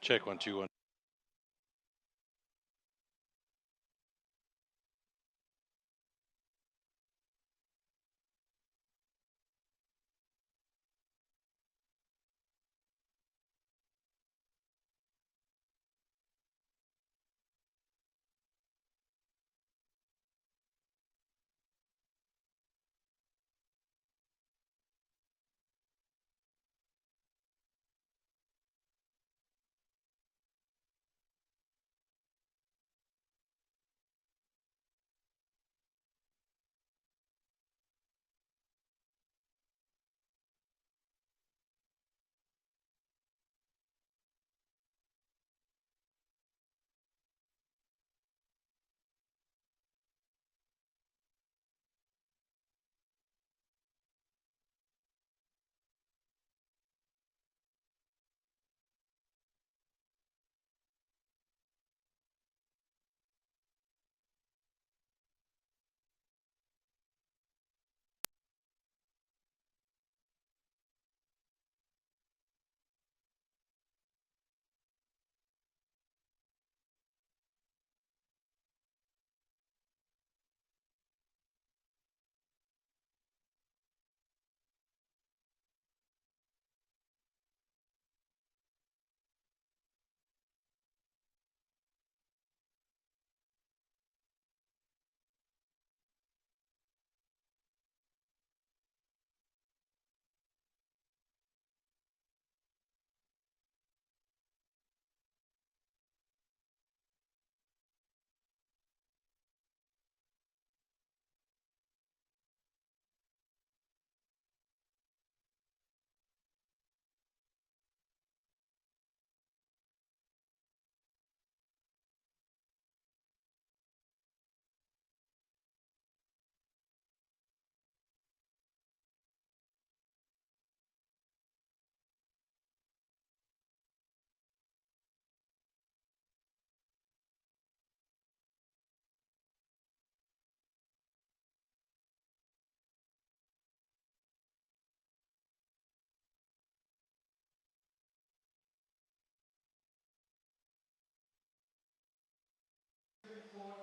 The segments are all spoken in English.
Check 1 2 1.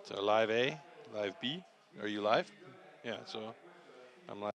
So live A, live B. Are you live? Yeah, so I'm live.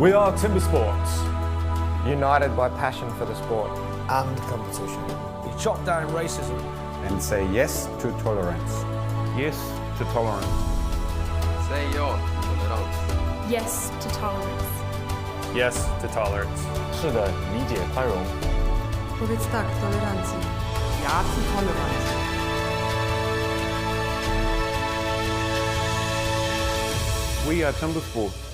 We are Timbersports. United by passion for the sport and competition. We chop down racism and say yes to tolerance. Yes to tolerance. Say ja till tolerans. Yes to tolerance. Yes to tolerance. 是的，理解宽容。Powiedz tak tolerancji. Ja zu Toleranz. We are Timbersports.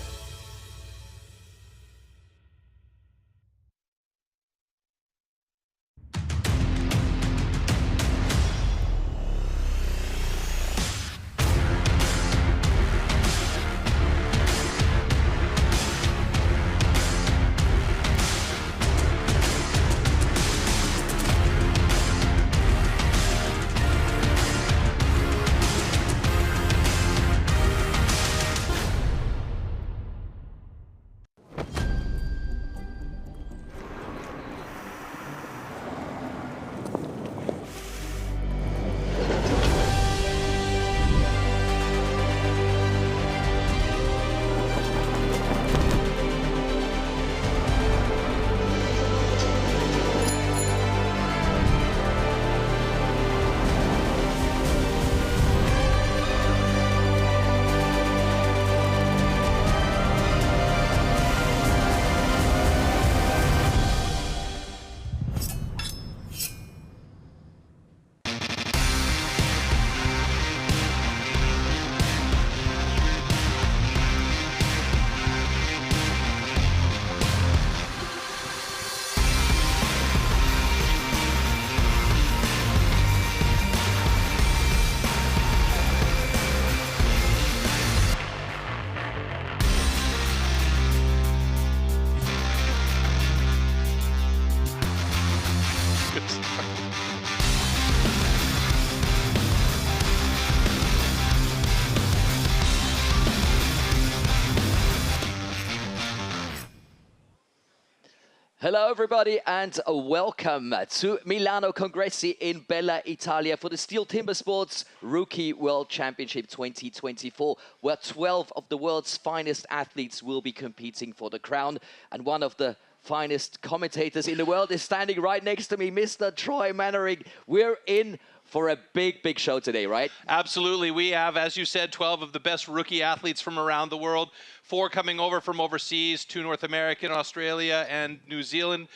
Hello everybody and welcome to Milano Congressi in Bella Italia for the STIHL Timbersports Rookie World Championship 2024, where 12 of the world's finest athletes will be competing for the crown. And one of the finest commentators in the world is standing right next to me, Mr. Troy Mannering. We're in for a big show today, right? Absolutely. We have, as you said, 12 of the best rookie athletes from around the world, 4 coming over from overseas, 2 North American, Australia, and New Zealand.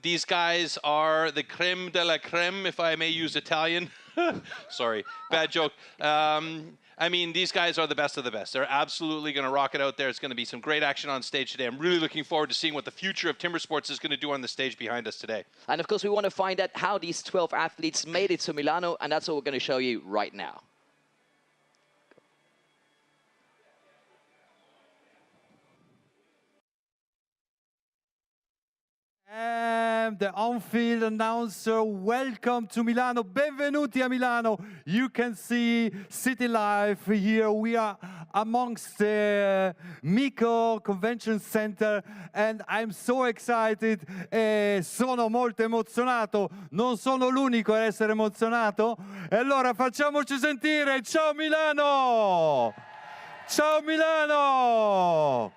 These guys are the creme de la creme, if I may use Italian. Sorry, bad joke. I mean, these guys are the best of the best. They're absolutely going to rock it out there. It's going to be some great action on stage today. I'm really looking forward to seeing what the future of Timbersports is going to do on the stage behind us today. And of course, we want to find out how these 12 athletes made it to Milano, and that's what we're going to show you right now. And the on-field announcer, welcome to Milano, benvenuti a Milano. You can see City Life here. We are amongst the Mico Convention Center and I'm so excited. Sono molto emozionato, non sono l'unico a essere emozionato. E allora facciamoci sentire. Ciao Milano! Ciao Milano!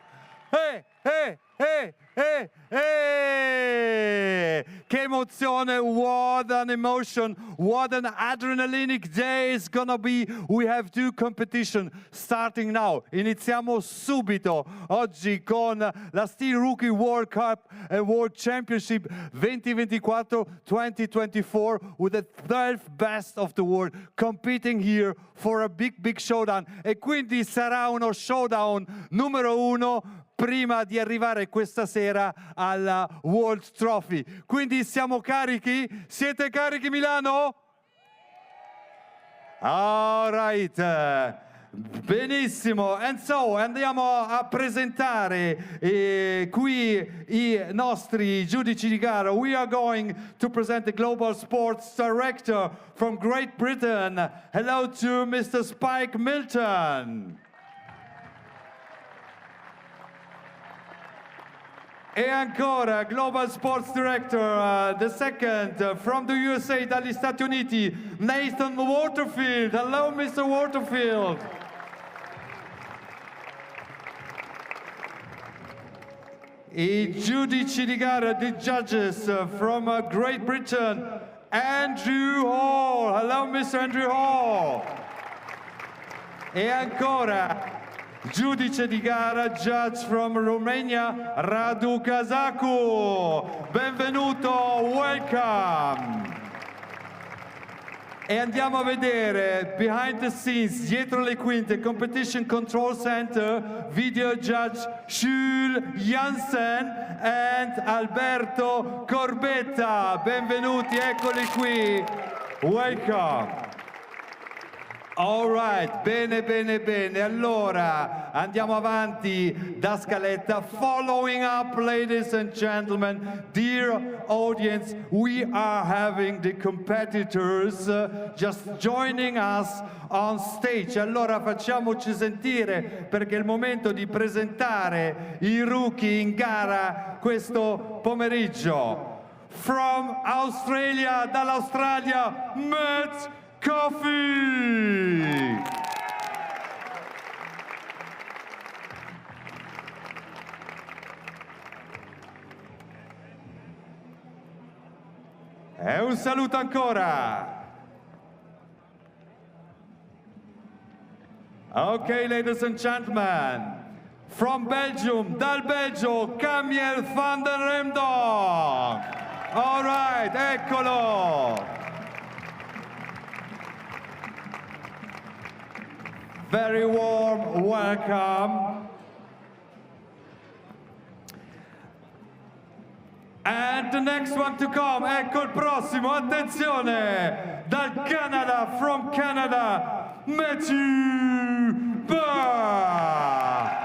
Hey, hey, hey! Hey, hey! Che emozione, what an emotion, what an adrenalinic day it's gonna be. We have 2 competition starting now. Iniziamo subito oggi con la STIHL Rookie World Cup and World Championship 2024-2024 with the 12th best of the world competing here for a big showdown. E quindi sarà uno showdown numero 1 prima di arrivare questa sera alla World Trophy. Quindi siamo carichi? Siete carichi Milano? All right. Benissimo. And so andiamo a presentare qui i nostri giudici di gara. We are going to present the Global Sports Director from Great Britain. Hello to Mr. Spike Milton. E ancora, Global Sports Director, the second from the USA, dagli Stati Uniti, Nathan Waterfield. Hello, Mr. Waterfield. I giudici di gara, the judges from Great Britain, Andrew Hall. Hello, Mr. Andrew Hall. E ancora, giudice di gara, judge from Romania, Radu Kazaku. Benvenuto, welcome. E andiamo a vedere, behind the scenes, dietro le quinte, Competition Control Center, video judge STIHL Jansen and Alberto Corbetta. Benvenuti, eccoli qui. Welcome. All right, bene, bene, bene. Allora, andiamo avanti da scaletta. Following up, ladies and gentlemen, dear audience, we are having the competitors just joining us on stage. Allora facciamoci sentire perché è il momento di presentare i rookie in gara questo pomeriggio. From Australia, dall'Australia, Matt Coffey. E un saluto ancora. Okay, ladies and gentlemen, from Belgium, dal Belgio, Camille van der Remdong. All right, eccolo. Very warm welcome. And the next one to come, ecco il prossimo, attenzione, dal Canada, from Canada, Matthew Barr.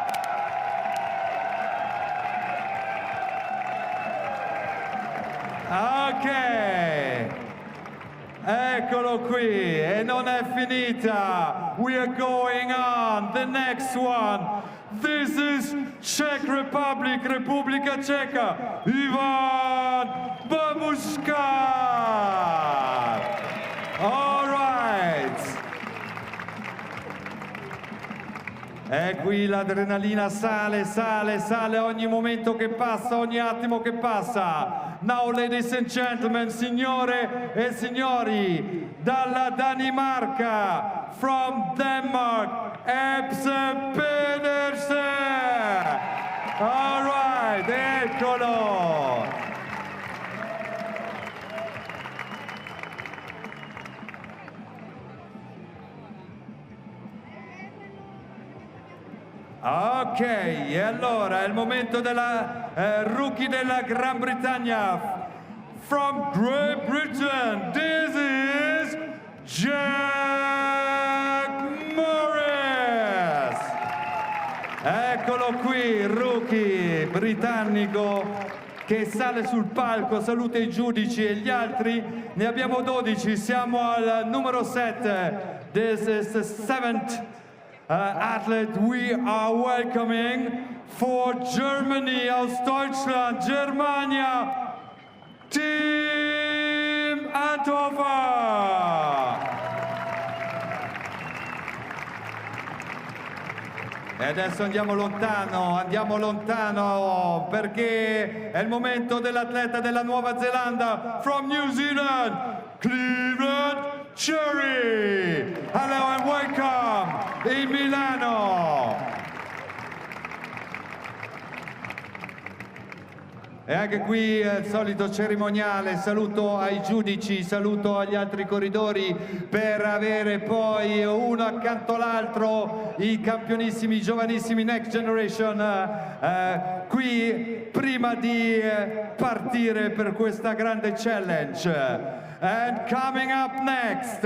Ok. Eccolo qui, e non è finita. We are going on. The next one. This is Czech Republic, República Checa. Ivan Babuška. All right. E qui l'adrenalina sale, sale, sale ogni momento che passa, ogni attimo che passa. Now, ladies and gentlemen, signore e signori, dalla Danimarca, from Denmark, Ebsen Pedersen. All right, eccolo. Ok, e allora è il momento della rookie della Gran Bretagna. From Great Britain, this is Jack Morris. Eccolo qui, rookie britannico che sale sul palco, saluta i giudici e gli altri. Ne abbiamo 12, siamo al numero 7. This is the 7th athlete we are welcoming for Germany, aus Deutschland, Germania, Team Anthofer. E adesso andiamo lontano perché è il momento dell'atleta della Nuova Zelanda, from New Zealand, Cleveland Cherry. Hello and welcome in Milano. E anche qui il solito cerimoniale, saluto ai giudici, saluto agli altri corridori per avere poi uno accanto all'altro i campionissimi, giovanissimi Next Generation qui prima di partire per questa grande challenge. And coming up next,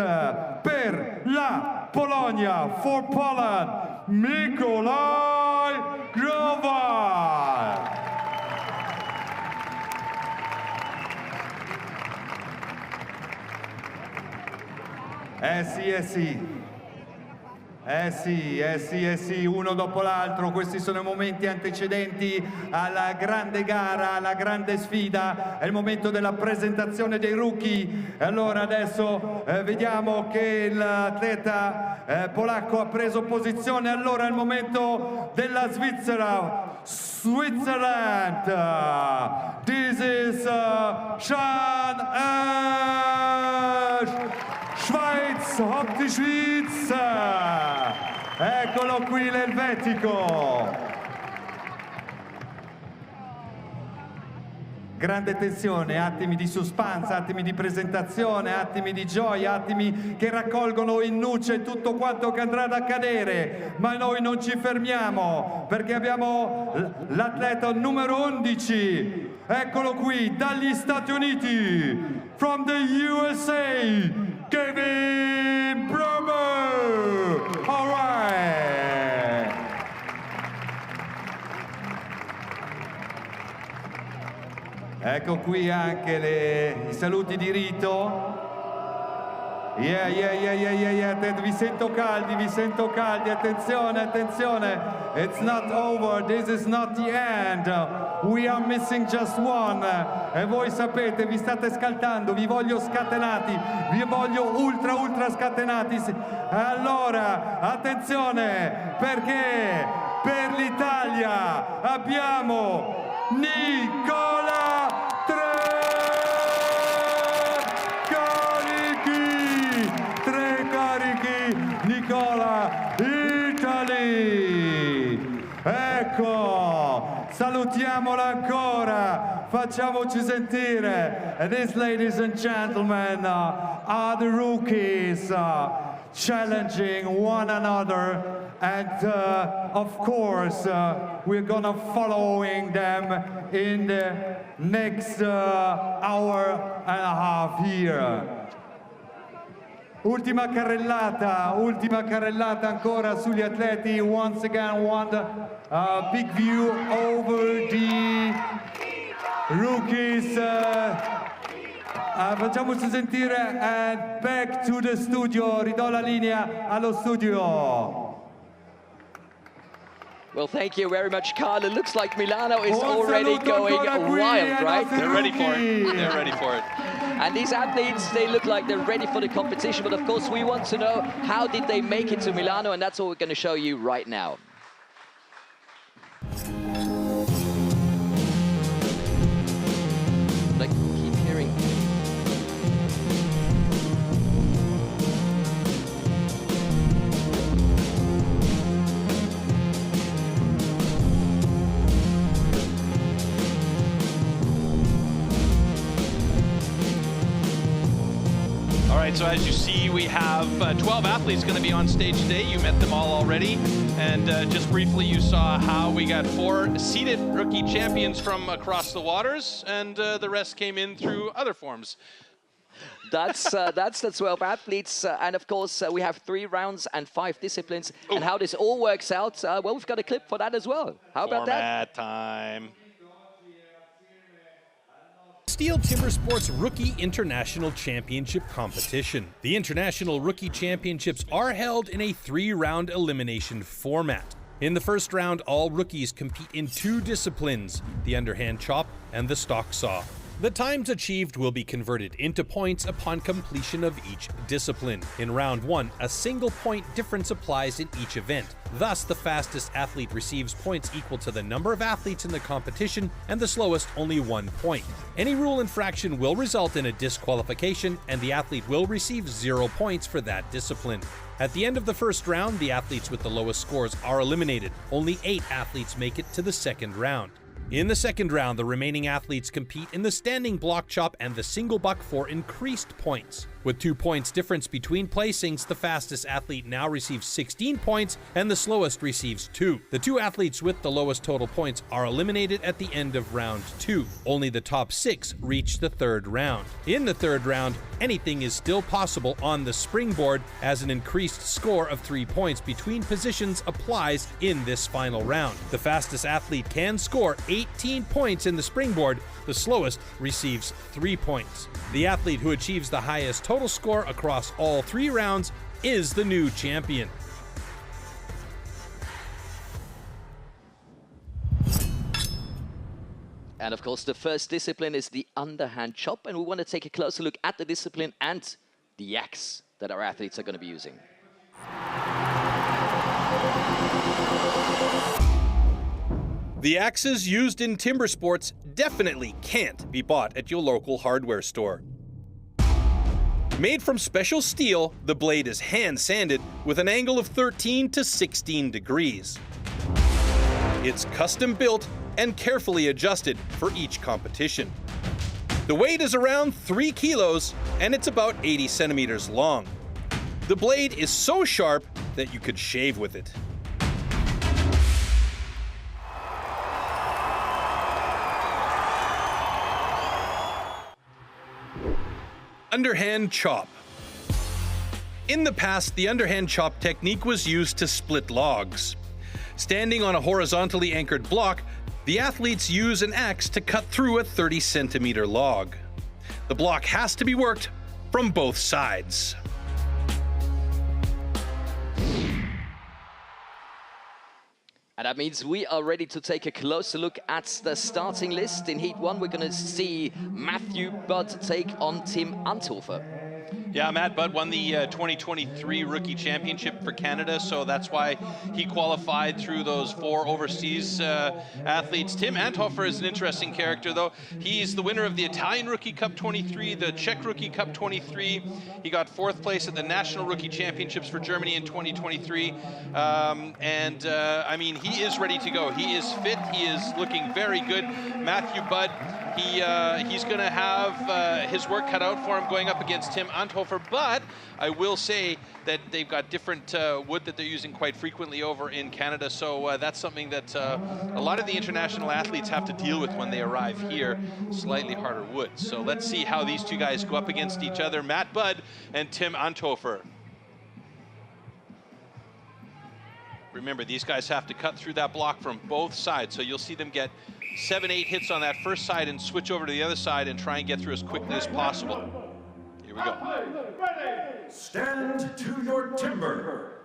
per la Polonia, for Poland, Mikołaj Growal. Eh sì. Sì, uno dopo l'altro, questi sono i momenti antecedenti alla grande gara, alla grande sfida, è il momento della presentazione dei rookie. Allora adesso vediamo che l'atleta polacco ha preso posizione, allora è il momento della Svizzera, Switzerland, this is Sean Schweiz, Hop die Schweiz. Eccolo qui l'elvetico. Grande tensione, attimi di suspense, attimi di presentazione, attimi di gioia, attimi che raccolgono in nuce tutto quanto che andrà ad accadere. Ma noi non ci fermiamo perché abbiamo l'atleta numero 11. Eccolo qui dagli Stati Uniti, from the USA, Kevin Promer. All right. Ecco qui anche i saluti di rito. Yeah. Vi sento caldi, attenzione. It's not over, this is not the end. We are missing just one. E voi sapete, vi state scaldando, vi voglio scatenati, vi voglio ultra scatenati. Allora, attenzione, perché per l'Italia abbiamo Nicola tre carichi, Nicola Italy. Ecco, salutiamola ancora, facciamoci sentire. And these, ladies and gentlemen, are the rookies challenging one another. And of course, we're gonna following them in the next hour and a half here. Ultima carrellata ancora sugli atleti. Once again, one big view over the rookies. Facciamoci sentire and back to the studio. Ridò la linea allo studio. Well, thank you very much, Carl. It looks like Milano is already going wild, right? They're ready for it. And these athletes, they look like they're ready for the competition. But of course, we want to know, how did they make it to Milano? And that's what we're going to show you right now. Like, keep hearing. All right, so as you see, we have 12 athletes going to be on stage today. You met them all already. And just briefly, you saw how we got 4 seeded rookie champions from across the waters, and the rest came in through other forms. That's the 12 athletes. And of course, we have 3 rounds and 5 disciplines. And how this all works out, well, we've got a clip for that as well. How about that? Format time. STIHL Timbersports Rookie International Championship competition. The International Rookie Championships are held in a 3-round elimination format. In the first round, all rookies compete in 2 disciplines, the underhand chop and the stock saw. The times achieved will be converted into points upon completion of each discipline. In round 1, a single point difference applies in each event. Thus, the fastest athlete receives points equal to the number of athletes in the competition, and the slowest only 1 point. Any rule infraction will result in a disqualification, and the athlete will receive 0 points for that discipline. At the end of the first round, the athletes with the lowest scores are eliminated. Only 8 athletes make it to the second round. In the second round, the remaining athletes compete in the standing block chop and the single buck for increased points. With 2 points difference between placings, the fastest athlete now receives 16 points and the slowest receives 2. The 2 athletes with the lowest total points are eliminated at the end of round 2. Only the top 6 reach the third round. In the third round, anything is still possible on the springboard, as an increased score of 3 points between positions applies in this final round. The fastest athlete can score 18 points in the springboard. The slowest receives 3 points. The athlete who achieves the highest total score across all 3 rounds is the new champion. And of course, the first discipline is the underhand chop, and we want to take a closer look at the discipline and the axe that our athletes are going to be using. The axes used in timber sports definitely can't be bought at your local hardware store. Made from special steel, the blade is hand-sanded with an angle of 13 to 16 degrees. It's custom built and carefully adjusted for each competition. The weight is around 3 kilos and it's about 80 centimeters long. The blade is so sharp that you could shave with it. Underhand chop. In the past, the underhand chop technique was used to split logs. Standing on a horizontally anchored block, the athletes use an axe to cut through a 30-centimeter log. The block has to be worked from both sides. And that means we are ready to take a closer look at the starting list. In Heat 1, we're going to see Matthew Budd take on Tim Anthofer. Yeah, Matt Budd won the 2023 Rookie Championship for Canada, so that's why he qualified through those 4 overseas athletes. Tim Anthofer is an interesting character, though. He's the winner of the Italian Rookie Cup 23, the Czech Rookie Cup 23. He got 4th place at the National Rookie Championships for Germany in 2023. I mean, he is ready to go. He is fit. He is looking very good. Matthew Budd, he's going to have his work cut out for him going up against Tim Anthofer, but I will say that they've got different wood that they're using quite frequently over in Canada, so that's something that a lot of the international athletes have to deal with when they arrive here, slightly harder wood. So let's see how these two guys go up against each other, Matt Budd and Tim Anthofer. Remember, these guys have to cut through that block from both sides, so you'll see them get 7-8 hits on that first side and switch over to the other side and try and get through as quickly as possible. Here we go. Stand to your timber.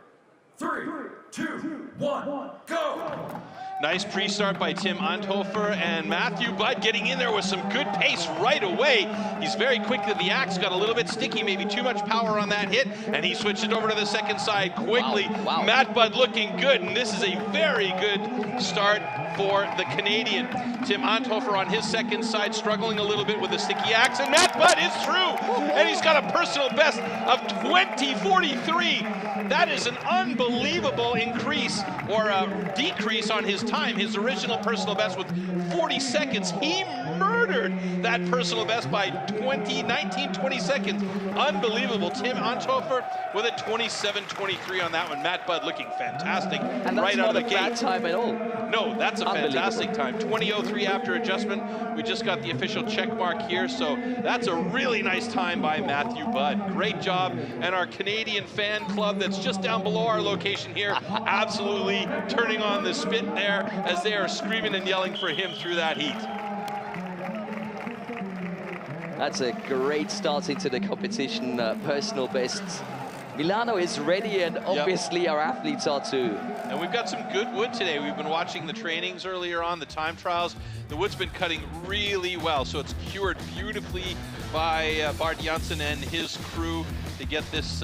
3, 2, 1, go! Nice pre-start by Tim Anthofer, and Matthew Budd getting in there with some good pace right away. He's very quick. The axe got a little bit sticky, maybe too much power on that hit, and he switched it over to the second side quickly. Wow. Matt Budd looking good, and this is a very good start for the Canadian. Tim Anthofer on his second side, struggling a little bit with the sticky axe, and Matt Budd is through, and he's got a personal best of 20:43. That is an unbelievable increase, or a decrease on his time. His original personal best was 40 seconds. He murdered that personal best by 19-20 seconds. Unbelievable. Tim Anthofer with a 27:23 on that one. Matt Budd looking fantastic right out of the gate. That's not a bad time at all. No, that's a fantastic time. 20:03 after adjustment. We just got the official check mark here, so that's a really nice time by Matthew Budd. Great job. And our Canadian fan club that's just down below our location here, absolutely turning on the spit there as they are screaming and yelling for him through that heat. That's a great start into the competition, personal bests. Milano is ready, and obviously our athletes are too. And we've got some good wood today. We've been watching the trainings earlier on, the time trials. The wood's been cutting really well, so it's cured beautifully by Bart Janssen and his crew to get this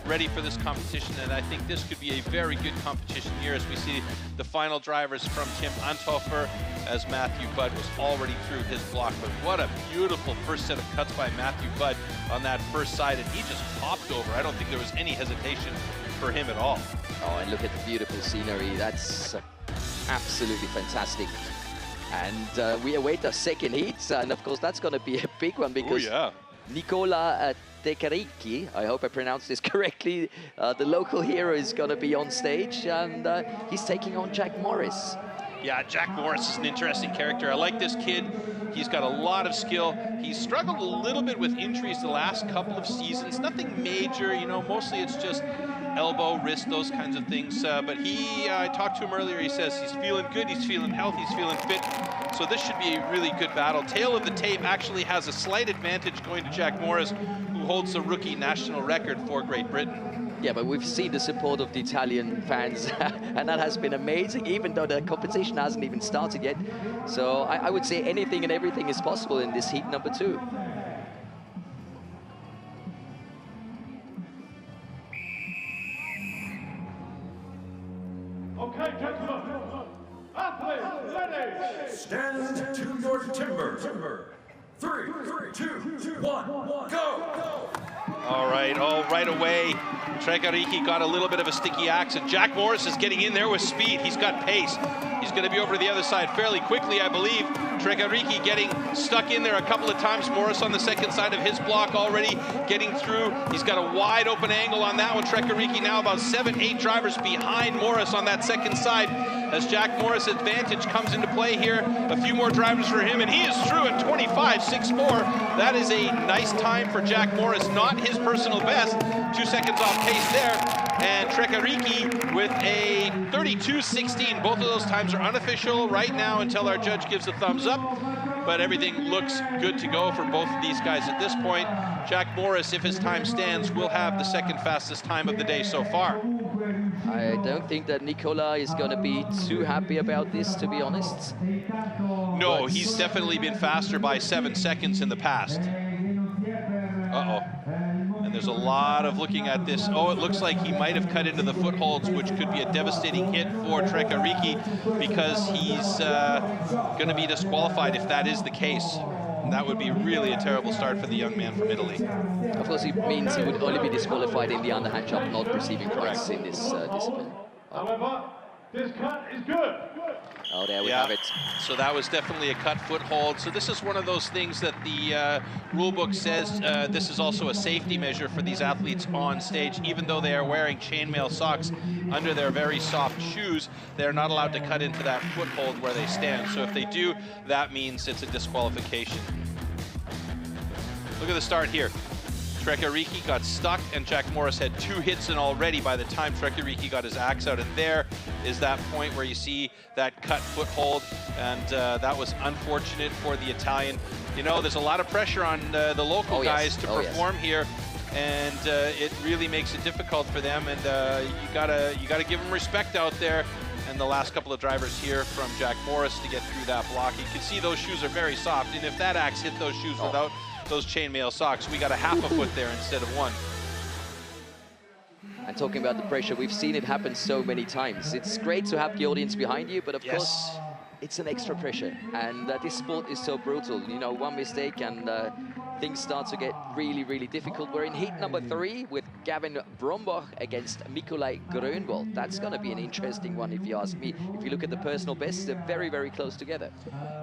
ready for this competition. And I think this could be a very good competition here as we see the final drivers from Tim Anthofer, as Matthew Budd was already through his block. But what a beautiful first set of cuts by Matthew Budd on that first side, and he just popped over. I don't think there was any hesitation for him at all. Oh, and look at the beautiful scenery. That's absolutely fantastic. And we await our second heat, and of course that's going to be a big one because Nicola Tekariki, I hope I pronounced this correctly, the local hero is going to be on stage, and he's taking on Jack Morris. Yeah, Jack Morris is an interesting character. I like this kid. He's got a lot of skill. He's struggled a little bit with injuries the last couple of seasons. Nothing major, you know, mostly it's just elbow, wrist, those kinds of things. But I talked to him earlier, he says he's feeling good, he's feeling healthy, he's feeling fit. So this should be a really good battle. Tail of the tape actually has a slight advantage going to Jack Morris, who holds the rookie national record for Great Britain. Yeah, but we've seen the support of the Italian fans, and that has been amazing, even though the competition hasn't even started yet. So I would say anything and everything is possible in this heat number 2. Okay, gentlemen. Athletes, ready. Stand to your timber. 3, 2, 1, go! All right, right away, Tregariki got a little bit of a sticky axe, and Jack Morris is getting in there with speed. He's got pace. He's going to be over to the other side fairly quickly, I believe. Tregariki getting stuck in there a couple of times. Morris on the second side of his block already getting through. He's got a wide open angle on that one. Tregariki now about 7-8 drivers behind Morris on that second side as Jack Morris' advantage comes into play here. A few more drivers for him, and he is through at 25.64. That is a nice time for Jack Morris, not his personal best. 2 seconds off pace there. And Tregariki with a 32.16. Both of those times are unofficial right now until our judge gives a thumbs up. But everything looks good to go for both of these guys at this point. Jack Morris, if his time stands, will have the second fastest time of the day so far. I don't think that Nicola is going to be too happy about this, to be honest. No, he's definitely been faster by 7 seconds in the past. Uh-oh. And there's a lot of looking at this. Oh, it looks like he might have cut into the footholds, which could be a devastating hit for Tregariki because he's going to be disqualified if that is the case. And that would be really a terrible start for the young man from Italy. Of course, it means he would only be disqualified in the underhand job, not receiving points in this discipline. However, this cut is good. Oh, there we have it. So that was definitely a cut foothold. So this is one of those things that the rule book says this is also a safety measure for these athletes on stage. Even though they are wearing chainmail socks under their very soft shoes, they're not allowed to cut into that foothold where they stand. So if they do, that means it's a disqualification. Look at the start here. Tregariki got stuck, and Jack Morris had 2 hits in already by the time Tregariki got his axe out. And there is that point where you see that cut foothold, and that was unfortunate for the Italian. You know, there's a lot of pressure on the local guys to perform here, and it really makes it difficult for them. And you gotta give them respect out there. And the last couple of drivers here from Jack Morris to get through that block. You can see those shoes are very soft, and if that axe hit those shoes without those chainmail socks, we got a half a foot there instead of 1. And talking about the pressure, we've seen it happen so many times. It's great to have the audience behind you, but of course, it's an extra pressure. And this sport is so brutal. You know, one mistake and things start to get really, really difficult. We're in heat number 3 with Gavin Brombach against Mikolaj Grönwald. That's going to be an interesting one, if you ask me. If you look at the personal bests, they're very, very close together.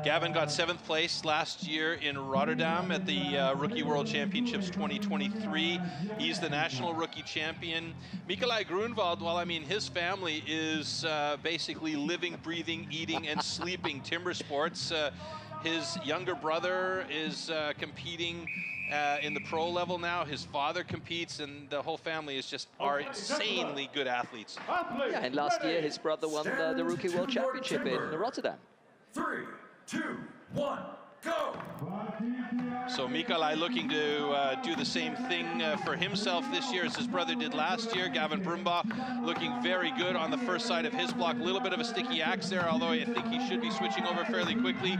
Gavin got 7th place last year in Rotterdam at the Rookie World Championships 2023. He's the national rookie champion. Mikolaj Grönwald, well, I mean, his family is basically living, breathing, eating, and sleeping timber sports. His younger brother is competing in the pro level now. His father competes, and the whole family are insanely good athletes. Yeah, and last year his brother won the Rookie World Championship in Rotterdam. 3, 2, 1, go! So Mikolaj looking to do the same thing for himself this year as his brother did last year. Gavin Brombach looking very good on the first side of his block. A little bit of a sticky axe there, although I think he should be switching over fairly quickly.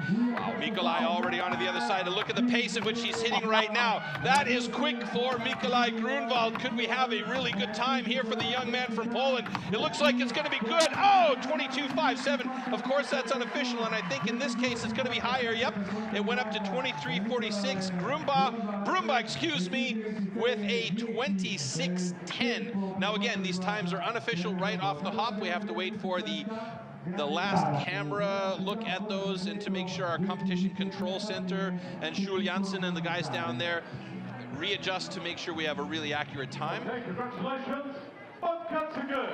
Mikolaj already onto the other side. And look at the pace at which he's hitting right now. That is quick for Mikolaj Grönwald. Could we have a really good time here for the young man from Poland? It looks like it's going to be good. Oh, 22.57. Of course, that's unofficial, and I think in this case it's going to be higher. Yep, it went up to 23.46. Brombach, excuse me, with a 26.10. Now again, these times are unofficial right off the hop. We have to wait for the last camera look at those and to make sure our competition control center and Jules Janssen and the guys down there readjust to make sure we have a really accurate time. Okay, congratulations. Both cuts are good.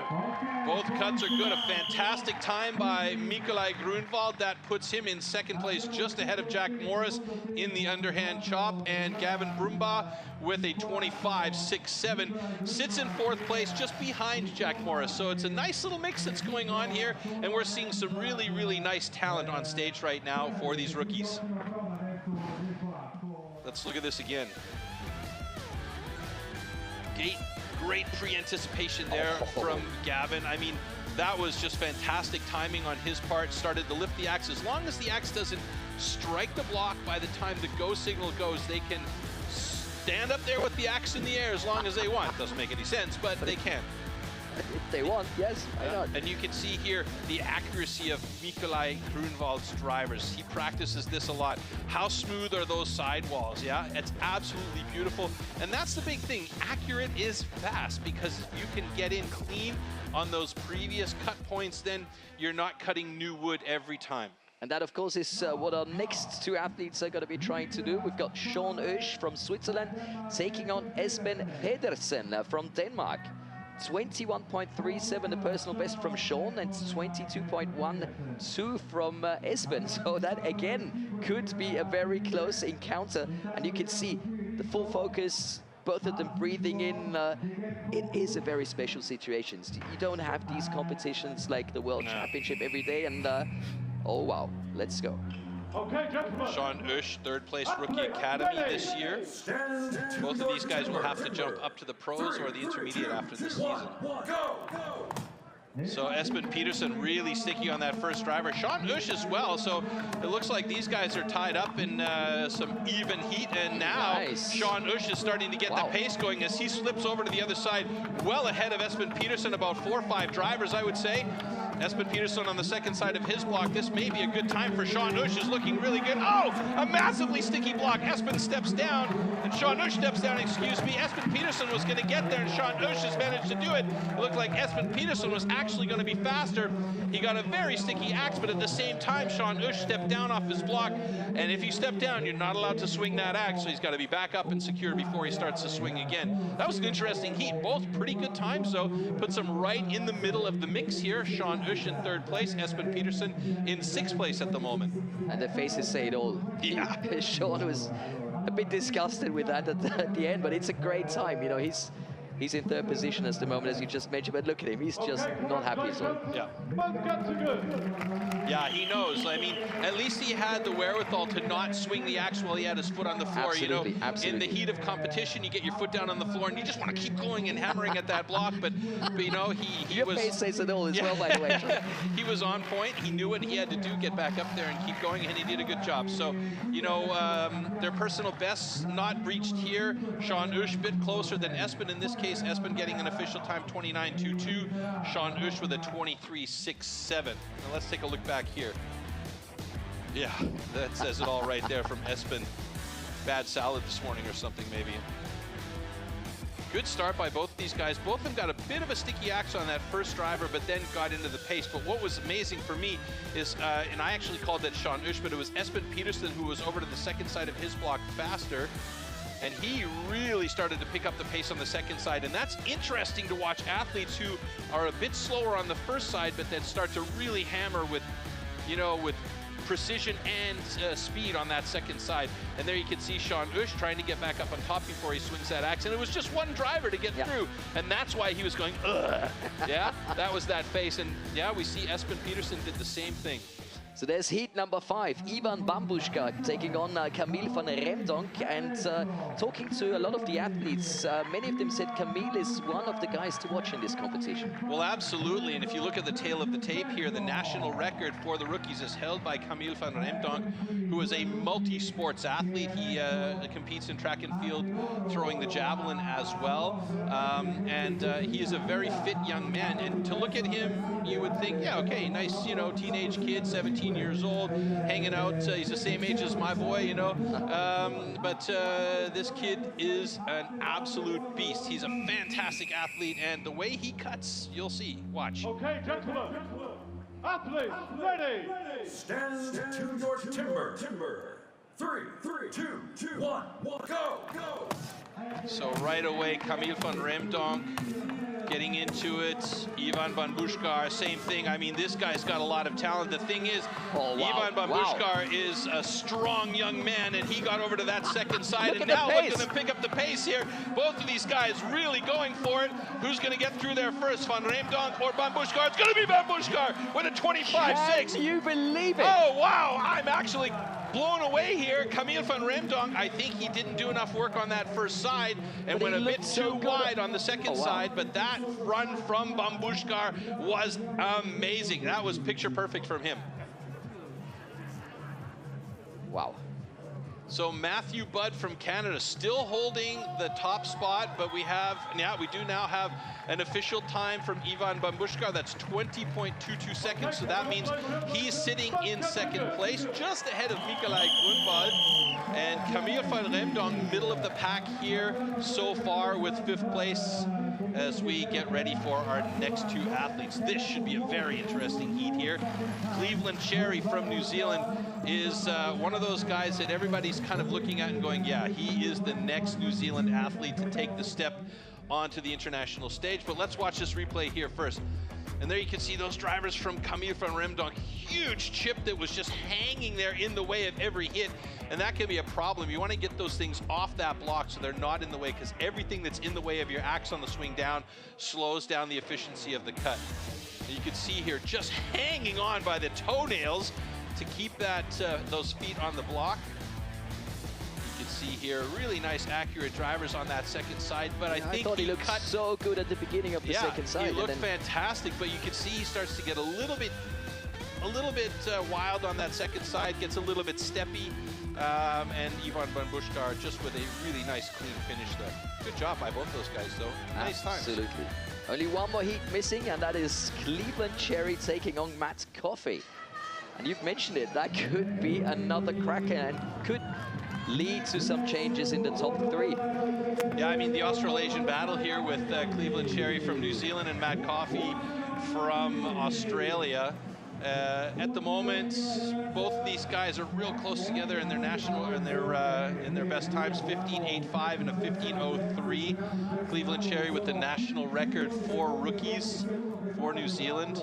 Both cuts are good. A fantastic time by Mikolaj Grönwald. That puts him in 2nd place, just ahead of Jack Morris in the underhand chop. And Gavin Brombach with a 25.67 sits in 4th place, just behind Jack Morris. So it's a nice little mix that's going on here, and we're seeing some really, really nice talent on stage right now for these rookies. Let's look at this again. Great pre-anticipation there from Gavin. I mean, that was just fantastic timing on his part. Started to lift the axe. As long as the axe doesn't strike the block by the time the go signal goes, they can stand up there with the axe in the air as long as they want. Doesn't make any sense, but they can. If they want, yes, why not? And you can see here the accuracy of Nikolai Grunwald's drivers. He practices this a lot. How smooth are those sidewalls? Yeah, it's absolutely beautiful. And that's the big thing. Accurate is fast, because if you can get in clean on those previous cut points, then you're not cutting new wood every time. And that, of course, is what our next two athletes are going to be trying to do. We've got Sean Oesch from Switzerland taking on Esben Pedersen from Denmark. 21.37 the personal best from Sean and 22.12 from Esben. So that again could be a very close encounter. And you can see the full focus, both of them breathing in. It is a very special situation. You don't have these competitions like the World Championship every day. And oh wow, let's go. Okay, gentlemen. Sean Oesch, third place Rookie Academy this year. Both of these guys will have to jump up to the pros or the intermediate after this season. So Esben Pedersen really sticky on that first driver. Sean Oesch as well. So it looks like these guys are tied up in some even heat. And now Sean Oesch is starting to get the pace going as he slips over to the other side, well ahead of Esben Pedersen, about 4 or 5 drivers, I would say. Esben Pedersen on the second side of his block. This may be a good time for Sean Oesch, is looking really good. Oh, a massively sticky block. Esben steps down, and Sean Oesch steps down, excuse me. Esben Pedersen was going to get there, and Sean Oesch has managed to do it. It looked like Esben Pedersen was actually going to be faster. He got a very sticky axe, but at the same time, Sean Oesch stepped down off his block, and if you step down, you're not allowed to swing that axe, so he's got to be back up and secure before he starts to swing again. That was an interesting heat. Both pretty good times, though. Puts him right in the middle of the mix here. Sean Oesch in third place, Esben Pedersen in 6th place at the moment. And the faces say it all. Yeah. Sean was a bit disgusted with that at the end, but it's a great time. You know, he's in third position at the moment, as you just mentioned, but look at him, he's just not happy. So yeah. Yeah, he knows. I mean, at least he had the wherewithal to not swing the axe while he had his foot on the floor. Absolutely, you know, absolutely. In the heat of competition, you get your foot down on the floor and you just want to keep going and hammering at that block. But you know, he your was. face says it all as well, by the way. He was on point. He knew what he had to do, get back up there and keep going, and he did a good job. So, you know, their personal bests not reached here. Sean Oesch a bit closer than Esben in this case. Esben getting an official time 29.22. Sean Oesch with a 23.67. Now let's take a look back here. Yeah, that says it all right there from Esben. Bad salad this morning or something, maybe. Good start by both these guys. Both of them got a bit of a sticky axe on that first driver, but then got into the pace. But what was amazing for me is, and I actually called that Sean Oesch, but it was Esben Pedersen who was over to the second side of his block faster. And he really started to pick up the pace on the second side. And that's interesting to watch athletes who are a bit slower on the first side, but then start to really hammer with, you know, with precision and speed on that second side. And there you can see Sean Oesch trying to get back up on top before he swings that axe. And it was just one driver to get through. And that's why he was going, ugh. Yeah, that was that face. And yeah, we see Esben Pedersen did the same thing. So there's heat number 5, Ivan Bambushka taking on Camille van Remdonk, and talking to a lot of the athletes. Many of them said Camille is one of the guys to watch in this competition. Well, absolutely, and if you look at the tail of the tape here, the national record for the rookies is held by Camille van Remdonk, who is a multi-sports athlete. He competes in track and field, throwing the javelin as well, and he is a very fit young man. And to look at him, you would think, yeah, okay, nice, you know, teenage kid, 17 years old, hanging out. He's the same age as my boy, you know. But this kid is an absolute beast. He's a fantastic athlete, and the way he cuts, you'll see. Watch. Okay, gentlemen. Athletes, ready. Stand to your timber. 3, 2, 1, go. So right away, Camille van Remdonk getting into it. Ivan Bambushka, same thing. I mean, this guy's got a lot of talent. The thing is, Ivan Bambushka is a strong young man, and he got over to that second side. And now look at them pick up the pace here. Both of these guys really going for it. Who's going to get through there first, Van Remdonk or Bambushka? It's going to be Bambushka with a 25.6. Can you believe it? Oh, wow. I'm actually blown away here. Camille van Remdonk, I think he didn't do enough work on that first side and went a bit too wide on the second side, but that run from Bambushkar was amazing. That was picture perfect from him. Wow. So Matthew Budd from Canada still holding the top spot, but we do now have an official time from Ivan Bambushkar. That's 20.22 seconds. So that means he's sitting in second place, just ahead of Nikolai Grunwald. And Camille van Remdonk, middle of the pack here so far with 5th place as we get ready for our next 2 athletes. This should be a very interesting heat here. Cleveland Cherry from New Zealand is one of those guys that everybody's kind of looking at and going, yeah, he is the next New Zealand athlete to take the step onto the international stage. But let's watch this replay here first. And there you can see those drivers from Camille van Remdonk. Huge chip that was just hanging there in the way of every hit. And that can be a problem. You want to get those things off that block so they're not in the way, because everything that's in the way of your axe on the swing down slows down the efficiency of the cut. And you can see here just hanging on by the toenails to keep that those feet on the block. You can see here really nice accurate drivers on that second side, but I think thought he looked so good at the beginning of the second side. He looked fantastic, but you can see he starts to get a little bit wild on that second side, gets a little bit steppy, and Ivan Bambushkar just with a really nice clean finish there. Good job by both those guys though. Nice time. Absolutely. Only one more heat missing, and that is Cleveland Cherry taking on Matt Coffey. And you've mentioned it, that could be another cracker and could lead to some changes in the top 3. Yeah, I mean, the Australasian battle here with Cleveland Cherry from New Zealand and Matt Coffey from Australia. At the moment, both of these guys are real close together in their national, in their best times, 15.85 and a 15.03. Cleveland Cherry with the national record for rookies for New Zealand.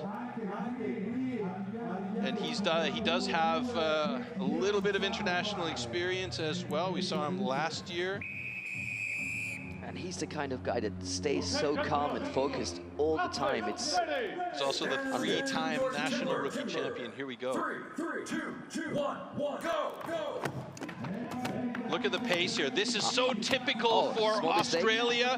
And he does have a little bit of international experience as well. We saw him last year. And he's the kind of guy that stays so calm and focused all the time. He's also the 3-time national rookie champion. Here we go. 3, 2, 1, go! Look at the pace here. This is so typical for Australia.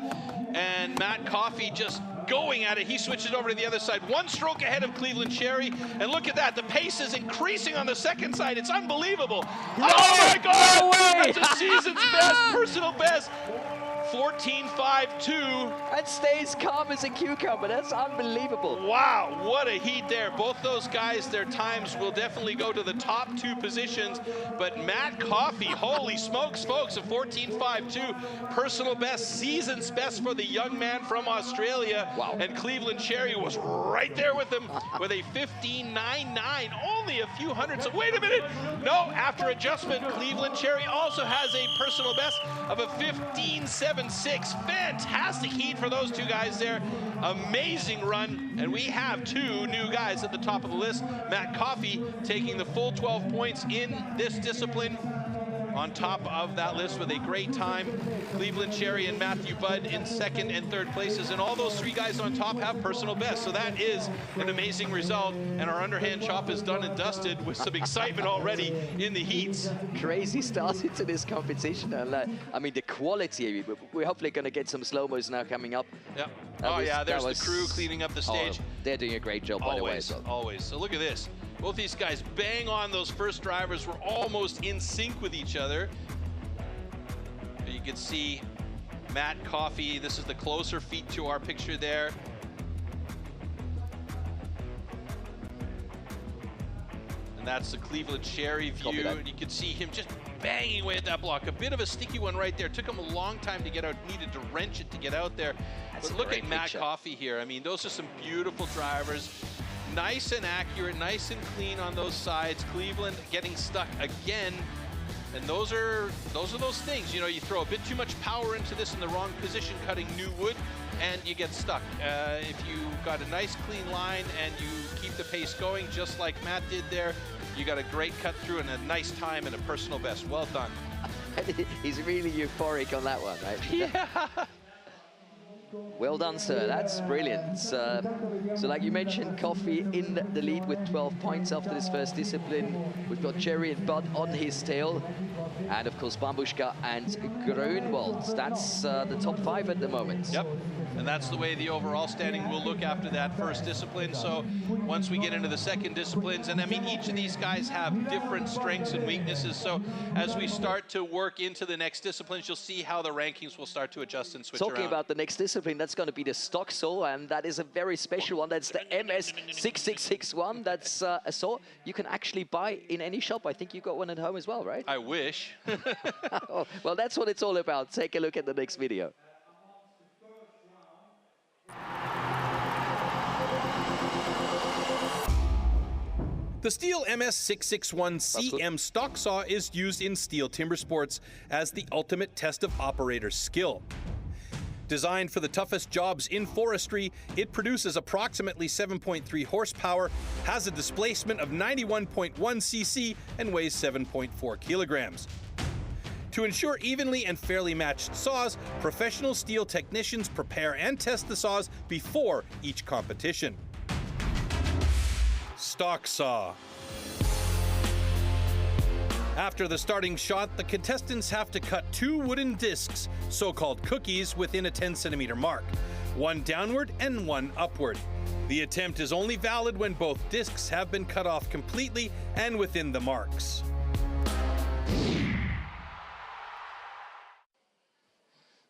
And Matt Coffey just going at it. He switches over to the other side. 1 stroke ahead of Cleveland Cherry. And look at that. The pace is increasing on the second side. It's unbelievable. Oh my God! That's a season's best, personal best. 14.52. And stays calm as a cucumber. That's unbelievable. Wow, what a heat there. Both those guys, their times will definitely go to the top 2 positions. But Matt Coffey, holy smokes, folks, a 14.52. Personal best, season's best for the young man from Australia. Wow. And Cleveland Cherry was right there with him with a 15.99. Only a few hundredths of, wait a minute. No, after adjustment, Cleveland Cherry also has a personal best of a 15.76. Fantastic heat for those 2 guys there. Amazing run. And we have 2 new guys at the top of the list. Matt Coffey taking the full 12 points in this discipline on top of that list with a great time. Cleveland Cherry and Matthew Budd in 2nd and 3rd places. And all those 3 guys on top have personal best. So that is an amazing result. And our underhand chop is done and dusted with some excitement already in the heats. Crazy start into this competition. And I mean, the quality, we're hopefully going to get some slow-mos now coming up. Yeah. There's the crew cleaning up the stage. They're doing a great job, by the way. Always. So look at this. Both these guys bang on those first drivers. We're almost in sync with each other. You can see Matt Coffey. This is the closer feet to our picture there. And that's the Cleveland Cherry view. And you can see him just banging away at that block. A bit of a sticky one right there. Took him a long time to get out. Needed to wrench it to get out there. But look at Matt Coffey here. I mean, those are some beautiful drivers. Nice and accurate, nice and clean on those sides. Cleveland getting stuck again. And those are those things. You know, you throw a bit too much power into this in the wrong position, cutting new wood, and you get stuck. If you got a nice clean line and you keep the pace going, just like Matt did there, you got a great cut through and a nice time and a personal best. Well done. He's really euphoric on that one, right? Yeah. Well done, sir. That's brilliant. So like you mentioned, Coffee in the lead with 12 points after this first discipline. We've got Jerry and Bud on his tail. And of course, Bambushka and Grönwald. That's the top 5 at the moment. Yep. And that's the way the overall standing will look after that first discipline. So once we get into the second disciplines, and I mean, each of these guys have different strengths and weaknesses. So as we start to work into the next disciplines, you'll see how the rankings will start to adjust and switch around. Talking about the next discipline, that's going to be the stock saw, and that is a very special one. That's the MS6661. That's a saw you can actually buy in any shop. I think you got one at home as well, right? I wish. Oh, well, that's what it's all about. Take a look at the next video. The STIHL MS661 CM stock saw is used in STIHL Timbersports as the ultimate test of operator skill. Designed for the toughest jobs in forestry, it produces approximately 7.3 horsepower, has a displacement of 91.1 cc, and weighs 7.4 kilograms. To ensure evenly and fairly matched saws, professional steel technicians prepare and test the saws before each competition. Stock saw. After the starting shot, the contestants have to cut 2 wooden discs, so-called cookies, within a 10-centimeter mark, one downward and one upward. The attempt is only valid when both discs have been cut off completely and within the marks.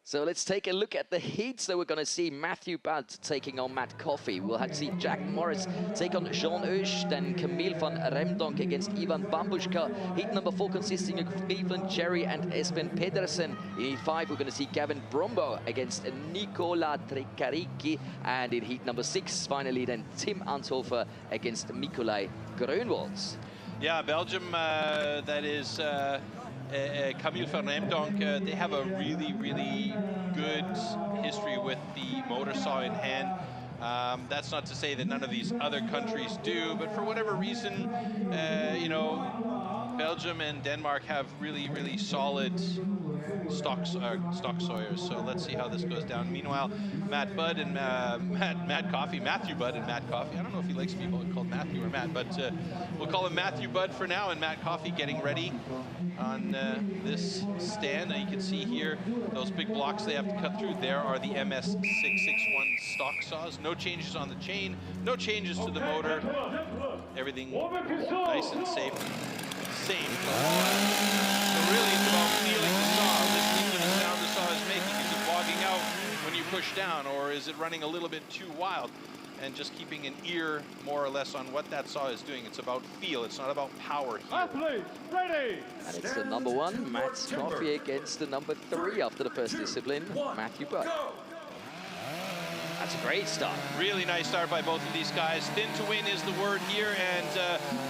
So let's take a look at the heats that we're going to see. Matthew Budd taking on Matt Coffey. We'll have to see Jack Morris take on Jean Oesch, then Camille van Remdonk against Ivan Bambushka. Heat number 4 consisting of Cleveland Jerry and Espen Pedersen. In heat 5, we're going to see Gavin Brombo against Nicola Trikariki. And in heat number 6, finally, then Tim Anthofer against Mikolaj Grönwald. Yeah, Belgium, that is... Camille van Remdonk, they have a really good history with the motor saw in hand. That's not to say that none of these other countries do, but for whatever reason, you know, Belgium and Denmark have really solid stock sawyers. So let's see how this goes down. Meanwhile, Matt Budd and Matthew Budd and Matt Coffey. I don't know if he likes to be called Matthew or Matt, but we'll call him Matthew Budd for now, and Matt Coffey getting ready on this stand. Now you can see here those big blocks they have to cut through. There are the MS661 stock saws. No changes on the chain, no changes to the motor. Everything nice and safe. Same. So really it's about feeling the saw, listening to the sound the saw is making. Is it bogging out when you push down, or is it running a little bit too wild? And just keeping an ear more or less on what that saw is doing. It's about feel, it's not about power here. Athletes, ready. And it's the number 1, Matt Coffey, against the number 3 after the first discipline, Matthew Budd. That's a great start. Really nice start by both of these guys. Thin to win is the word here, and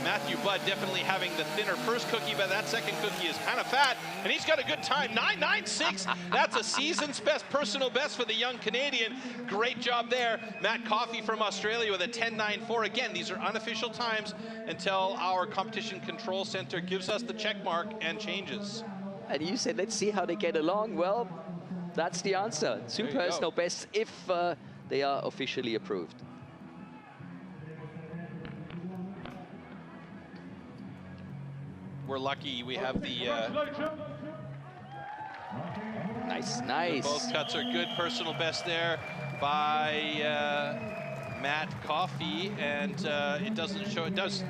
Matthew Budd definitely having the thinner first cookie, but that second cookie is kind of fat, and he's got a good time. 9.96. That's a season's best, personal best for the young Canadian. Great job there. Matt Coffey from Australia with a 10.94. Again, these are unofficial times until our competition control center gives us the check mark and changes. And you said, let's see how they get along. Well, that's the answer. 2 personal bests if they are officially approved. We're lucky we have the... Nice. Both cuts are good. Personal best there by Matt Coffey, and it doesn't show, it does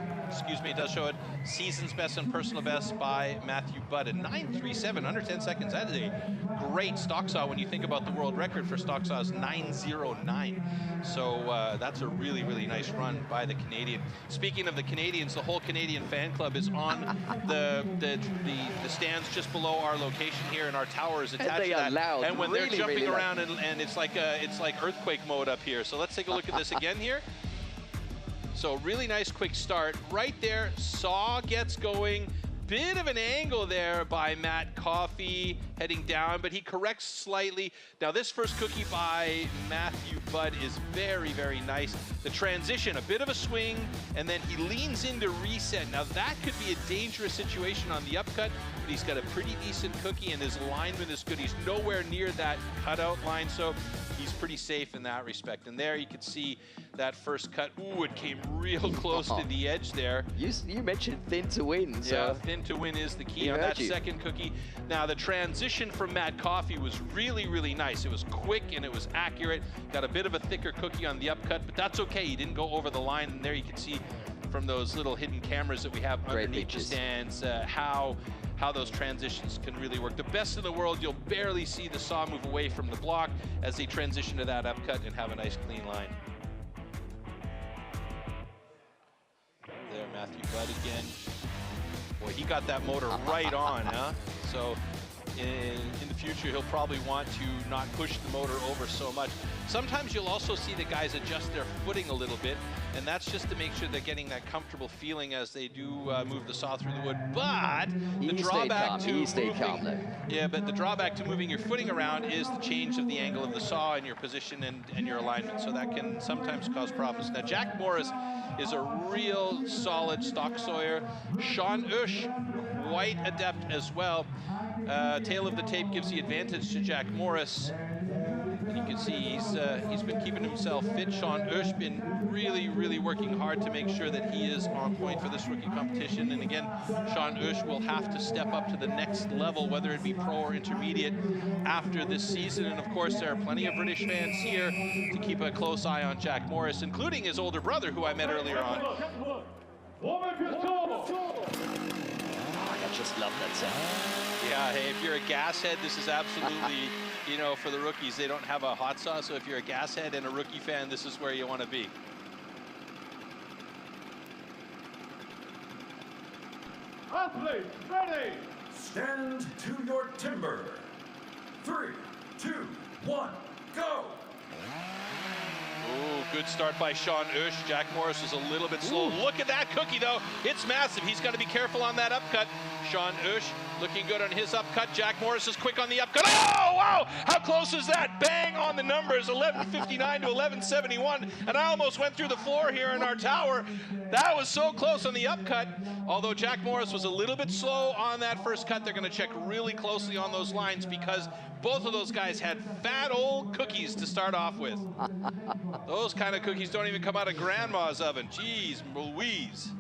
show it. Season's best and personal best by Matthew Budd. At 9.37, under 10 seconds. That is a great stock saw when you think about the world record for stock saws, 9.09. So that's a really nice run by the Canadian. Speaking of the Canadians, the whole Canadian fan club is on the stands just below our location here, and our tower is attached and they to are that. loud, and when really, they're jumping really around and it's like earthquake mode up here. So let's take a look at this again here. So really nice quick start right there. Saw gets going. bit of an angle there by Matt Coffey heading down, but he corrects slightly. Now this first cookie by Matthew Budd is very, very nice. The transition, a bit of a swing, and then he leans into reset. Now that could be a dangerous situation on the upcut, but he's got a pretty decent cookie and his alignment is good. He's nowhere near that cutout line, so he's pretty safe in that respect. And there you can see that first cut. Ooh, it came real close to the edge there. You mentioned thin to win. So yeah, thin to win is the key on that second cookie. Now the transition from Matt Coffey was really, really nice. It was quick and it was accurate. Got a bit of a thicker cookie on the upcut, but that's okay. He didn't go over the line. And there you can see from those little hidden cameras that we have underneath the stands how those transitions can really work. The best in the world, you'll barely see the saw move away from the block as they transition to that upcut and have a nice clean line. There, Matthew Budd again. Boy, he got that motor right on, huh? So in the future, he'll probably want to not push the motor over so much. Sometimes you'll also see the guys adjust their footing a little bit, and that's just to make sure they're getting that comfortable feeling as they do move the saw through the wood. But the drawback but the drawback to moving your footing around is the change of the angle of the saw and your position and your alignment. So that can sometimes cause problems. Now, Jack Morris is a real solid stock sawyer. Sean Ush, quite adept as well. Tail of the tape gives the advantage to Jack Morris. And you can see he's been keeping himself fit. Sean Ush been really, really working hard to make sure that he is on point for this rookie competition. And again, Sean Ush will have to step up to the next level, whether it be pro or intermediate, after this season. And of course, there are plenty of British fans here to keep a close eye on Jack Morris, including his older brother, who I met earlier on. I just love that sound. Yeah, hey, if you're a gas head, this is absolutely, you know, for the rookies, they don't have a hot saw, so if you're a gas head and a rookie fan, this is where you want to be. Athletes, ready! Stand to your timber. 3, 2, 1, go! Ooh, good start by Sean Ush. Jack Morris was a little bit slow. Ooh. Look at that cookie, though. It's massive. He's got to be careful on that upcut. Sean Ush looking good on his upcut. Jack Morris is quick on the upcut. Oh, wow! How close is that? Bang on the numbers, 11:59 to 11:71. And I almost went through the floor here in our tower. That was so close on the upcut. Although Jack Morris was a little bit slow on that first cut, they're going to check really closely on those lines because both of those guys had fat old cookies to start off with. Those kind of cookies don't even come out of grandma's oven. Jeez Louise.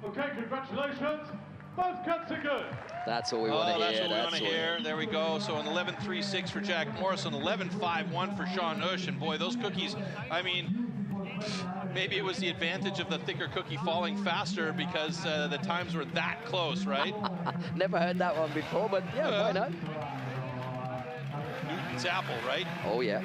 Okay, congratulations. Both cuts are good. That's what we want to hear. That's what we want to hear. There we go. So an 11.36 for Jack Morris, an 11.51 for Sean Ush. And boy, those cookies, I mean, maybe it was the advantage of the thicker cookie falling faster because the times were that close, right? Never heard that one before, but yeah, why not? Newton's apple, right? Oh, yeah.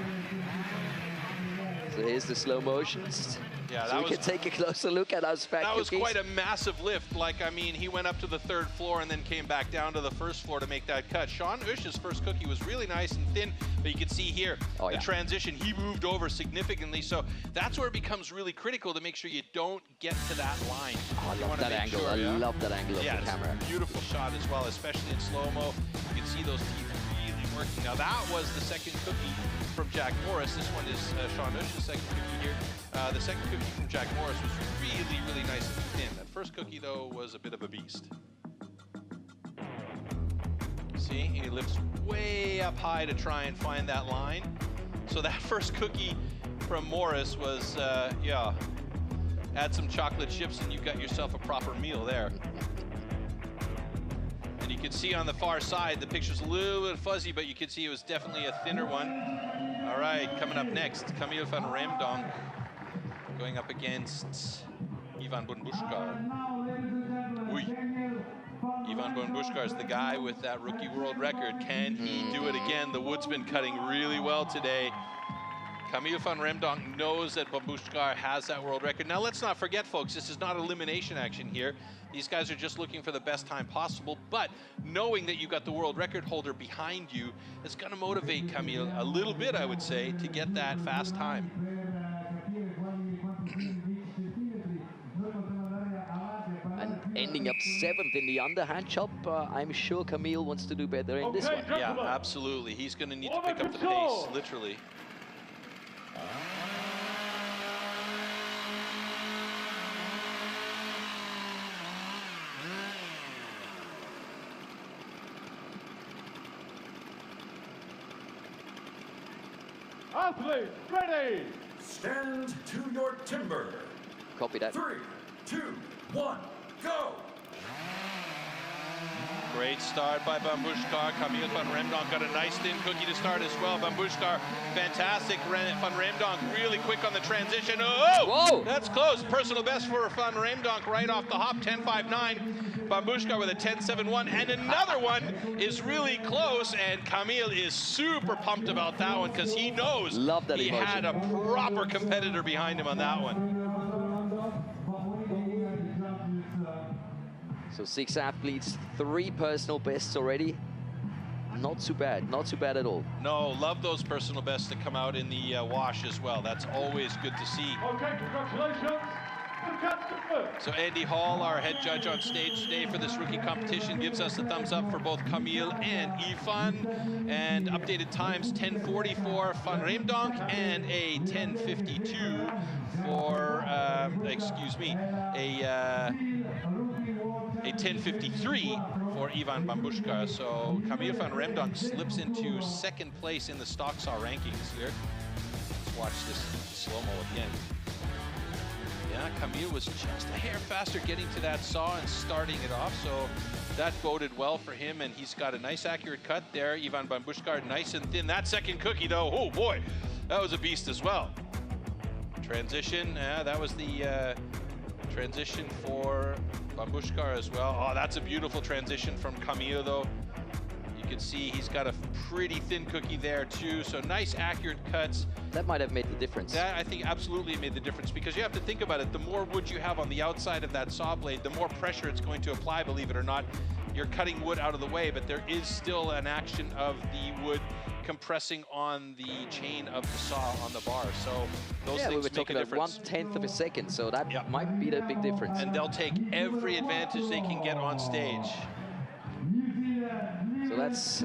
So here's the slow motions. Yeah, so we can take a closer look at those fat cookies. That was quite a massive lift. Like, I mean, he went up to the third floor and then came back down to the first floor to make that cut. Sean Ush's first cookie was really nice and thin, but you can see here, the transition, he moved over significantly. So that's where it becomes really critical to make sure you don't get to that line. Oh, I love that angle. I love that angle of the camera. It's a beautiful shot as well, especially in slow-mo. You can see those teeth really working. Now, that was the second cookie from Jack Morris. This one is Sean Ush's second cookie here. The second cookie from Jack Morris was really, really nice and thin. That first cookie, though, was a bit of a beast. See, he lifts way up high to try and find that line. So that first cookie from Morris was, yeah, add some chocolate chips and you've got yourself a proper meal there. And you can see on the far side, the picture's a little bit fuzzy, but you can see it was definitely a thinner one. All right, coming up next, Camille van Remdonk going up against Ivan Bonbushkar. Ivan Bonbushkar is the guy with that rookie world record. Can he do it again? The wood's been cutting really well today. Camille van Remdonk knows that Bonbushkar has that world record. Now, let's not forget, folks, this is not elimination action here. These guys are just looking for the best time possible, but knowing that you've got the world record holder behind you is going to motivate Camille a little bit, I would say, to get that fast time. ending up 7th in the underhand chop. I'm sure Camille wants to do better in this one. Yeah, absolutely. He's going to need to pick up the pace, literally. Athletes, ready! Stand to your timber. Copy that. 3, 2, 1, go! Great start by Bambushkar. Camille van Remdonk got a nice thin cookie to start as well. Bambushkar, fantastic. Van Remdonk really quick on the transition. Oh, whoa! That's close. Personal best for Van Remdonk right off the hop, 10.59. Bambushkar with a 10.71, and another one is really close, and Camille is super pumped about that one because he knows he had a proper competitor behind him on that one. So 6 athletes, 3 personal bests already. Not too bad, not too bad at all. No, love those personal bests that come out in the wash as well. That's always good to see. Okay, congratulations. So Andy Hall, our head judge on stage today for this rookie competition, gives us a thumbs up for both Camille and Ivan. And updated times, 10:44 Van Remdonk and a 10:52 for, excuse me, a 10:53 for Ivan Bambushkar. So Camille van Remdonk slips into 2nd place in the stock saw rankings here. Let's watch this slow-mo again. Yeah, Camille was just a hair faster getting to that saw and starting it off, so that boded well for him, and he's got a nice accurate cut there. Ivan Bambushkar, nice and thin. That second cookie, though, oh boy, that was a beast as well. Transition, that was the transition for Bambushkar as well. Oh, that's a beautiful transition from Camille, though. You can see he's got a pretty thin cookie there too, so nice accurate cuts. That might have made the difference. That, I think, absolutely made the difference, because you have to think about it. The more wood you have on the outside of that saw blade, the more pressure it's going to apply, believe it or not. You're cutting wood out of the way, but there is still an action of the wood compressing on the chain of the saw on the bar. So those things make a difference. 1/10 of a second, so that might be the big difference. And they'll take every advantage they can get on stage. So that's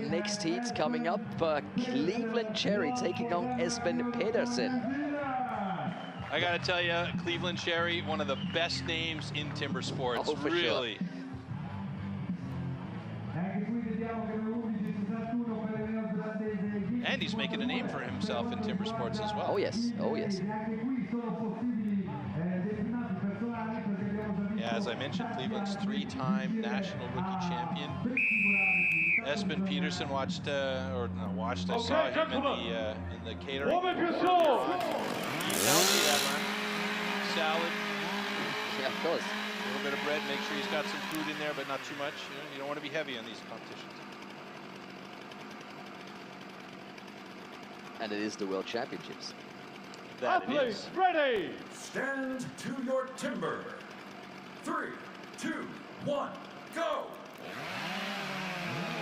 next heat coming up. Cleveland Cherry taking on Espen Pedersen. I gotta tell you, Cleveland Cherry, one of the best names in timber sports, really. Sure. And he's making a name for himself in timber sports as well. Oh yes, oh yes. Yeah, as I mentioned, Cleveland's 3-time national rookie champion. Espen Pedersen watched, or not watched, I saw him in the catering. Warm up your soul. Salad. Yeah, of course. A little bit of bread, make sure he's got some food in there, but not too much. You don't want to be heavy on these competitions. And it is the World Championships. That Athletes, ready! Stand to your timber. 3, 2, 1, go!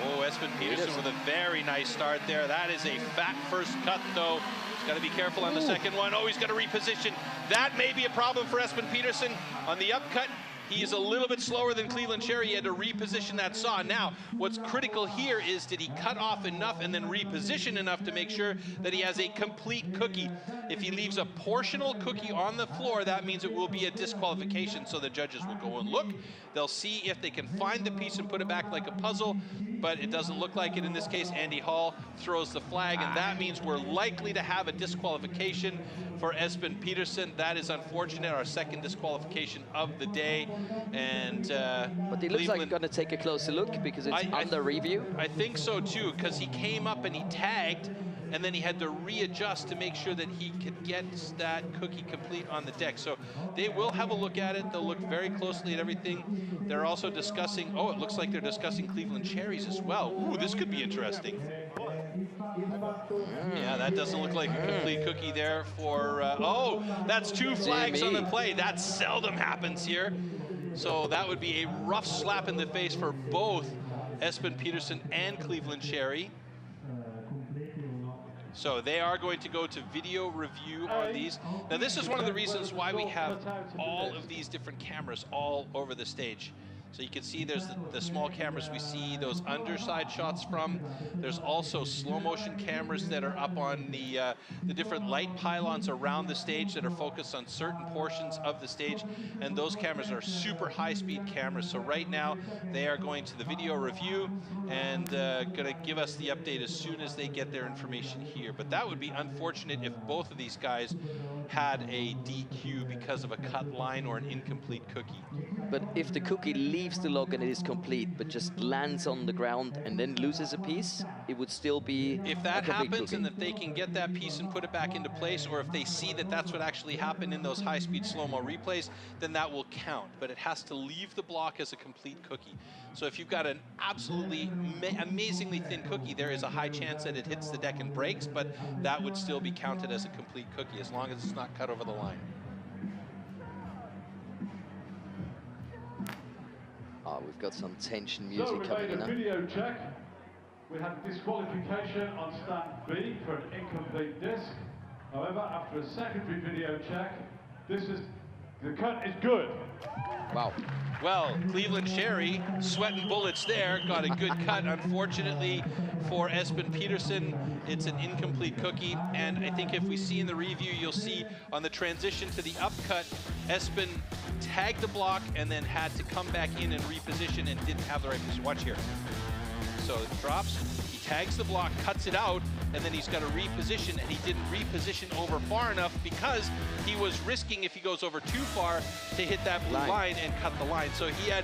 Oh, Espen Pedersen with a very nice start there. That is a fat first cut, though. He's got to be careful on the second one. Oh, he's got to reposition. That may be a problem for Espen Pedersen. On the upcut, he is a little bit slower than Cleveland Cherry. He had to reposition that saw. Now, what's critical here is, did he cut off enough and then reposition enough to make sure that he has a complete cookie? If he leaves a portional cookie on the floor, that means it will be a disqualification. So the judges will go and look. They'll see if they can find the piece and put it back like a puzzle, but it doesn't look like it in this case. Andy Hall throws the flag, and that means we're likely to have a disqualification for Espen Pedersen. That is unfortunate, our second disqualification of the day. And but it looks like we're going to take a closer look because it's under review. I think so too, because he came up and he tagged, and then he had to readjust to make sure that he could get that cookie complete on the deck. So they will have a look at it. They'll look very closely at everything. They're also discussing, oh, it looks like they're discussing Cleveland Cherries as well. Ooh, this could be interesting. Yeah, that doesn't look like a complete cookie there for, oh, that's 2 flags on the play. That seldom happens here. So that would be a rough slap in the face for both Espen Pedersen and Cleveland Cherry. So they are going to go to video review on these. Now this is one of the reasons why we have all of these different cameras all over the stage. So you can see there's the small cameras we see those underside shots from. There's also slow motion cameras that are up on the different light pylons around the stage that are focused on certain portions of the stage. And those cameras are super high speed cameras. So right now they are going to the video review and going to give us the update as soon as they get their information here. But that would be unfortunate if both of these guys had a DQ because of a cut line or an incomplete cookie. But if the cookie leaves the log and it is complete, but just lands on the ground and then loses a piece, it would still be if that happens, and if they can get that piece and put it back into place, or if they see that that's what actually happened in those high-speed slow-mo replays, then that will count. But it has to leave the block as a complete cookie. So if you've got an absolutely amazingly thin cookie, there is a high chance that it hits the deck and breaks, but that would still be counted as a complete cookie as long as it's not cut over the line. Oh, we've got some tension music so coming in. So we made a video check. We had disqualification on stand B for an incomplete disc. However, after a secondary video check, the cut is good. Wow. Well, Cleveland Sherry, sweating bullets there, got a good cut. Unfortunately for Espen Petersen, it's an incomplete cookie. And I think if we see in the review, you'll see on the transition to the upcut, Espen tagged the block and then had to come back in and reposition and didn't have the right position. Watch here. So it drops, he tags the block, cuts it out, and then he's got to reposition, and he didn't reposition over far enough because he was risking, if he goes over too far, to hit that blue line and cut the line. So he had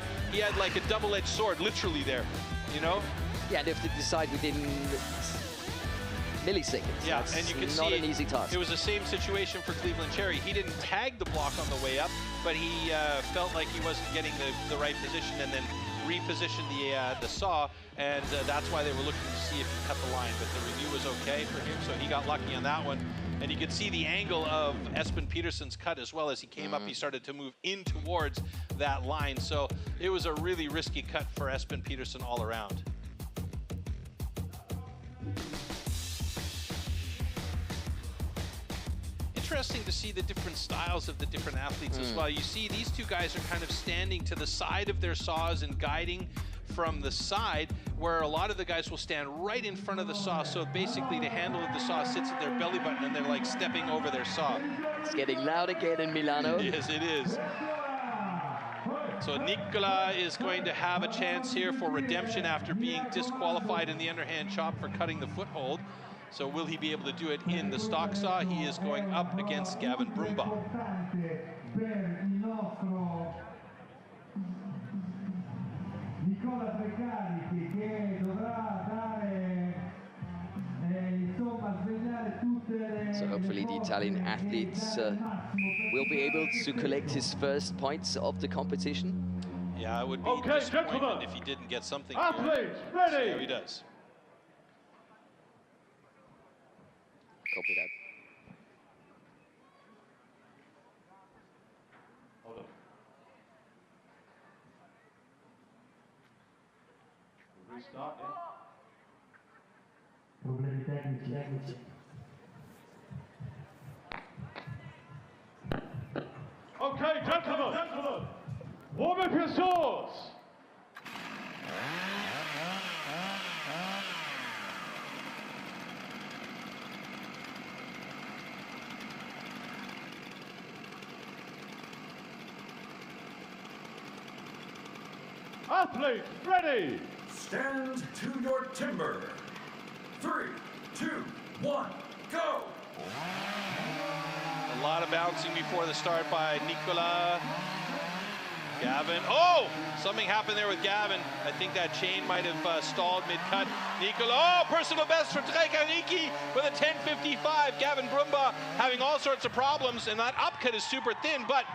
like a double-edged sword, literally there, you know? Yeah, they have to decide within milliseconds. Yeah, that's and you can not see an easy task. It was the same situation for Cleveland Cherry. He didn't tag the block on the way up, but he felt like he wasn't getting the right position, and then repositioned the saw, and that's why they were looking to see if he cut the line. But the review was okay for him, so he got lucky on that one. And you could see the angle of Espen Petersen's cut as well. As he came up, he started to move in towards that line. So it was a really risky cut for Espen Petersen all around. Interesting to see the different styles of the different athletes as well. You see these two guys are kind of standing to the side of their saws and guiding from the side, where a lot of the guys will stand right in front of the saw. So basically the handle of the saw sits at their belly button and they're like stepping over their saw. It's getting loud again in Milano. Yes, it is. So Nicola is going to have a chance here for redemption after being disqualified in the underhand chop for cutting the foothold. So will he be able to do it in the stock saw? He is going up against Gavin Brumbaugh. So hopefully the Italian athletes will be able to collect his first points of the competition. Yeah, it would be disappointment if he didn't get something. Athletes, ready! So he does. Copy that. Hold on. Restart, yeah. Problemi tecnici. Okay, gentlemen, warm up your swords. Athletes, ready! Stand to your timber. 3, 2, 1, go! A lot of bouncing before the start by Nicola. Gavin, oh! Something happened there with Gavin. I think that chain might have stalled mid-cut. Nicola, oh! Personal best for Trekaniki with a 10.55. Gavin Brumbaugh having all sorts of problems, and that upcut is super thin, but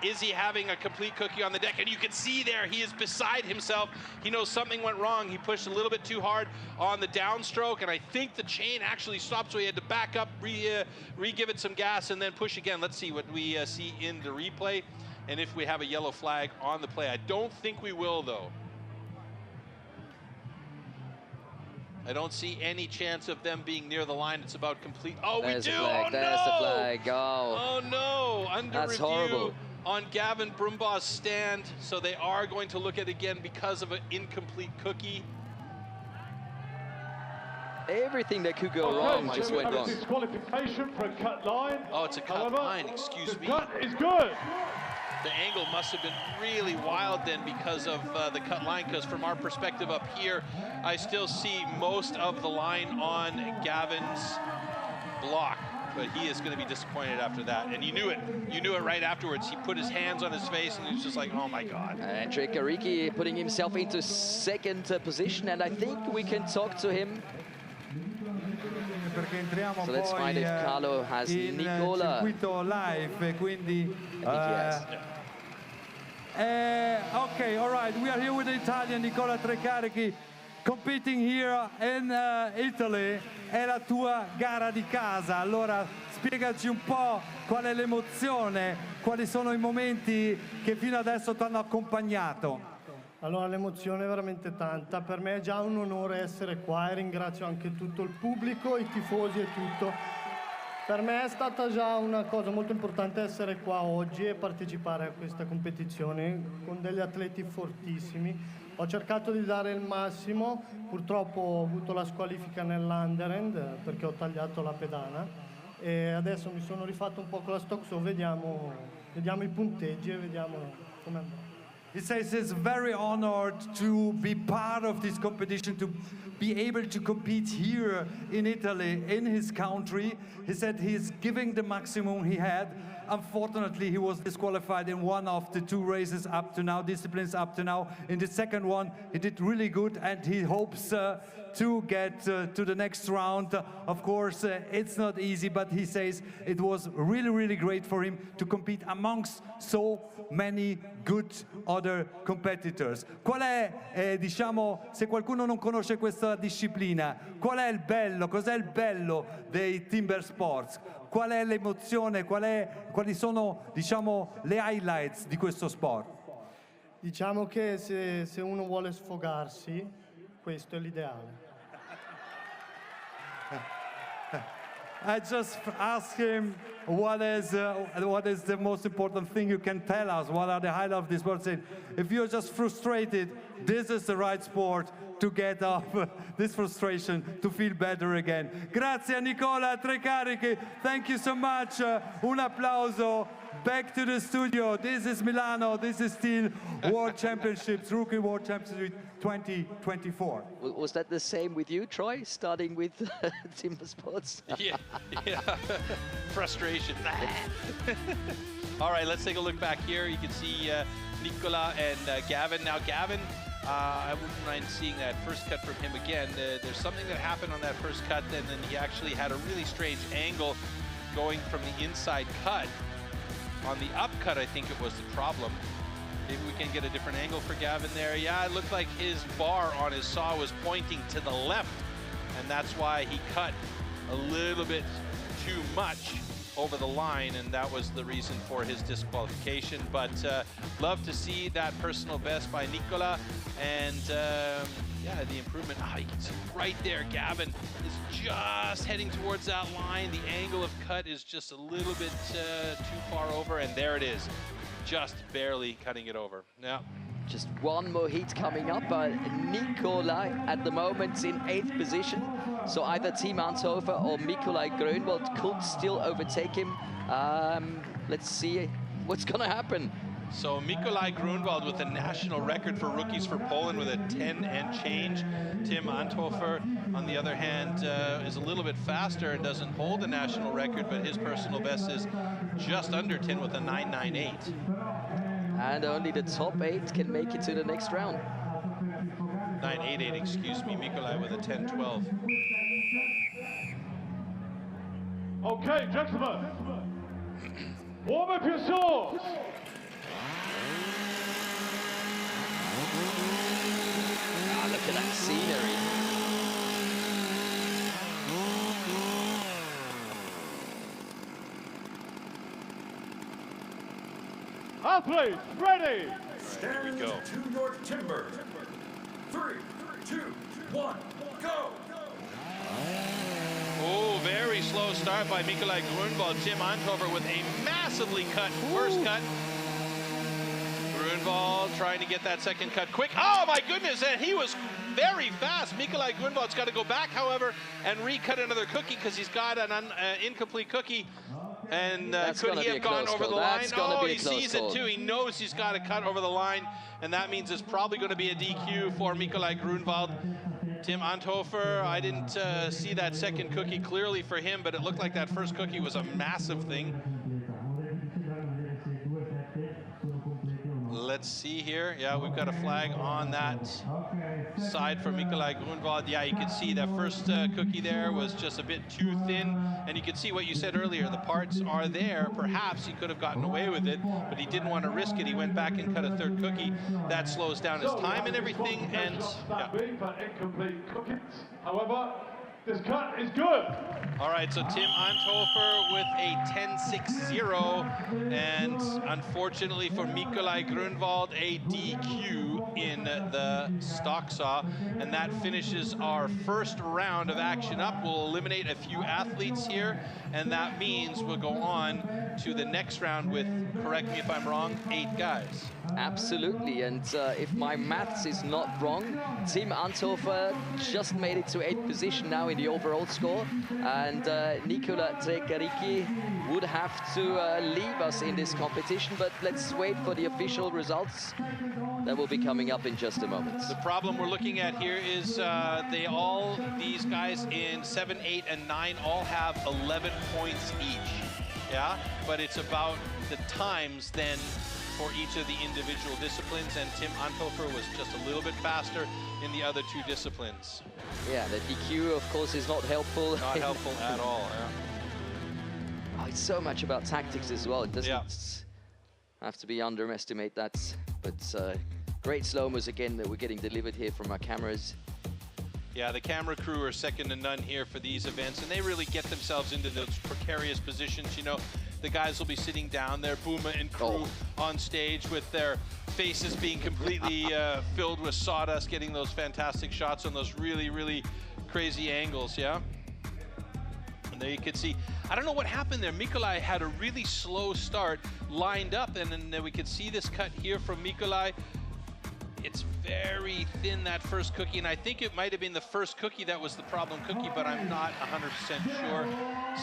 is he having a complete cookie on the deck? And you can see there, he is beside himself. He knows something went wrong. He pushed a little bit too hard on the downstroke, and I think the chain actually stopped, so he had to back up, re-give it some gas, and then push again. Let's see what we see in the replay, and if we have a yellow flag on the play. I don't think we will, though. I don't see any chance of them being near the line. It's about complete. Oh, There's we do. The flag. Oh, There's no. the flag. Oh. Oh, no. Under That's review horrible. on Gavin Brumbaugh's stand. So they are going to look at it again because of an incomplete cookie. Everything that could go wrong just went wrong. Disqualification for a cut line. Oh, it's a cut line. Excuse me. Cut is good. The angle must have been really wild then because of the cut line, because from our perspective up here, I still see most of the line on Gavin's block, but he is going to be disappointed after that. And you knew it. You knew it right afterwards. He put his hands on his face and he was just like, oh my God. And Garicki putting himself into second position, and I think we can talk to him. So let's find if Carlo has Nicola. Circuito live, quindi okay, all right, we are here with the Italian Nicola Trecarichi competing here in Italy. È la tua gara di casa, allora spiegaci un po' qual è l'emozione, quali sono i momenti che fino adesso ti hanno accompagnato. Allora, l'emozione è veramente tanta, per me è già un onore essere qua e ringrazio anche tutto il pubblico, i tifosi e tutto. Per me è stata già una cosa molto importante essere qua oggi e partecipare a questa competizione con degli atleti fortissimi. Ho cercato di dare il massimo, purtroppo ho avuto la squalifica nell'Underhand perché ho tagliato la pedana e adesso mi sono rifatto un po' con la stock, so vediamo i punteggi e vediamo come andrà. He says he's very honored to be part of this competition, to be able to compete here in Italy, in his country. He said he's giving the maximum he had. Unfortunately, he was disqualified in one of the two races up to now, disciplines up to now. In the second one, he did really good, and he hopes to get to the next round. Of course, it's not easy, but he says it was really, really great for him to compete amongst so many good other competitors. Qual è, diciamo, se qualcuno non conosce questa disciplina, qual è il bello, cos'è il bello dei timber sports? Qual è l'emozione, quali sono, diciamo, le highlights di questo sport? Diciamo che se uno vuole sfogarsi, questo è l'ideale. I just asked him what is the most important thing you can tell us. What are the highlights of this sport? If you're just frustrated, this is the right sport to get off this frustration, to feel better again. Grazie a Nicola Trecarichi. Thank you so much. Un applauso. Back to the studio. This is Milano. This is STIHL World Championships, Rookie World Championship 2024. Was that the same with you, Troy, starting with timber sports? Yeah. Frustration. All right, let's take a look back here. You can see Nicola and Gavin. Now, Gavin, I wouldn't mind seeing that first cut from him again. There's something that happened on that first cut, and then he actually had a really strange angle going from the inside cut. On the upcut, I think it was the problem. Maybe we can get a different angle for Gavin there. Yeah, it looked like his bar on his saw was pointing to the left, and that's why he cut a little bit too much over the line, and that was the reason for his disqualification. But love to see that personal best by Nicola, and yeah, the improvement. Oh, you can see right there, Gavin is just heading towards that line. The angle of cut is just a little bit too far over, and there it is, just barely cutting it over. Yeah. Just one more heat coming up, but Nicola at the moment in 8th position. So either Team Anthofer or Nikolai Grönwald could still overtake him. Let's see what's gonna happen. So Nikolai Grönwald with a national record for rookies for Poland with a 10 and change. Tim Anthofer, on the other hand, is a little bit faster and doesn't hold a national record, but his personal best is just under 10 with a 9.98. And only the top 8 can make it to the next round. 9.88, excuse me, Nikolai with a 10.12. Okay, gentlemen, warm up your swords. Ah, look at that scenery. Athletes, ready! Stand to your timber. 3, 2, 1, go! Oh, very slow start by Mikolaj Grunwald. Tim Anthofer with a massively cut first cut. Grunwald trying to get that second cut quick. Oh my goodness, and he was very fast. Mikolaj Grunwald's got to go back, however, and recut another cookie because he's got an incomplete cookie. And could he have gone over the line? Oh, he sees it too. He knows he's got to cut over the line, and that means it's probably going to be a DQ for Mikolaj Grunwald. Tim Anthofer, I didn't see that second cookie clearly for him, but it looked like that first cookie was a massive thing. Let's see here. Yeah, we've got a flag on that side for Mikolaj Grunwald. Yeah, you can see that first cookie there was just a bit too thin. And you can see what you said earlier. The parts are there. Perhaps he could have gotten away with it, but he didn't want to risk it. He went back and cut a third cookie. That slows down his time and everything. And yeah. However, this cut is good. All right, so Tim Anthofer with a 10-6-0, and unfortunately for Mikolaj Grunwald, a DQ in the stock saw, and that finishes our first round of action up. We'll eliminate a few athletes here, and that means we'll go on to the next round with, correct me if I'm wrong, 8 guys. Absolutely, and if my maths is not wrong, Tim Anthofer just made it to 8th position now in the overall score, and Nicola Trecaricchi would have to leave us in this competition, but let's wait for the official results. That will be coming up in just a moment. The problem we're looking at here is these guys in 7, 8, and 9 all have 11 points each. Yeah, but it's about the times then for each of the individual disciplines, and Tim Anthofer was just a little bit faster in the other 2 disciplines. Yeah, the DQ, of course, is not helpful. Not helpful at all, yeah. Oh, it's so much about tactics as well. It doesn't have to be underestimate that. But great slow-mos again that we're getting delivered here from our cameras. Yeah, the camera crew are second to none here for these events, and they really get themselves into those precarious positions. You know, the guys will be sitting down there, Booma and crew on stage with their faces being completely filled with sawdust, getting those fantastic shots on those really, really crazy angles, yeah? And there you can see, I don't know what happened there. Mikolaj had a really slow start lined up, and then we could see this cut here from Mikolaj. It's very thin, that first cookie, and I think it might have been the first cookie that was the problem cookie, but I'm not 100% sure.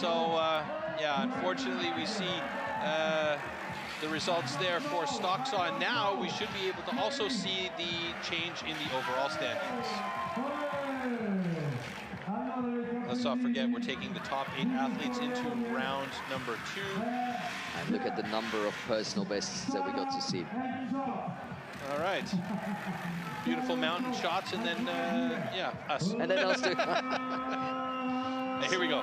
So, yeah, unfortunately, we see the results there for stock saw, and now we should be able to also see the change in the overall standings. Let's not forget, we're taking the top 8 athletes into round number 2. And look at the number of personal bests that we got to see. All right. Beautiful mountain shots, and then, yeah, us. And then us too. Here we go.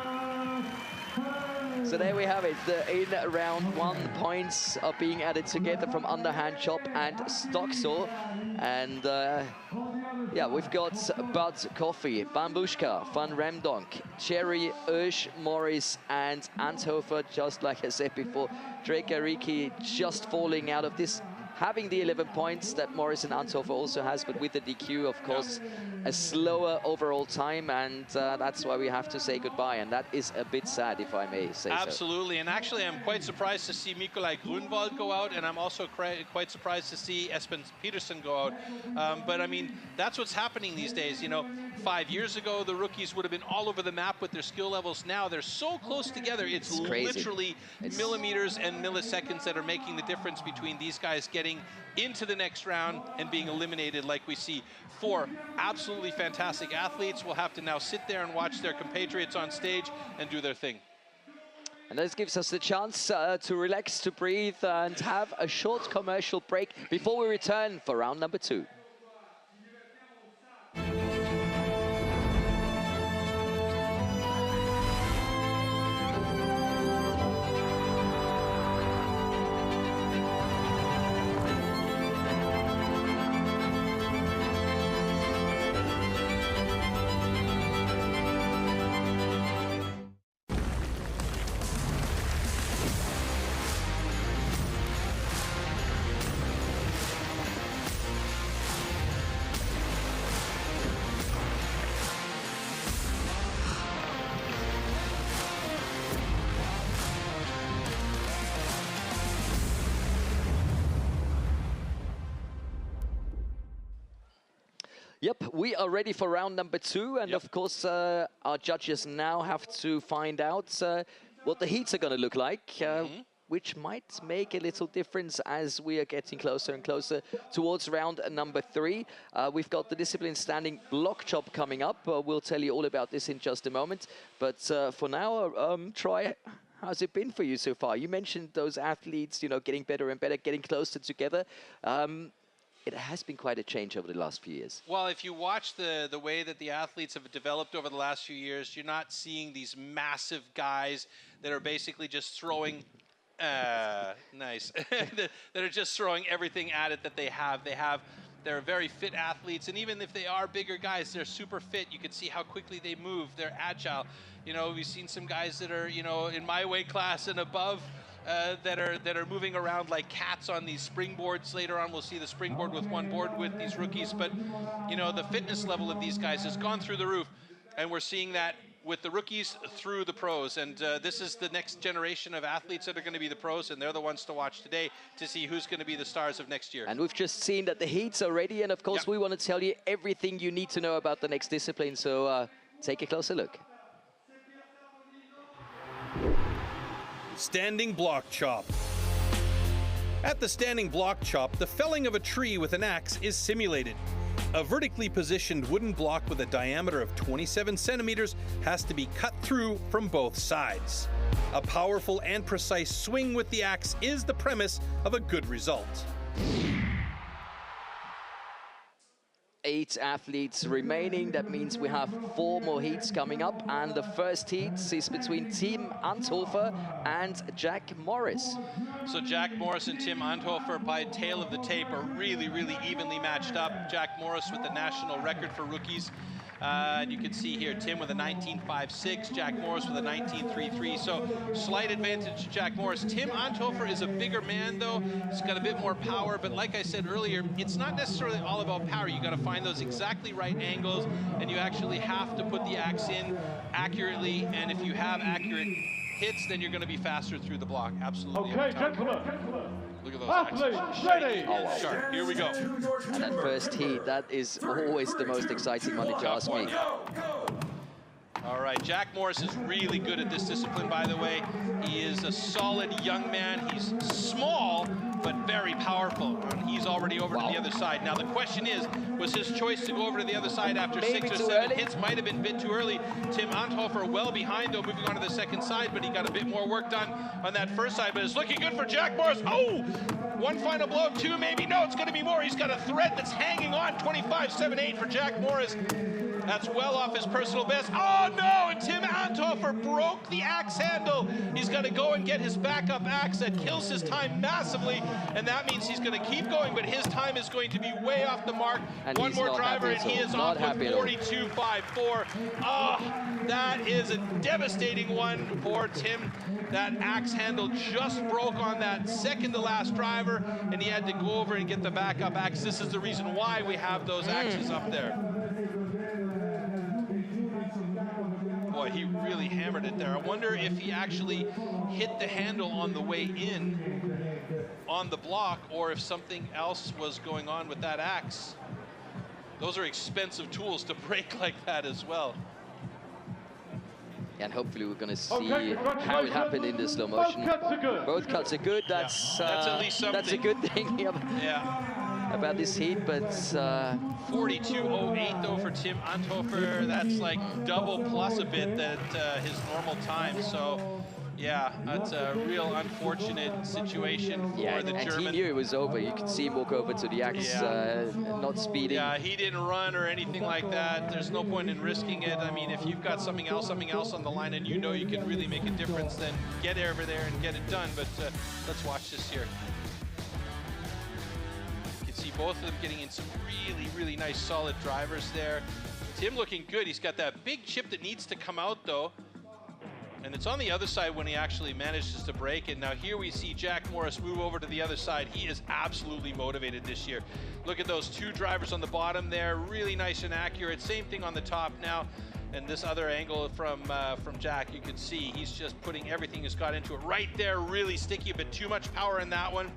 So there we have it. In round 1, points are being added together from Underhand, Chop, and Stock Saw. And yeah, we've got Bud Coffee, Bambushka, Van Remdonk, Cherry, Ursh, Morris, and Anthofer, just like I said before. Trecaricchi just falling out of this, having the 11 points that Morris and Anthofer also has, but with the DQ, of course, a slower overall time, and that's why we have to say goodbye, and that is a bit sad, if I may say so. Absolutely, and actually I'm quite surprised to see Mikolaj Grunwald go out, and I'm also quite surprised to see Espen Petersen go out. But I mean, that's what's happening these days. You know, 5 years ago, the rookies would have been all over the map with their skill levels. Now they're so close together, it's literally millimeters and milliseconds that are making the difference between these guys getting into the next round and being eliminated, like we see. 4 absolutely fantastic athletes will have to now sit there and watch their compatriots on stage and do their thing. And this gives us the chance to relax, to breathe, and have a short commercial break before we return for round number 2. Yep, we are ready for round number 2, and of course our judges now have to find out what the heats are going to look like, which might make a little difference as we are getting closer and closer towards round number 3. We've got the discipline standing block chop coming up. We'll tell you all about this in just a moment, but for now, Troy, how's it been for you so far? You mentioned those athletes, you know, getting better and better, getting closer together. It has been quite a change over the last few years. Well, if you watch the way that the athletes have developed over the last few years, you're not seeing these massive guys that are basically just throwing, nice, that are just throwing everything at it that they have. They're very fit athletes, and even if they are bigger guys, they're super fit. You can see how quickly they move. They're agile. You know, we've seen some guys that are, you know, in my weight class and above, that are moving around like cats on these springboards. Later on, we'll see the springboard with one board with these rookies. But, you know, the fitness level of these guys has gone through the roof. And we're seeing that with the rookies through the pros. And this is the next generation of athletes that are going to be the pros. And they're the ones to watch today to see who's going to be the stars of next year. And we've just seen that the heats are ready. And, of course, we want to tell you everything you need to know about the next discipline. So take a closer look. Standing block chop. At the standing block chop, the felling of a tree with an axe is simulated. A vertically positioned wooden block with a diameter of 27 centimeters has to be cut through from both sides. A powerful and precise swing with the axe is the premise of a good result. 8 athletes remaining. That means we have 4 more heats coming up, and the first heat is between Tim Anthofer and Jack Morris. So Jack Morris and Tim Anthofer, by tail of the tape, are really, really evenly matched up. Jack Morris with the national record for rookies. And you can see here Tim with a 19.56, Jack Morris with a 19.33. So slight advantage to Jack Morris. Tim Anthofer is a bigger man, though. He's got a bit more power. But like I said earlier, it's not necessarily all about power. You got to find those exactly right angles, and you actually have to put the axe in accurately. And if you have accurate hits, then you're going to be faster through the block. Absolutely. Okay, gentlemen. Look at those athletes ready. Oh, wow. Sharp. Here we go. And that first heat, that is always the most exciting one, if you ask me. All right, Jack Morris is really good at this discipline, by the way. He is a solid young man. He's small, but very powerful. And he's already over to the other side. Now, the question is, was his choice to go over to the other side after Maybe 6 or 7 hits? Might have been a bit too early. Tim Anthofer well behind, though, moving on to the second side, but he got a bit more work done on that first side. But it's looking good for Jack Morris. Oh! One final blow, 2 maybe. No, it's going to be more. He's got a thread that's hanging on. 25.78 for Jack Morris. That's well off his personal best. Oh, no, and Tim Anthofer broke the axe handle. He's got to go and get his backup axe. That kills his time massively, and that means he's going to keep going, but his time is going to be way off the mark. And one more driver, and he is off with 42.54. Oh, that is a devastating one for Tim. That axe handle just broke on that second-to-last driver, and he had to go over and get the backup axe. This is the reason why we have those axes up there. Boy, he really hammered it there. I wonder if he actually hit the handle on the way in on the block, or if something else was going on with that axe. Those are expensive tools to break like that as well. And hopefully we're going to see how it happened in the slow motion. Both cuts are good. That's at least something. That's a good thing about this heat, but 42.08 though for Tim Anthofer. That's like double plus a bit that his normal time. So yeah, that's a real unfortunate situation for the German. And he knew it was over. You could see him walk over to the axe, not speeding. Yeah, he didn't run or anything like that. There's no point in risking it. I mean, if you've got something else on the line and you know you can really make a difference, then get over there and get it done. But let's watch this here. You can see both of them getting in some really, really nice solid drivers there. Tim looking good. He's got that big chip that needs to come out though. And it's on the other side when he actually manages to break it. Now here we see Jack Morris move over to the other side. He is absolutely motivated this year. Look at those 2 drivers on the bottom there, really nice and accurate. Same thing on the top now. And this other angle from Jack, you can see he's just putting everything he's got into it. Right there, really sticky, a bit too much power in that one.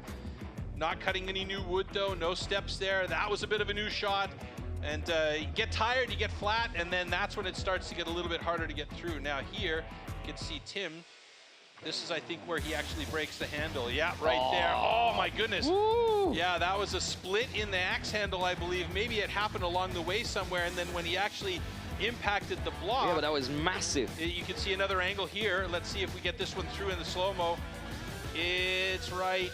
Not cutting any new wood though, no steps there. That was a bit of a new shot. And you get tired, you get flat, and then that's when it starts to get a little bit harder to get through. Now here, you can see Tim. This is, I think, where he actually breaks the handle. Yeah, right there. Oh, my goodness. Woo. Yeah, that was a split in the axe handle, I believe. Maybe it happened along the way somewhere, and then when he actually impacted the block. Yeah, but that was massive. You can see another angle here. Let's see if we get this one through in the slow-mo. It's right.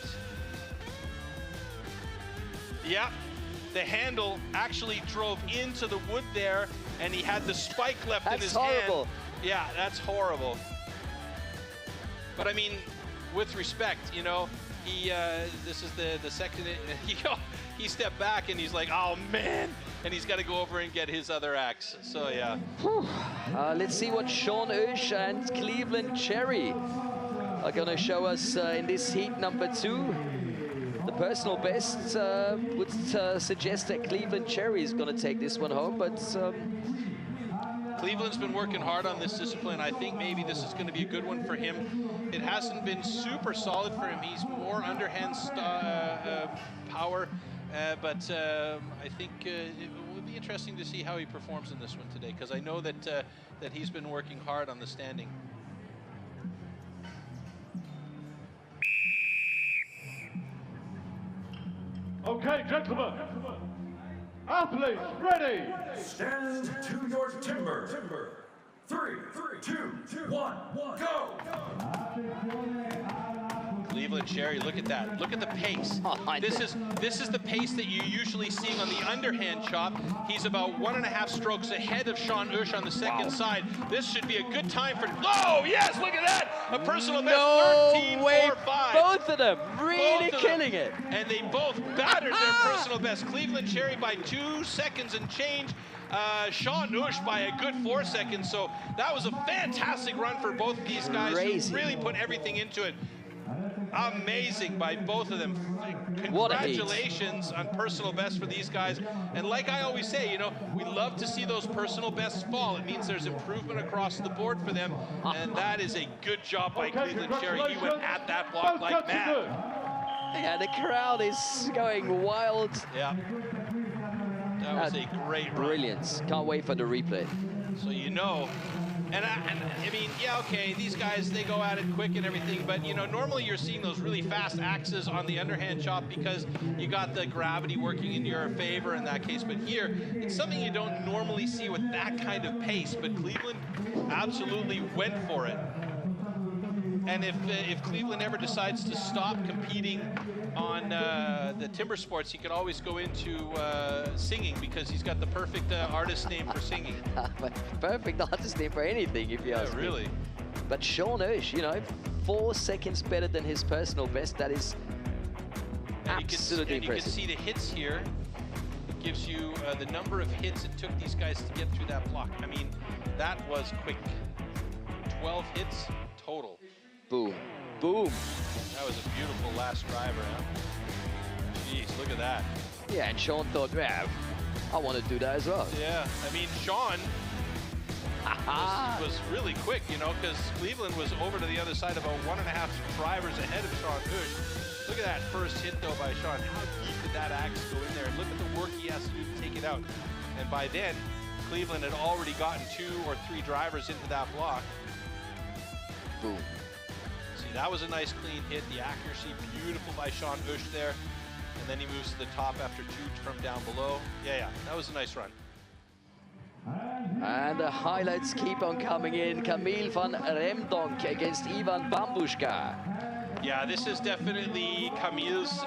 Yeah, the handle actually drove into the wood there, and he had the spike left in his horrible. hand. Yeah, that's horrible. But I mean, with respect, you know, he this is the second. He stepped back and he's like, oh man, and he's got to go over and get his other axe. So yeah. Let's see what Sean Oesch and Cleveland Cherry are going to show us in this heat number 2. The personal best would suggest that Cleveland Cherry is going to take this one home, but Cleveland's been working hard on this discipline. I think maybe this is going to be a good one for him. It hasn't been super solid for him. He's more underhand power, but I think it will be interesting to see how he performs in this one today, because I know that that he's been working hard on the standing. Okay, gentlemen. Athletes, ready. Stand to your timber. 3, 2, 1, go. Cleveland Cherry, look at that. Look at the pace. This is the pace that you usually see on the underhand chop. He's about 1.5 strokes ahead of Sean Oesch on the second side. This should be a good time for. Oh yes, look at that! A personal best 13.45. Both of them really killing it. And they both battered their personal best. Cleveland Cherry by 2 seconds and change. Sean Oesch by a good 4 seconds. So that was a fantastic run for both of these guys who really put everything into it. Amazing by both of them. Congratulations on personal best for these guys. And like I always say, you know, we love to see those personal bests fall. It means there's improvement across the board for them. And that is a good job by Cleveland Cherry. He went at that block like mad. Yeah, the crowd is going wild. Yeah. That was a great run. Brilliance. Can't wait for the replay. So you know. And I mean, yeah, okay, these guys, they go at it quick and everything, but, you know, normally you're seeing those really fast axes on the underhand chop because you got the gravity working in your favor in that case. But here, it's something you don't normally see with that kind of pace, but Cleveland absolutely went for it. And if Cleveland ever decides to stop competing on the timber sports, he could always go into singing, because he's got the perfect artist name for singing. Perfect artist name for anything, if you ask me. Really. But Sean Oesch, you know, 4 seconds better than his personal best. That is absolutely impressive. You can see the hits here. It gives you the number of hits it took these guys to get through that block. I mean, that was quick. 12 hits total. Boom. Boom. That was a beautiful last driver, huh? Jeez, look at that. Yeah, and Sean thought, yeah, I want to do that as well. Yeah, I mean, Sean was really quick, you know, because Cleveland was over to the other side, about 1.5 drivers ahead of Sean Oesch. Look at that first hit, though, by Sean. How deep did that axe go in there? Look at the work he has to do to take it out. And by then, Cleveland had already gotten 2 or 3 drivers into that block. Boom. See, that was a nice clean hit. The accuracy, beautiful by Sean Oesch there. And then he moves to the top after 2 from down below. Yeah, that was a nice run. And the highlights keep on coming in. Camille van Remdonk against Ivan Bambushka. Yeah, this is definitely Camille's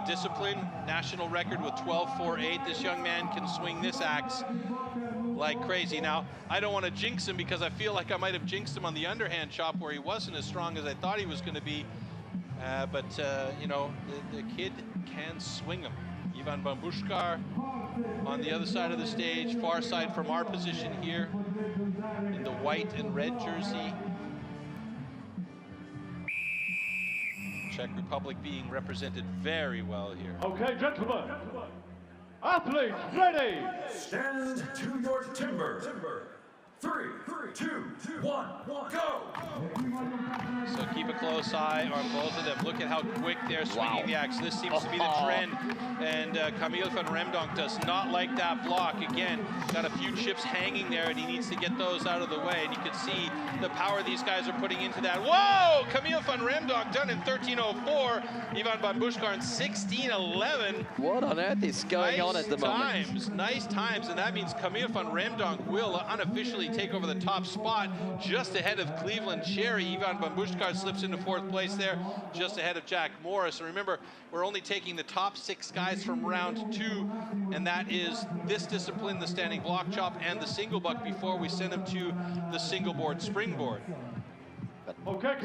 discipline. National record with 12.48. This young man can swing this axe like crazy. Now, I don't want to jinx him, because I feel like I might have jinxed him on the underhand chop where he wasn't as strong as I thought he was going to be. But you know, the kid can swing him. Ivan Bambushka on the other side of the stage, far side from our position here, in the white and red jersey. Czech Republic being represented very well here. Okay, gentlemen. Athletes, ready. Stand to your timber. 3, 2, 1, go! So keep a close eye on both of them. Look at how quick they're swinging the axe. This seems to be the trend. And Camille van Remdonk does not like that block. Again, got a few chips hanging there, and he needs to get those out of the way. And you can see the power these guys are putting into that. Whoa! Camille van Remdonk done in 13:04. Ivan van Bushkar in 16:11. What on earth is going on at the moment? Nice times, and that means Camille van Remdonk will unofficially take over the top spot just ahead of Cleveland Cherry. Ivan van Bushkar slips into 4th place there, just ahead of Jack Morris. And remember, we're only taking the top 6 guys from round 2, and that is this discipline, the standing block chop, and the single buck before we send them to the single board springboard. Okay,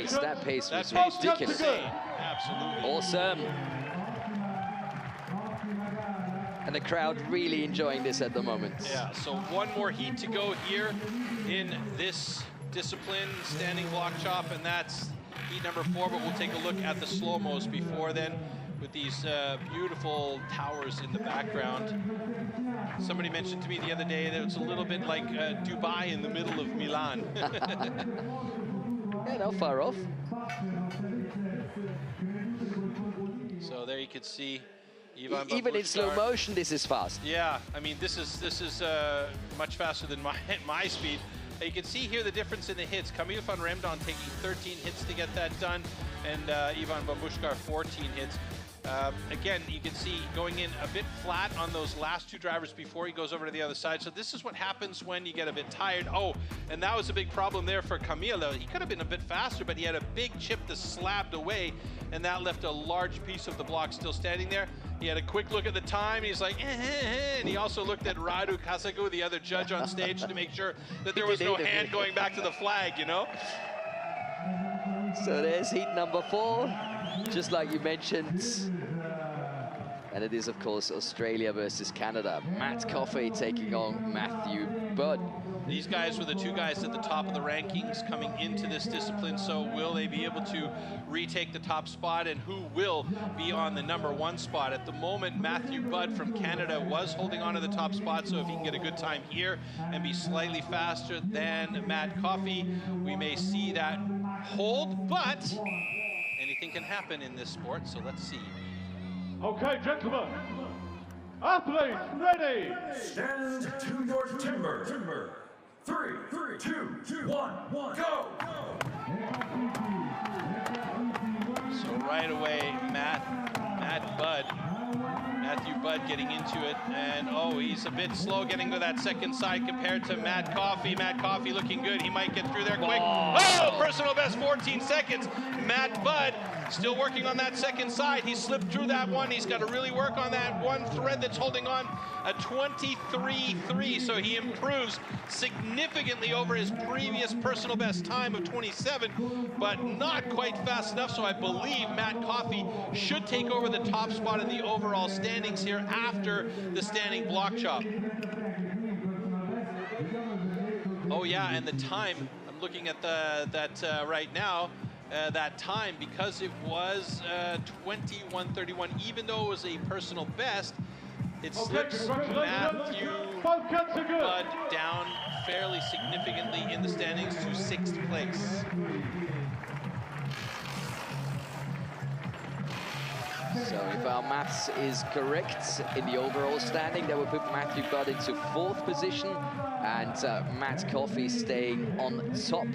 so that pace was ridiculous. Absolutely. Awesome. And the crowd really enjoying this at the moment. Yeah, so one more heat to go here in this discipline, standing block chop, and that's heat number 4, but we'll take a look at the slow-mos before then with these beautiful towers in the background. Somebody mentioned to me the other day that it's a little bit like Dubai in the middle of Milan. Yeah, not far off. So there you can see even in slow motion, this is fast. Yeah, I mean, this is much faster than my speed. You can see here the difference in the hits. Camille van Remdonk taking 13 hits to get that done, and Ivan van Bushkar 14 hits. Again, you can see going in a bit flat on those last 2 drivers before he goes over to the other side. So this is what happens when you get a bit tired. Oh, and that was a big problem there for Camille. He could have been a bit faster, but he had a big chip that slabbed away, and that left a large piece of the block still standing there. He had a quick look at the time. He's like, and he also looked at Radu Kasagu, the other judge on stage, to make sure that there was no hand going back to the flag, you know? So there's heat number 4, just like you mentioned. And it is, of course, Australia versus Canada. Matt Coffey taking on Matthew Budd. These guys were the 2 guys at the top of the rankings coming into this discipline, so will they be able to retake the top spot, and who will be on the number 1 spot? At the moment, Matthew Budd from Canada was holding on to the top spot, so if he can get a good time here and be slightly faster than Matt Coffey, we may see that hold, but anything can happen in this sport, so let's see. Okay, gentlemen, athletes ready. Stand to your timber. 3, 2, 1, go! So right away, Matthew Budd getting into it, and oh, he's a bit slow getting to that second side compared to Matt Coffey. Matt Coffey looking good. He might get through there quick. Oh, personal best 14 seconds. Matt Budd still working on that second side. He slipped through that one. He's got to really work on that one thread that's holding on, a 23.3. So he improves significantly over his previous personal best time of 27, but not quite fast enough. So I believe Matt Coffey should take over the top spot in the overall standings here after the standing block chop. Oh yeah, and the time, I'm looking at that right now. That time, because it was 21:31, even though it was a personal best, it slips Matthew Budd down fairly significantly in the standings to 6th place. So if our maths is correct, in the overall standing, that would put Matthew Budd into 4th position, and Matt Coffey staying on top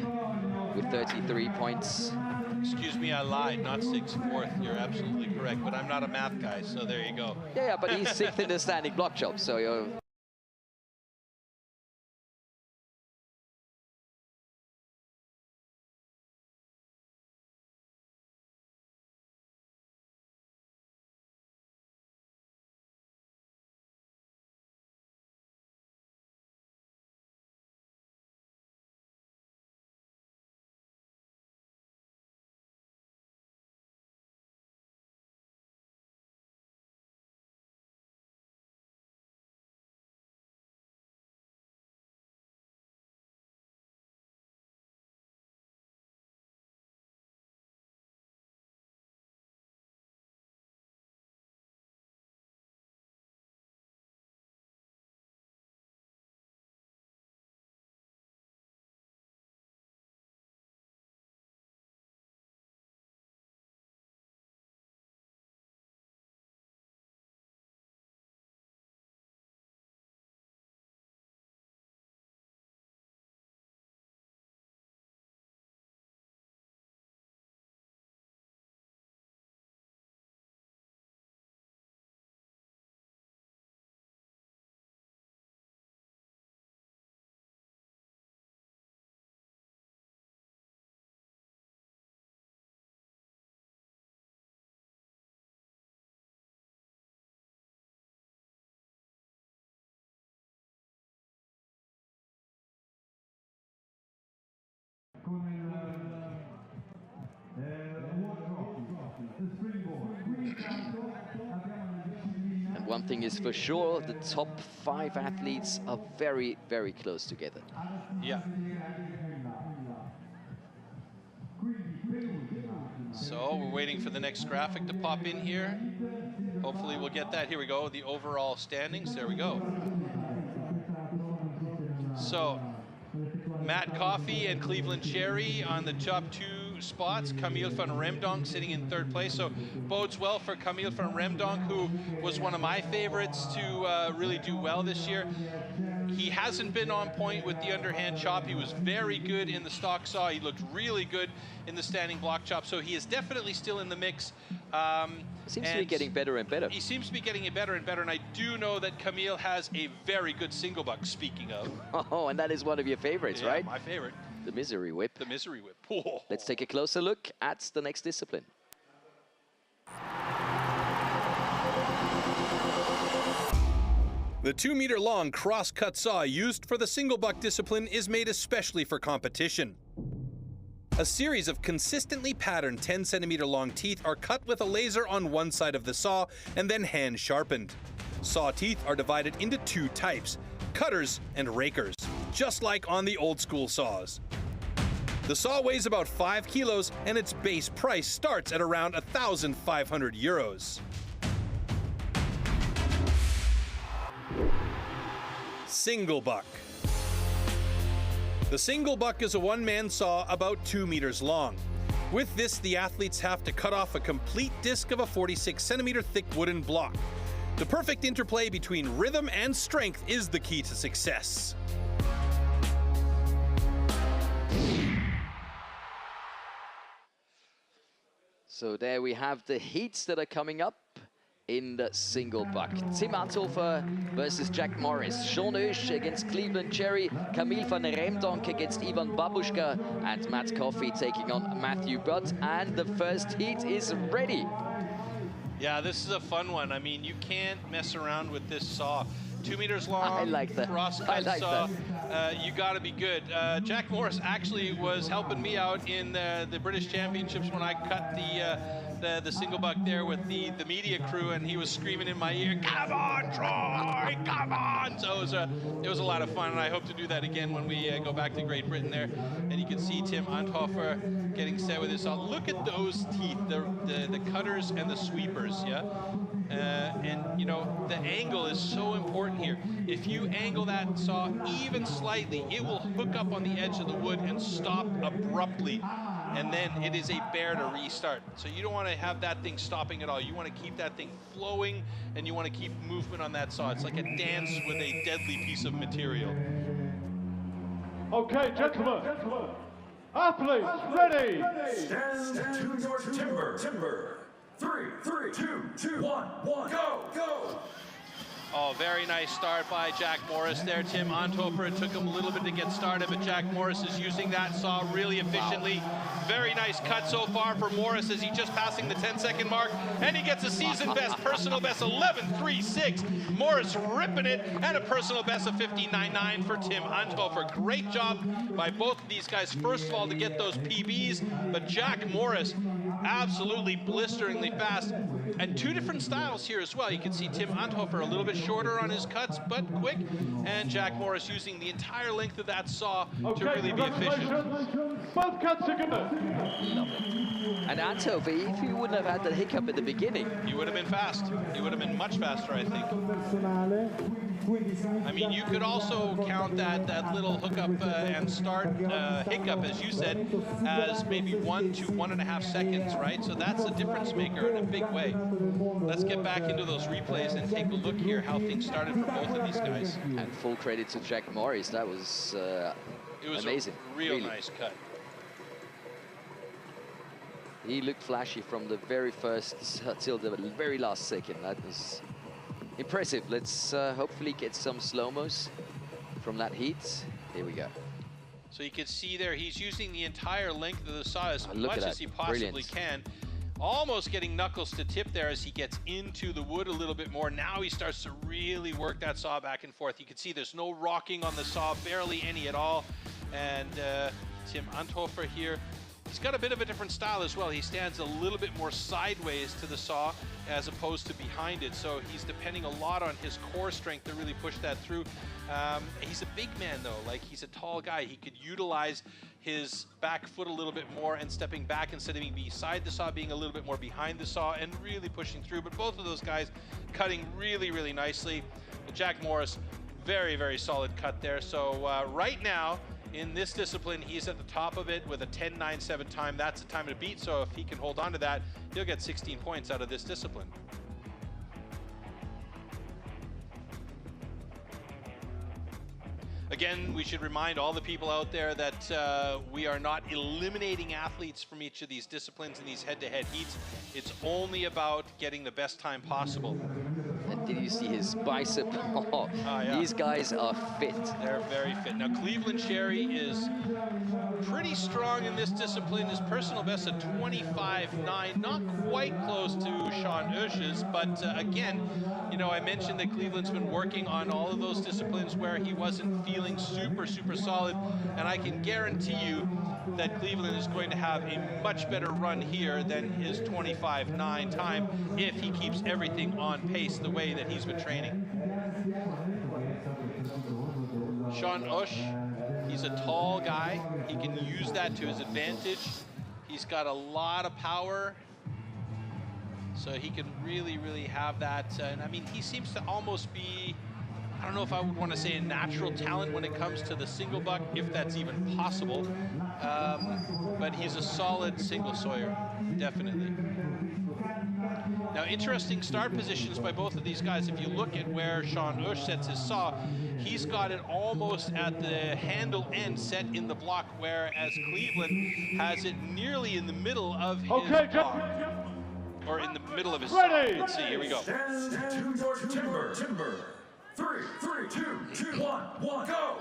with 33 points. Excuse me, I lied, not 6th, 4th. You're absolutely correct, but I'm not a math guy, so there you go. Yeah, but he's 6th in the standing block chop, so you're And one thing is for sure, the top 5 athletes are very, very close together. Yeah. So we're waiting for the next graphic to pop in here. Hopefully we'll get that. Here we go, the overall standings. There we go. So Matt Coffey and Cleveland Cherry on the top 2 spots. Camille van Remdonk sitting in 3rd place. So bodes well for Camille van Remdonk, who was one of my favorites to really do well this year. He hasn't been on point with the underhand chop. He was very good in the stock saw. He looked really good in the standing block chop. So he is definitely still in the mix. Seems to be getting better and better. He seems to be getting it better and better. And I do know that Camille has a very good single buck, speaking of. Oh, and that is one of your favorites, yeah, right? My favorite. The misery whip. The misery whip. Oh. Let's take a closer look at the next discipline. The 2-meter-long cross-cut saw used for the single buck discipline is made especially for competition. A series of consistently patterned 10-centimeter-long teeth are cut with a laser on one side of the saw and then hand sharpened. Saw teeth are divided into 2 types, cutters and rakers, just like on the old-school saws. The saw weighs about 5 kilos and its base price starts at around 1,500 euros. Single buck. The single buck is a one-man saw about 2 meters long. With this, the athletes have to cut off a complete disc of a 46-centimeter thick wooden block. The perfect interplay between rhythm and strength is the key to success. So there we have the heats that are coming up in the single buck. Tim Anthofer versus Jack Morris. Sean Oesch against Cleveland Cherry. Camille van Remdonk against Ivan Babushka. And Matt Coffey taking on Matthew Butt. And the first heat is ready. Yeah, this is a fun one. I mean, you can't mess around with this saw. 2 meters long, I like that. cross-cut saw. You got to be good. Jack Morris actually was helping me out in the British Championships when I cut the single buck there with the media crew, and he was screaming in my ear, "Come on, Troy, come on!" So it was a lot of fun, and I hope to do that again when we go back to Great Britain there. And you can see Tim Anthofer getting set with his saw. Look at those teeth, the cutters and the sweepers, yeah? And you know, the angle is so important here. If you angle that saw even slightly, it will hook up on the edge of the wood and stop abruptly, and then it is a bear to restart. So you don't want to have that thing stopping at all. You want to keep that thing flowing, and you want to keep movement on that saw. It's like a dance with a deadly piece of material. Okay, gentlemen. Athletes, ready. Stand to your timber. 3, 2, 1, go! Oh, very nice start by Jack Morris there. Tim Anthofer, it took him a little bit to get started, but Jack Morris is using that saw really efficiently. Very nice cut so far for Morris as he's just passing the 10-second mark, and he gets a season best, personal best 11.36. Morris ripping it, and a personal best of 15.99 for Tim Anthofer. Great job by both of these guys, first of all, to get those PBs, but Jack Morris absolutely blisteringly fast. And 2 different styles here as well. You can see Tim Anthofer a little bit shorter on his cuts, but quick, and Jack Morris using the entire length of that saw to really be efficient. Both cuts are good. And Anthofer, if you wouldn't have had the hiccup at the beginning, you would have been fast. You would have been much faster, I think. I mean, you could also count that little hookup and start hiccup, as you said, as maybe 1 to 1.5 seconds, right? So that's a difference maker in a big way. Let's get back into those replays and take a look here how things started for both of these guys. And full credit to Jack Morris. That was it was amazing. A real nice cut. He looked flashy from the very first till the very last second. That was impressive. Let's hopefully get some slow-mos from that heat. Here we go. So you can see there, he's using the entire length of the saw as much as he possibly can. Almost getting knuckles to tip there as he gets into the wood a little bit more. Now he starts to really work that saw back and forth. You can see there's no rocking on the saw, barely any at all. And Tim Anthofer here He's got a bit of a different style as well. He stands a little bit more sideways to the saw as opposed to behind it. So he's depending a lot on his core strength to really push that through. He's a big man though, like he's a tall guy. He could utilize his back foot a little bit more and stepping back instead of being beside the saw, being a little bit more behind the saw and really pushing through. But both of those guys cutting really, really nicely. Jack Morris, very, very solid cut there. So right now, in this discipline, he's at the top of it with a 10.97 time. That's the time to beat, so if he can hold on to that, he'll get 16 points out of this discipline. Again, we should remind all the people out there that we are not eliminating athletes from each of these disciplines in these head-to-head heats. It's only about getting the best time possible. And did you see his bicep? Oh, yeah. These guys are fit. They're very fit. Now, Cleveland Cherry is pretty strong in this discipline. His personal best at 25.9, not quite close to Sean Usch's, but again, you know, I mentioned that Cleveland's been working on all of those disciplines where he wasn't feeling super, super solid, and I can guarantee you that Cleveland is going to have a much better run here than his 25.9 time if he keeps everything on pace the way that he's been training. Sean Usch, he's a tall guy. He can use that to his advantage. He's got a lot of power, so he can really, really have that. And I mean, he seems to almost be, I don't know if I would want to say a natural talent when it comes to the single buck, if that's even possible. But he's a solid single sawyer, definitely. Now, interesting start positions by both of these guys. If you look at where Sean Usch sets his saw, he's got it almost at the handle end set in the block, whereas Cleveland has it nearly in the middle of his block. Or in the middle of his saw. Let's see, here we go. Stand to your timber. 3, 2, 1, go!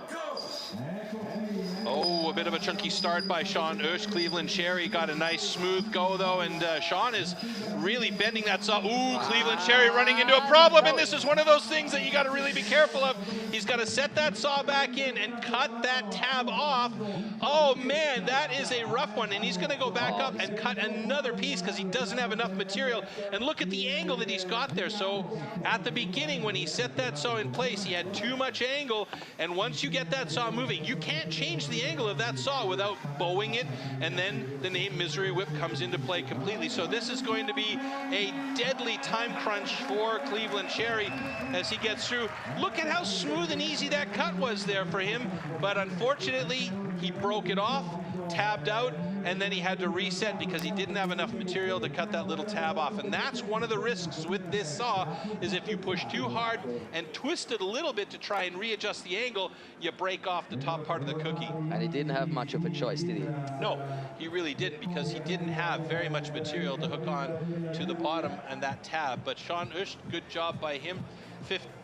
Oh, a bit of a chunky start by Sean Usch. Cleveland Cherry got a nice smooth go though, and Sean is really bending that saw. Ooh, Cleveland Cherry running into a problem, and this is one of those things that you got to really be careful of. He's got to set that saw back in and cut that tab off. Oh man, that is a rough one, and he's going to go back up and cut another piece because he doesn't have enough material. And look at the angle that he's got there. So at the beginning, when he set that saw in place, he had too much angle, and once you get that saw moving, you can't change the angle of that saw without bowing it, and then the name Misery Whip comes into play completely. So this is going to be a deadly time crunch for Cleveland Cherry as he gets through. Look at how smooth and easy that cut was there for him, but unfortunately he broke it off, tabbed out, and then he had to reset because he didn't have enough material to cut that little tab off. And that's one of the risks with this saw, is if you push too hard and twist it a little bit to try and readjust the angle, you break off the top part of the cookie. And he didn't have much of a choice, did he? No, he really didn't, because he didn't have very much material to hook on to the bottom and that tab. But Sean Usch, good job by him.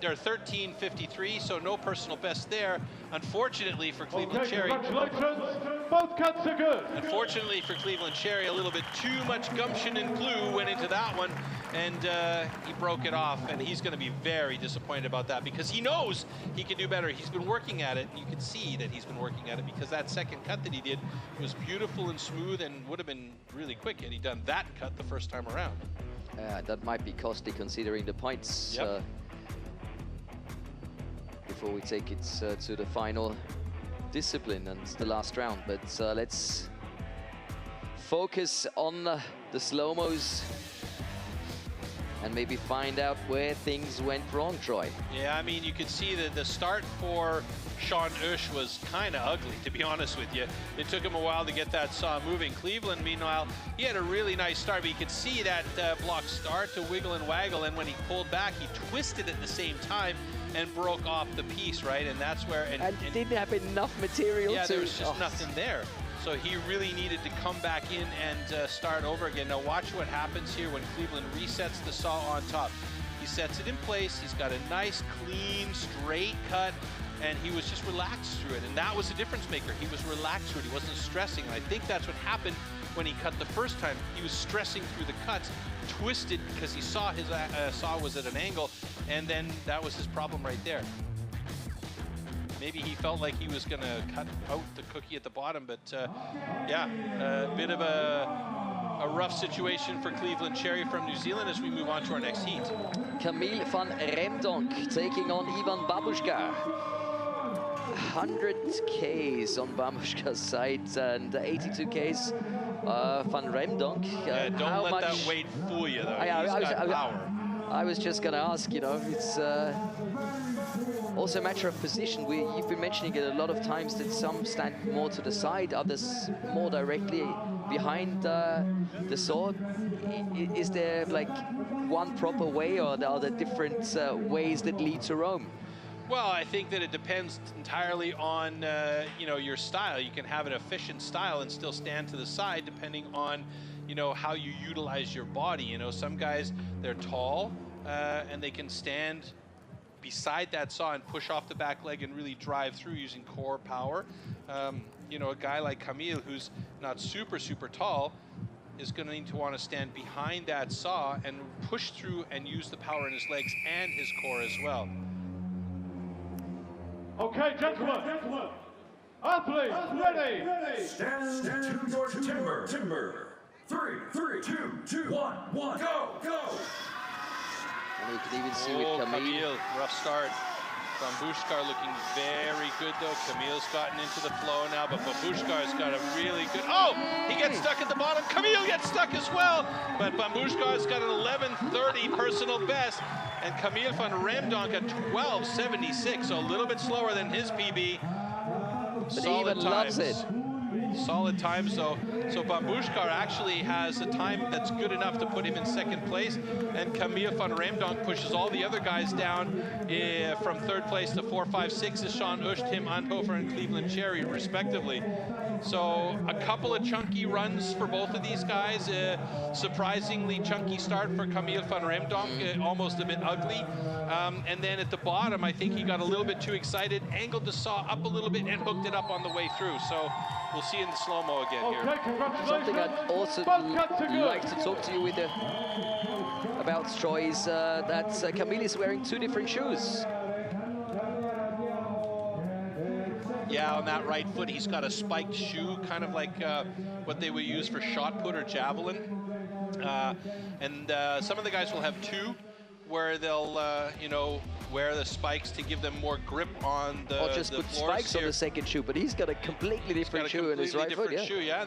13.53, so no personal best there. Unfortunately for Cleveland Cherry. Congratulations, both cuts are good. Unfortunately for Cleveland Cherry, a little bit too much gumption and glue went into that one, and he broke it off, and he's going to be very disappointed about that because he knows he can do better. He's been working at it, and you can see that he's been working at it because that second cut that he did was beautiful and smooth and would have been really quick had he done that cut the first time around. That might be costly considering the points. Yep. Before we take it to the final discipline and the last round, but let's focus on the slow-mos and maybe find out where things went wrong, Troy. Yeah, I mean, you could see that the start for Sean Usch was kind of ugly, to be honest with you. It took him a while to get that saw moving. Cleveland, meanwhile, he had a really nice start, but you could see that block start to wiggle and waggle, and when he pulled back, he twisted at the same time and broke off the piece, right? And that's where... And didn't have enough material yeah, to... there was just nothing there. So he really needed to come back in and start over again. Now watch what happens here when Cleveland resets the saw on top. He sets it in place. He's got a nice, clean, straight cut, and he was just relaxed through it. And that was the difference maker. He was relaxed through it. He wasn't stressing. And I think that's what happened when he cut the first time. He was stressing through the cuts, twisted because he saw his saw was at an angle, and then that was his problem right there. maybe he felt like he was going to cut out the cookie at the bottom, but yeah, a bit of a rough situation for Cleveland Cherry from New Zealand as we move on to our next heat. Camille van Remdonk taking on Ivan Babushka. 100 Ks on Babushka's side and 82 Ks van Remdonk. Yeah, don't let that weight fool you, though. He's got power. I was just going to ask, you know, it's also a matter of position. You've been mentioning it a lot of times that some stand more to the side, others more directly behind the sword. Is there like one proper way, or are there different ways that lead to Rome? Well, I think that it depends entirely on you know, your style. You can have an efficient style and still stand to the side, depending on, you know, how you utilize your body. You know, some guys, they're tall and they can stand beside that saw and push off the back leg and really drive through using core power. You know, a guy like Camille, who's not super tall, is going to need to want to stand behind that saw and push through and use the power in his legs and his core as well. Okay, gentlemen. Athletes, ready. Stand to your timber. 3, 2, 1, go. And you can even see with Camille, rough start. Bambushkar looking very good though. Camille's gotten into the flow now, but Bambushkar's got a really good... Oh! He gets stuck at the bottom. Camille gets stuck as well. But Bambushkar's got an 11:30 personal best. And Camille van Remdonk at 12:76, so a little bit slower than his PB. But Solid he even loves it. Solid times, though. So Bambushkar actually has a time that's good enough to put him in second place, and Camille van Remdonk pushes all the other guys down from third place to 4, 5, 6 is Sean Ush, Tim Anthofer, and Cleveland Cherry, respectively. So a couple of chunky runs for both of these guys. Surprisingly chunky start for Camille van Remdonk, almost a bit ugly. And then at the bottom, I think he got a little bit too excited, angled the saw up a little bit, and hooked it up on the way through. So we'll see in the slow-mo again here. Something I'd also like to talk to you with about, Troy, is that Camille is wearing 2 different shoes. Yeah, on that right foot, he's got a spiked shoe, kind of like what they would use for shot put or javelin. And some of the guys will have 2, where they'll, you know, wear the spikes to give them more grip on the Or just put spikes on the second shoe, but he's got a completely different shoe in his right foot. Yeah.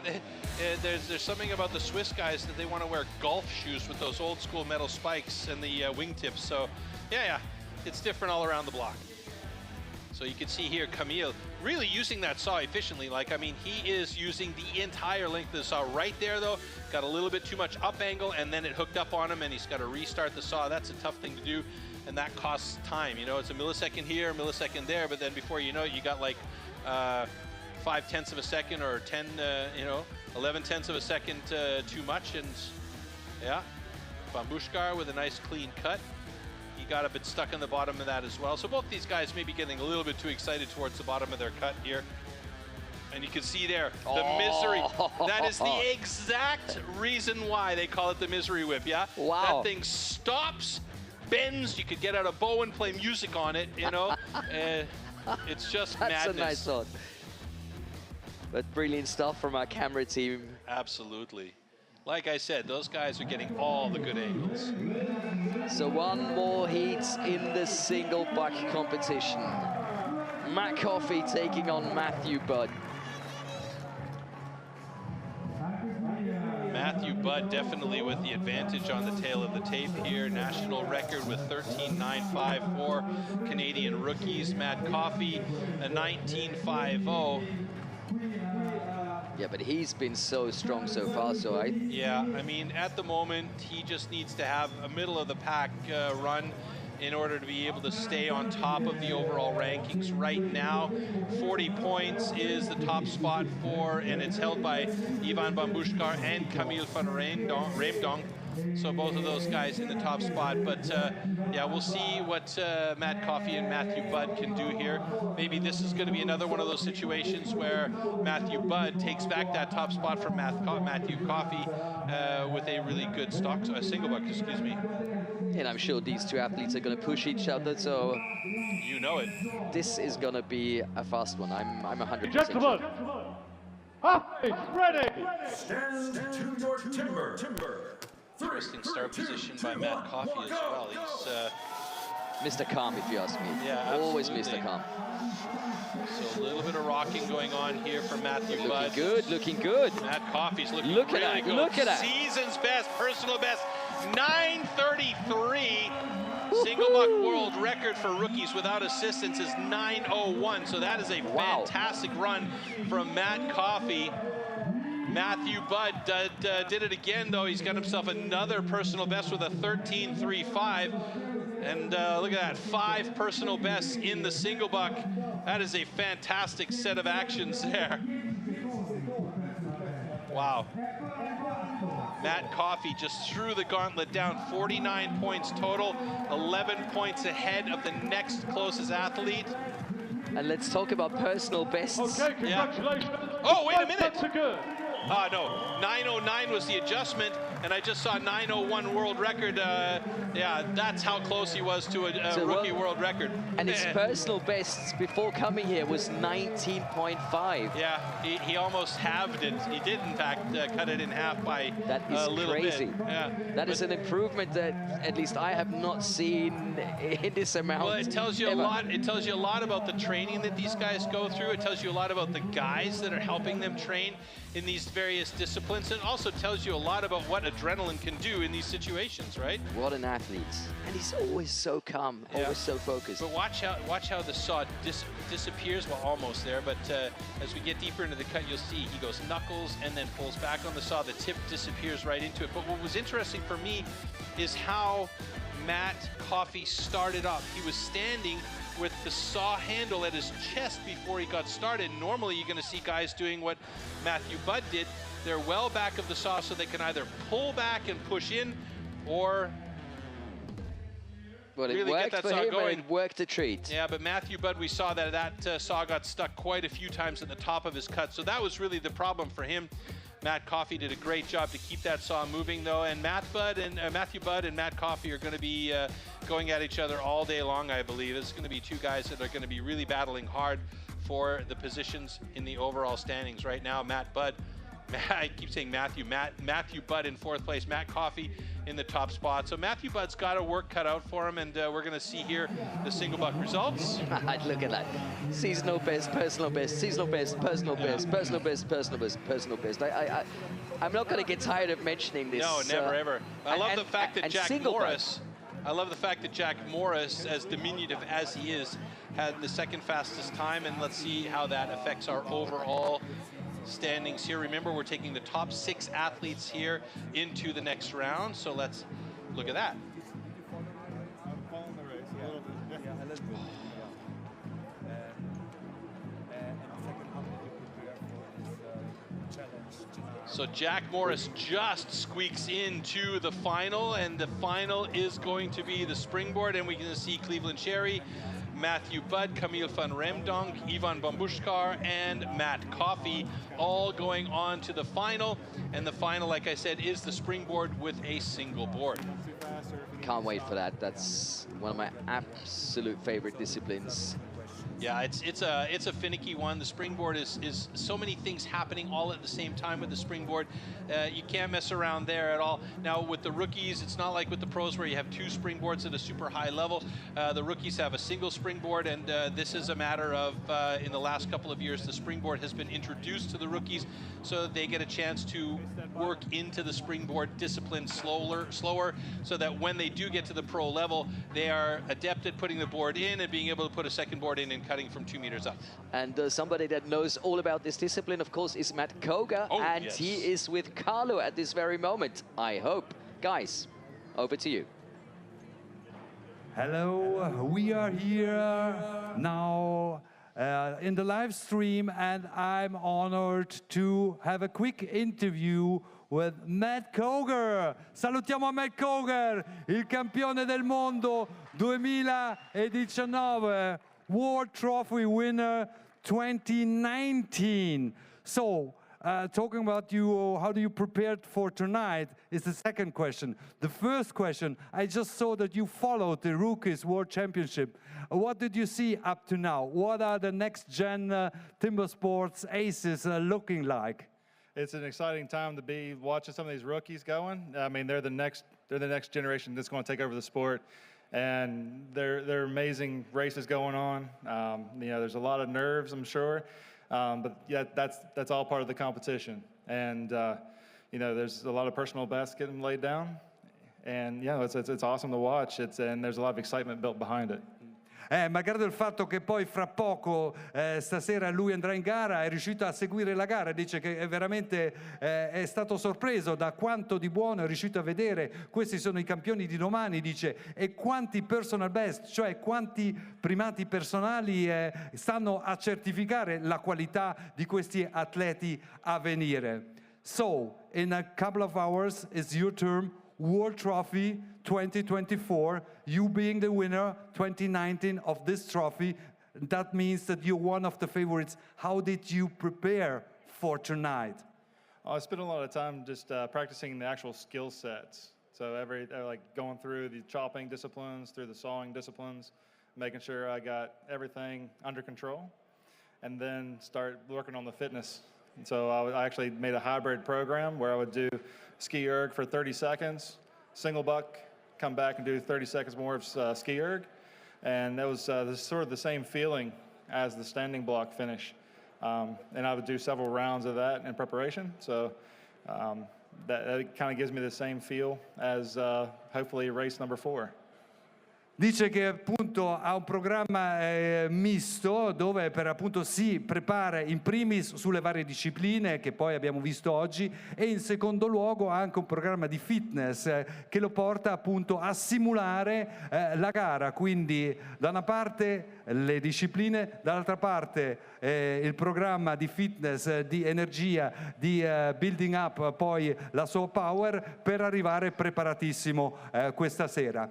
There's something about the Swiss guys that they want to wear golf shoes with those old school metal spikes and the wingtips. So, yeah, it's different all around the block. So you can see here Camille really using that saw efficiently. Like, I mean, he is using the entire length of the saw right there, though. Got a little bit too much up angle, and then it hooked up on him, and he's got to restart the saw. That's a tough thing to do, and that costs time. You know, it's a millisecond here, a millisecond there, but then before you know it, you got like 5/10 of a second or 10, you know, 11/10 of a second too much. And yeah, Bambushkar with a nice clean cut. He got a bit stuck in the bottom of that as well. So both these guys may be getting a little bit too excited towards the bottom of their cut here. And you can see there, the misery. That is the exact reason why they call it the misery whip, yeah? Wow. That thing stops, bends, you could get out a bow and play music on it, you know? It's just madness. That's a nice shot. But brilliant stuff from our camera team. Absolutely. Like I said, those guys are getting all the good angles. So one more heat in the single buck competition. Matt Coffey taking on Matthew Budd. Matthew Budd definitely with the advantage on the tail of the tape here. National record with 13.954 Canadian rookies. Matt Coffey, a 19.50. Yeah, but he's been so strong so far, so Yeah, I mean, at the moment, he just needs to have a middle-of-the-pack run in order to be able to stay on top of the overall rankings. Right now, 40 points is the top spot for, and it's held by Ivan Bambushkar and Camille van Remdonk. So both of those guys in the top spot. But yeah, we'll see what Matt Coffey and Matthew Budd can do here. Maybe this is going to be another one of those situations where Matthew Budd takes back that top spot from Matthew Coffey with a really good single buck, excuse me. And I'm sure these two athletes are going to push each other, so... You know it. This is going to be a fast one. I'm 100% Gentlemen, sure. athletes ready! Stand to your timber. Interesting start position by Matt Coffey as well. He's Mr. Calm, if you ask me. Yeah, always absolutely. Mr. Calm. So a little bit of rocking going on here from Matthew Budd. Looking good, looking good. Matt Coffey's looking Look really at that, good. look at that. Season's best, personal best, 9:33. Single buck world record for rookies without assistance is 9:01. So that is a fantastic run from Matt Coffey. Matthew Budd did it again, though. He's got himself another personal best with a 13:35. And look at that, 5 personal bests in the single buck. That is a fantastic set of actions there. Wow. Matt Coffey just threw the gauntlet down, 49 points total, 11 points ahead of the next closest athlete. And let's talk about personal bests. Okay, congratulations. Yeah. Oh, wait a minute. That's a good. No, 9:09 was the adjustment, and I just saw 9:01 world record. Yeah, that's how close he was to a rookie world record. And his personal best before coming here was 19.5. Yeah, he almost halved it. He did, in fact, cut it in half by a little crazy. bit. Yeah. That is an improvement that at least I have not seen in this amount. Well, it tells you a lot. It tells you a lot about the training that these guys go through. It tells you a lot about the guys that are helping them train in these various disciplines. It also tells you a lot about what adrenaline can do in these situations, right? What an athlete. And he's always so calm, always so focused. But watch how the saw disappears. Well, almost there, but as we get deeper into the cut, you'll see he goes knuckles and then pulls back on the saw. The tip disappears right into it. But what was interesting for me is how Matt Coffey started off. He was standing with the saw handle at his chest before he got started. Normally, you're going to see guys doing what Matthew Budd did. They're well back of the saw, so they can either pull back and push in, or really get that saw going. It worked a treat. Yeah, but Matthew Budd, we saw that saw got stuck quite a few times at the top of his cut, so that was really the problem for him. Matt Coffey did a great job to keep that saw moving, though, and Matthew Budd and Matt Coffey are going to be going at each other all day long, I believe. It's going to be two guys that are going to be really battling hard for the positions in the overall standings right now. I keep saying Matthew Budd in 4th place, Matt Coffey in the top spot. So Matthew Budd's got a work cut out for him, and we're going to see here the single buck results. Look at that. Seasonal best, personal best, seasonal best, personal best, personal best, personal best, personal best. I'm not going to get tired of mentioning this. No, never, ever. I love the fact that Jack Morris, as diminutive as he is, had the 2nd fastest time, and let's see how that affects our overall standings here. Remember, we're taking the top 6 athletes here into the next round, so let's look at that. So Jack Morris just squeaks into the final, and the final is going to be the springboard, and we're going to see Cleveland Cherry, Matthew Budd, Camille van Remdonk, Ivan Bambushkar, and Matt Coffey all going on to the final. And the final, like I said, is the springboard with a single board. Can't wait for that. That's one of my absolute favorite disciplines. Yeah, it's a finicky one. The springboard is so many things happening all at the same time with the springboard. You can't mess around there at all. Now with the rookies, it's not like with the pros where you have 2 springboards at a super high level. The rookies have a single springboard, and this is a matter of in the last couple of years, the springboard has been introduced to the rookies so that they get a chance to work into the springboard discipline slower, so that when they do get to the pro level, they are adept at putting the board in and being able to put a second board in and cutting from 2 meters up. And somebody that knows all about this discipline, of course, is Matt Koga, and yes, he is with Carlo at this very moment, I hope. Guys, over to you. Hello, we are here now in the live stream, and I'm honored to have a quick interview with Matt Koga. Salutiamo Matt Koga, il campione del mondo 2019, World Trophy winner 2019. So, talking about you, how do you prepare for tonight is the second question. The first question, I just saw that you followed the Rookies World Championship. What did you see up to now? What are the next-gen timber sports aces looking like? It's an exciting time to be watching some of these rookies going. I mean, they're the next generation that's going to take over the sport, and they're amazing races going on. You know, there's a lot of nerves, I'm sure, but yeah, that's all part of the competition. And you know, there's a lot of personal bests getting laid down, and yeah, it's awesome to watch. And there's a lot of excitement built behind it. Malgrado il fatto che poi fra poco stasera lui andrà in gara, è riuscito a seguire la gara, dice che è veramente è stato sorpreso da quanto di buono è riuscito a vedere. Questi sono i campioni di domani, dice, e quanti personal best, cioè quanti primati personali stanno a certificare la qualità di questi atleti a venire. So, in a couple of hours is your turn. World Trophy 2024, you being the winner 2019 of this trophy, that means that you're one of the favorites. How did you prepare for tonight? I spent a lot of time just practicing the actual skill sets. So like going through the chopping disciplines, through the sawing disciplines, making sure I got everything under control, and then start working on the fitness. And so I actually made a hybrid program where I would do ski erg for 30 seconds, single buck, come back and do 30 seconds more of ski erg. And that was sort of the same feeling as the standing block finish. And I would do several rounds of that in preparation. So that kind of gives me the same feel as hopefully race number 4. Dice che appunto ha un programma misto dove per appunto si prepara in primis sulle varie discipline che poi abbiamo visto oggi, e in secondo luogo ha anche un programma di fitness che lo porta appunto a simulare la gara, quindi da una parte le discipline, dall'altra parte il programma di fitness, di energia, di building up poi la sua power per arrivare preparatissimo questa sera.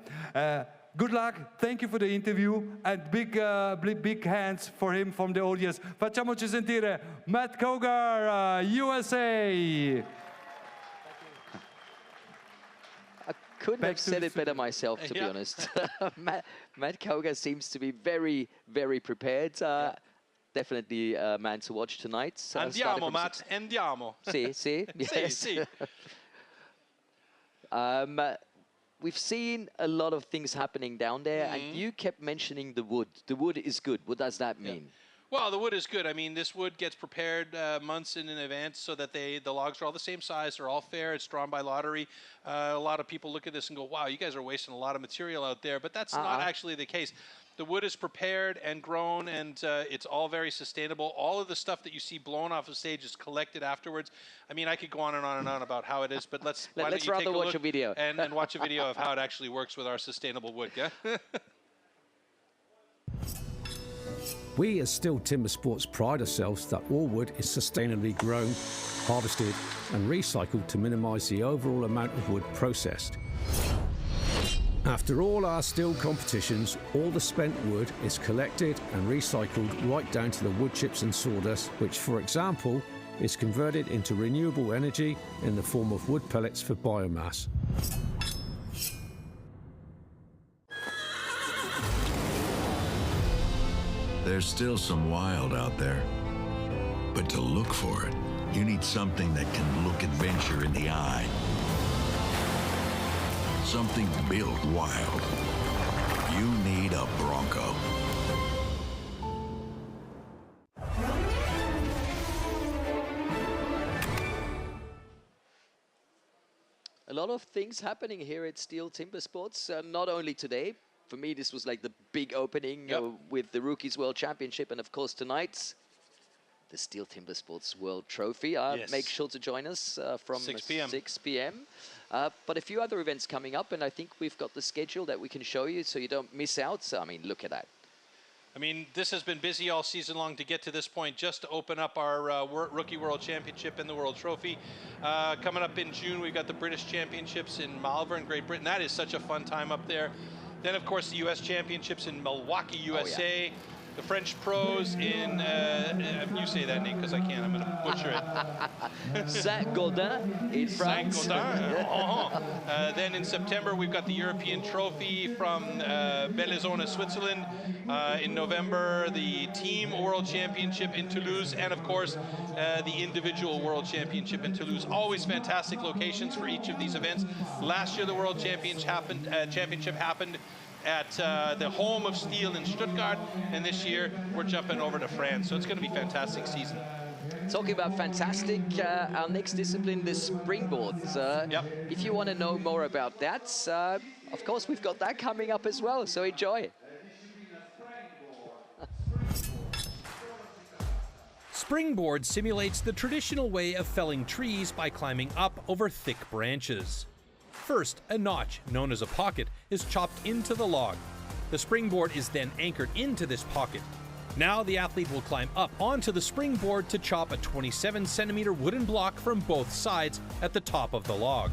Good luck, thank you for the interview, and big hands for him from the audience. Facciamoci sentire Matt Kogar, USA. I couldn't have said it better myself, to be honest. Matt Kogar seems to be very, very prepared. Definitely a man to watch tonight. Andiamo, Matt, andiamo. Sì, sì. Yes. Sì, sì. We've seen a lot of things happening down there, and you kept mentioning the wood. The wood is good. What does that mean? Well, the wood is good. I mean, this wood gets prepared months in advance so that the logs are all the same size. They're all fair. It's drawn by lottery. A lot of people look at this and go, wow, you guys are wasting a lot of material out there. But that's not actually the case. The wood is prepared and grown, and it's all very sustainable. All of the stuff that you see blown off the stage is collected afterwards. I mean, I could go on and on and on about how it is, but let's rather watch a video and watch a video of how it actually works with our sustainable wood. Yeah? We as STIHL TimberSports pride ourselves that all wood is sustainably grown, harvested and recycled to minimise the overall amount of wood processed. After all our STIHL competitions, all the spent wood is collected and recycled right down to the wood chips and sawdust, which, for example, is converted into renewable energy in the form of wood pellets for biomass. There's still some wild out there, but to look for it, you need something that can look adventure in the eye. Something built wild. You need a Bronco. A lot of things happening here at STIHL TimberSports, not only today. For me, this was like the big opening with the Rookies World Championship, and of course tonight's the STIHL TimberSports World Trophy. Make sure to join us from 6 p.m. But a few other events coming up, and I think we've got the schedule that we can show you so you don't miss out. So, I mean, look at that. I mean, this has been busy all season long to get to this point, just to open up our Rookie World Championship and the World Trophy. Coming up in June, we've got the British Championships in Malvern, Great Britain. That is such a fun time up there. Then, of course, the U.S. Championships in Milwaukee, USA. The French pros in, you say that name because I can't, I'm going to butcher it. Saint-Gaudens in France. Saint-Gaudens. Then in September, we've got the European Trophy from Bellezona, Switzerland. In November, the Team World Championship in Toulouse, and of course, the Individual World Championship in Toulouse. Always fantastic locations for each of these events. Last year, the World Championship happened at the home of STIHL in Stuttgart, and this year we're jumping over to France. So it's going to be a fantastic season. Talking about fantastic, our next discipline, the Springboard. If you want to know more about that, of course, we've got that coming up as well, so enjoy. Springboard simulates the traditional way of felling trees by climbing up over thick branches. First, a notch, known as a pocket, is chopped into the log. The springboard is then anchored into this pocket. Now the athlete will climb up onto the springboard to chop a 27-centimeter wooden block from both sides at the top of the log.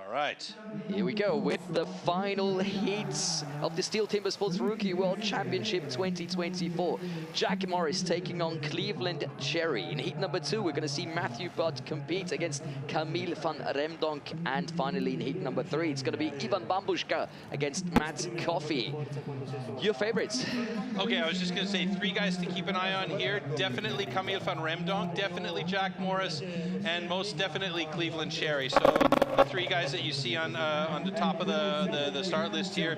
All right. Here we go with the final heats of the STIHL Timbersports Rookie World Championship 2024. Jack Morris taking on Cleveland Cherry. In heat number 2, we're going to see Matthew Budd compete against Camille van Remdonk. And finally, in heat number 3, it's going to be Ivan Bambushka against Matt Coffey. Your favorites? Okay, I was just going to say 3 guys to keep an eye on here. Definitely Camille van Remdonk, definitely Jack Morris, and most definitely Cleveland Cherry. So the 3 guys that you see on the top of the start list here.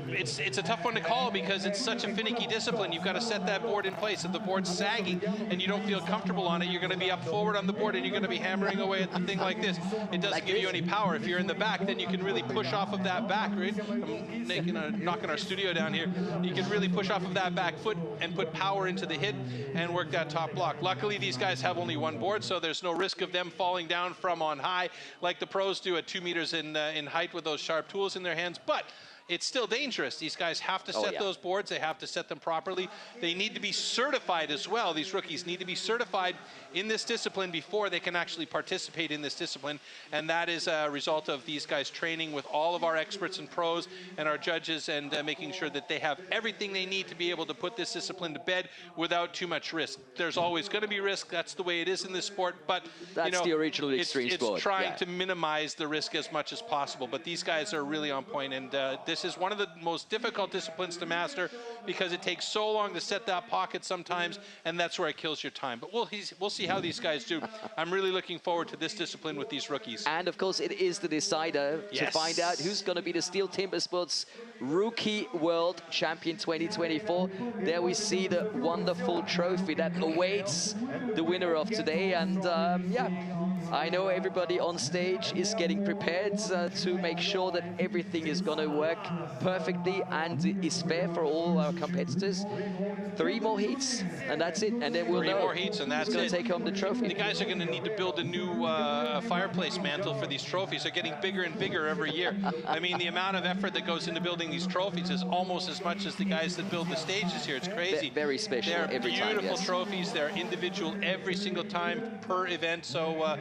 It's a tough one to call because it's such a finicky discipline. You've got to set that board in place. If the board's sagging and you don't feel comfortable on it, you're going to be up forward on the board and you're going to be hammering away at the thing like this. It doesn't give you any power. If you're in the back, then you can really push off of that back, right? I'm knocking our studio down here. You can really push off of that back foot and put power into the hit and work that top block. Luckily, these guys have only 1 board, so there's no risk of them falling down from on high like the pros do at 2 meters in height with those sharp tools in their hands. But it's still dangerous. These guys have to set those boards. They have to set them properly. They need to be certified as well. These rookies need to be certified in this discipline before they can actually participate in this discipline. And that is a result of these guys training with all of our experts and pros and our judges and making sure that they have everything they need to be able to put this discipline to bed without too much risk. There's always going to be risk. That's the way it is in this sport. But that's the original extreme sport. It's trying to minimize the risk as much as possible. But these guys are really on point. And this is one of the most difficult disciplines to master because it takes so long to set that pocket sometimes, and that's where it kills your time. But we'll see how these guys do. I'm really looking forward to this discipline with these rookies. And of course, it is the decider to find out who's going to be the STIHL Timbersports Rookie World Champion 2024. There we see the wonderful trophy that awaits the winner of today. And yeah, I know everybody on stage is getting prepared to make sure that everything is going to work perfectly and is fair for all our competitors. 3 more heats, and that's it. And then we'll know 3 more heats, and that's who's going to take home the trophy. The guys are going to need to build a new fireplace mantle for these trophies. They're getting bigger and bigger every year. I mean, the amount of effort that goes into building these trophies is almost as much as the guys that build the stages here. It's crazy. They're very special every time. They're beautiful trophies. They're individual every single time per event. So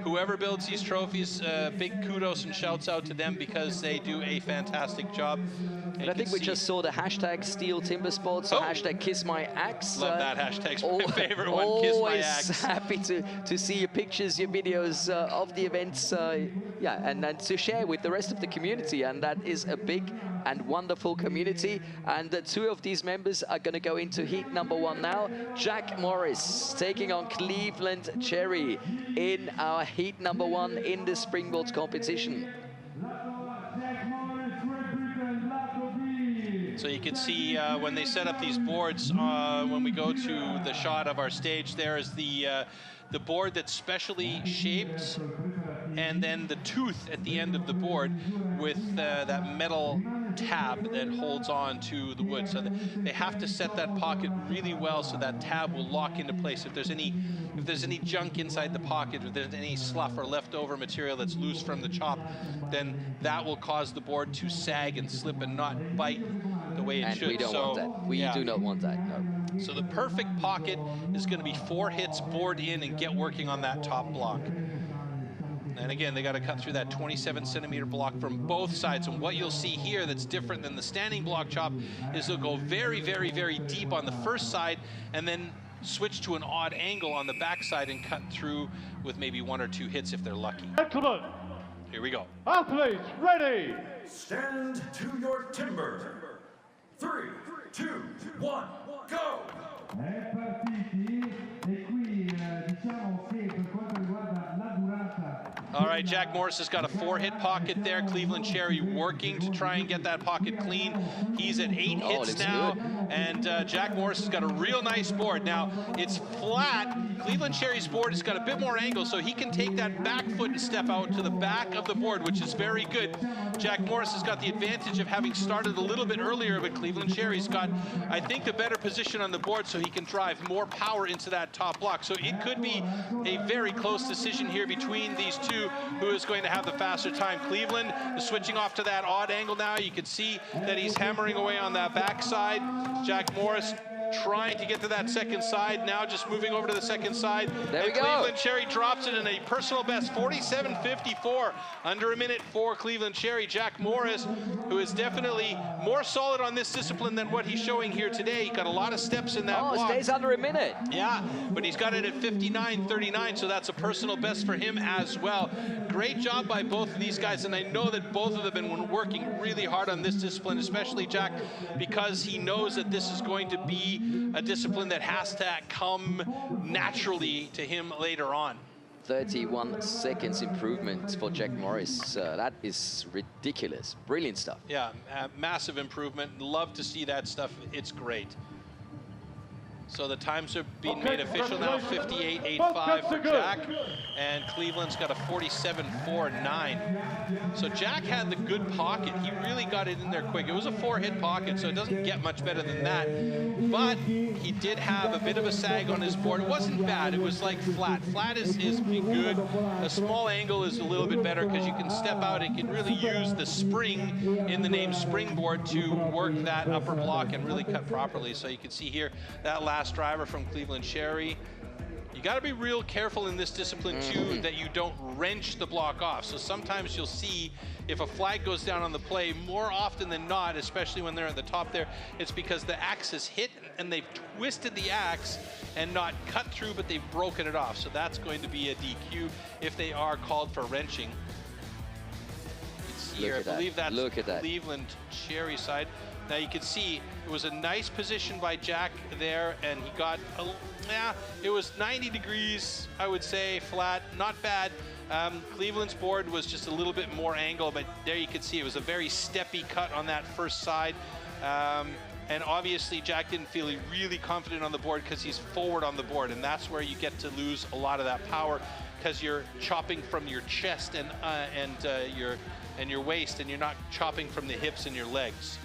whoever builds these trophies, big kudos and shouts out to them because they do a fantastic job. And I think we just saw the hashtag STIHL Timbersports, or hashtag Kiss My Axe. Love that hashtag. It's my favorite one, Kiss My Axe. Always happy to see your pictures, your videos of the events, yeah, and to share with the rest of the community. And that is a big and wonderful community. And 2 of these members are going to go into heat number 1 now. Jack Morris taking on Cleveland Cherry in our heat number 1 in the Springboard competition. So you can see when they set up these boards, when we go to the shot of our stage, there is the board that's specially shaped, and then the tooth at the end of the board with that metal tab that holds on to the wood. So they have to set that pocket really well so that tab will lock into place. If there's any junk inside the pocket, if there's any slough or leftover material that's loose from the chop, then that will cause the board to sag and slip and not bite the way it should. And we don't want that. We do not want that, no. So the perfect pocket is going to be 4 hits, board in, and get working on that top block. And again, they got to cut through that 27-centimeter block from both sides. And what you'll see here that's different than the standing block chop is they'll go very, very, very deep on the first side and then switch to an odd angle on the back side and cut through with maybe 1 or 2 hits if they're lucky. Gentlemen, here we go. Athletes, ready. Stand to your timber. 3, 2, 1, go! All right, Jack Morris has got a 4-hit pocket there. Cleveland Cherry working to try and get that pocket clean. He's at 8 hits now, and Jack Morris has got a real nice board. Now, it's flat. Cleveland Cherry's board has got a bit more angle, so he can take that back foot and step out to the back of the board, which is very good. Jack Morris has got the advantage of having started a little bit earlier, but Cleveland Cherry's got, I think, the better position on the board so he can drive more power into that top block. So it could be a very close decision here between these two, who is going to have the faster time. Cleveland is switching off to that odd angle now. You can see that he's hammering away on that backside. Jack Morris trying to get to that second side, now just moving over to the second side. There we go. Cleveland Cherry drops it in a personal best, 47.54, under a minute for Cleveland Cherry. Jack Morris, who is definitely more solid on this discipline than what he's showing here today. He got a lot of steps in that block. Stays under a minute. Yeah, but he's got it at 59.39, so that's a personal best for him as well. Great job by both of these guys, and I know that both of them have been working really hard on this discipline, especially Jack, because he knows that this is going to be a discipline that has to come naturally to him later on. 31 seconds improvement for Jack Morris. That is ridiculous. Brilliant stuff. Yeah, massive improvement. Love to see that stuff. It's great. So the times are being made official now, 58.85 for Jack, and Cleveland's got a 47.49. So Jack had the good pocket. He really got it in there quick. It was a 4-hit pocket, so it doesn't get much better than that. But he did have a bit of a sag on his board. It wasn't bad. It was like flat. Flat is good. A small angle is a little bit better because you can step out and can really use the spring in the name Springboard to work that upper block and really cut properly. So you can see here that last driver from Cleveland Cherry. You got to be real careful in this discipline too that you don't wrench the block off. So sometimes you'll see if a flag goes down on the play, more often than not, especially when they're at the top there, it's because the axe is hit and they've twisted the axe and not cut through, but they've broken it off. So that's going to be a DQ if they are called for wrenching. You can see here, I believe that's Cleveland Cherry side. Now you can see it was a nice position by Jack there, and he got, it was 90 degrees, I would say, flat, not bad. Cleveland's board was just a little bit more angle, but there you can see it was a very steppy cut on that first side. And obviously Jack didn't feel really confident on the board because he's forward on the board, and that's where you get to lose a lot of that power because you're chopping from your chest and your waist, and you're not chopping from the hips and your legs.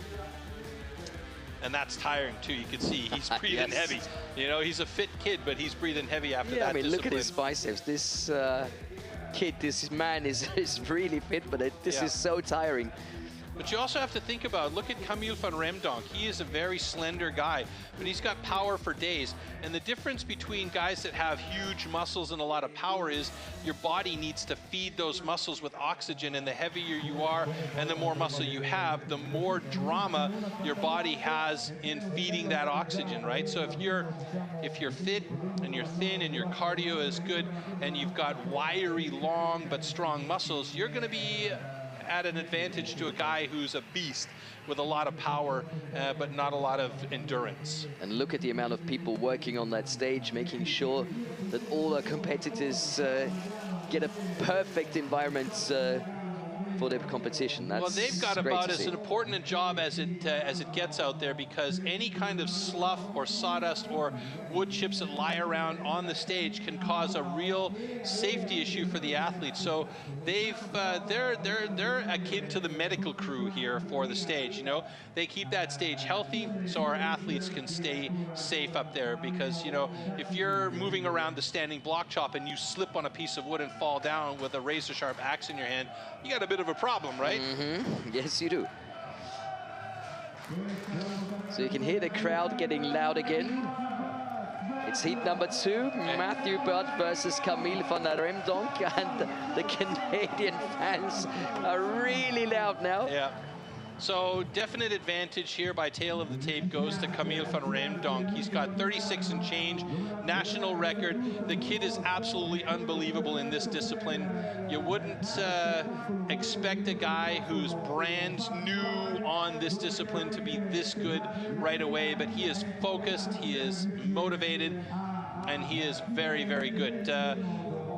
And that's tiring too. You can see he's breathing heavy. You know, he's a fit kid, but he's breathing heavy after that. I mean, discipline. look at his biceps. This kid, this man is really fit, but this is so tiring. But you also have to think about, look at Camille van Remdonk. He is a very slender guy, but he's got power for days. And the difference between guys that have huge muscles and a lot of power is your body needs to feed those muscles with oxygen, and the heavier you are and the more muscle you have, the more drama your body has in feeding that oxygen, right? So if you're fit and you're thin and your cardio is good and you've got wiry, long but strong muscles, you're going to be at an advantage to a guy who's a beast with a lot of power, but not a lot of endurance. And look at the amount of people working on that stage, making sure that all our competitors get a perfect environment for their competition. That's well, they've got about as important a job as it gets out there, because any kind of slough or sawdust or wood chips that lie around on the stage can cause a real safety issue for the athletes. So they're akin to the medical crew here for the stage. You know, they keep that stage healthy so our athletes can stay safe up there, because you know, if you're moving around the standing block chop and you slip on a piece of wood and fall down with a razor sharp axe in your hand, you got a bit of a problem, right? Yes, you do. So you can hear the crowd getting loud again. It's heat number 2, Matthew Budd versus Camille van Remdonk, and the Canadian fans are really loud now. Yeah. So definite advantage here by tail of the tape goes to Camille van Remdonk. He's got 36 and change, national record. The kid is absolutely unbelievable in this discipline. You wouldn't expect a guy who's brand new on this discipline to be this good right away, but he is focused, he is motivated, and he is very, very good.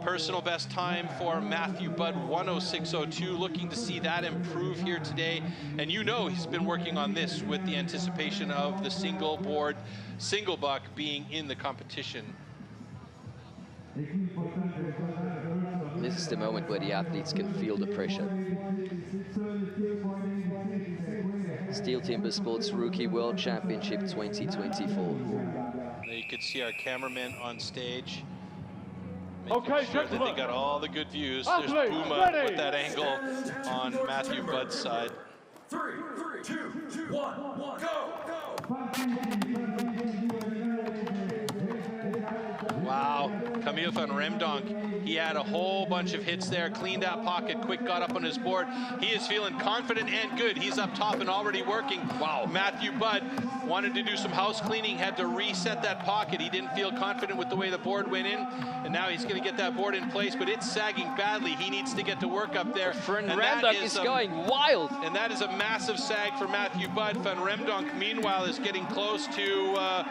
Personal best time for Matthew Budd, 106.02. Looking to see that improve here today. And you know he's been working on this with the anticipation of the single board, single buck being in the competition. This is the moment where the athletes can feel the pressure. STIHL Timbersports Rookie World Championship 2024. You could see our cameramen on stage. Okay, sure that they got all the good views. There's Puma with that angle on Matthew Budd's side. 3, 2, 1, go! Wow, Camille van Remdonk, he had a whole bunch of hits there, cleaned that pocket, quick got up on his board. He is feeling confident and good. He's up top and already working. Wow, Matthew Budd wanted to do some house cleaning, had to reset that pocket. He didn't feel confident with the way the board went in, and now he's going to get that board in place, but it's sagging badly. He needs to get to work up there. Van Remdonk is going wild. And that is a massive sag for Matthew Budd. Van Remdonk, meanwhile, is getting close to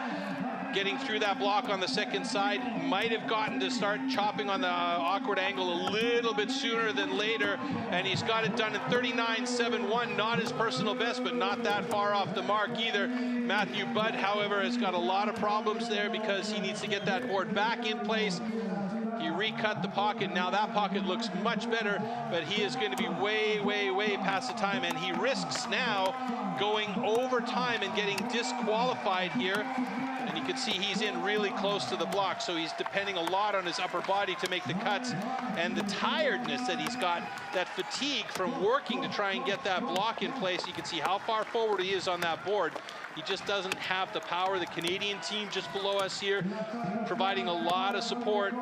getting through that block on the second side. Might have gotten to start chopping on the awkward angle a little bit sooner than later, and he's got it done in 39.71. Not his personal best, but not that far off the mark either. Matthew Budd, however, has got a lot of problems there because he needs to get that board back in place. He recut the pocket. Now that pocket looks much better, but he is going to be way, way, way past the time, and he risks now going over time and getting disqualified here. And you can see he's in really close to the block, so he's depending a lot on his upper body to make the cuts. And the tiredness that he's got, that fatigue from working to try and get that block in place, you can see how far forward he is on that board. He just doesn't have the power. The Canadian team just below us here providing a lot of support,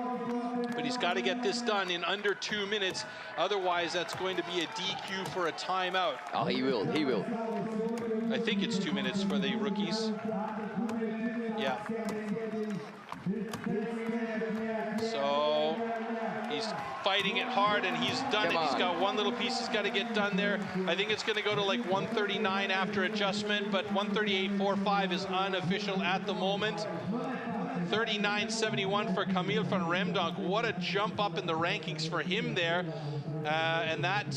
but he's got to get this done in under 2 minutes. Otherwise, that's going to be a DQ for a timeout. Oh, he will, he will. I think it's 2 minutes for the rookies. Yeah. So he's fighting it hard, and he's done it. He's got one little piece he's got to get done there. I think it's going to go to like 139 after adjustment, but 138.45 is unofficial at the moment. 39.71 for Camille van Remdonk. What a jump up in the rankings for him there. And that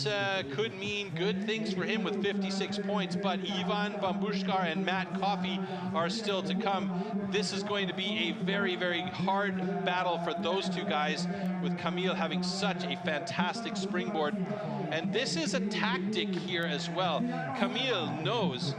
could mean good things for him with 56 points, but Ivan Bambushkar and Matt Coffey are still to come. This is going to be a very, very hard battle for those two guys, with Camille having such a fantastic springboard. And this is a tactic here as well. Camille knows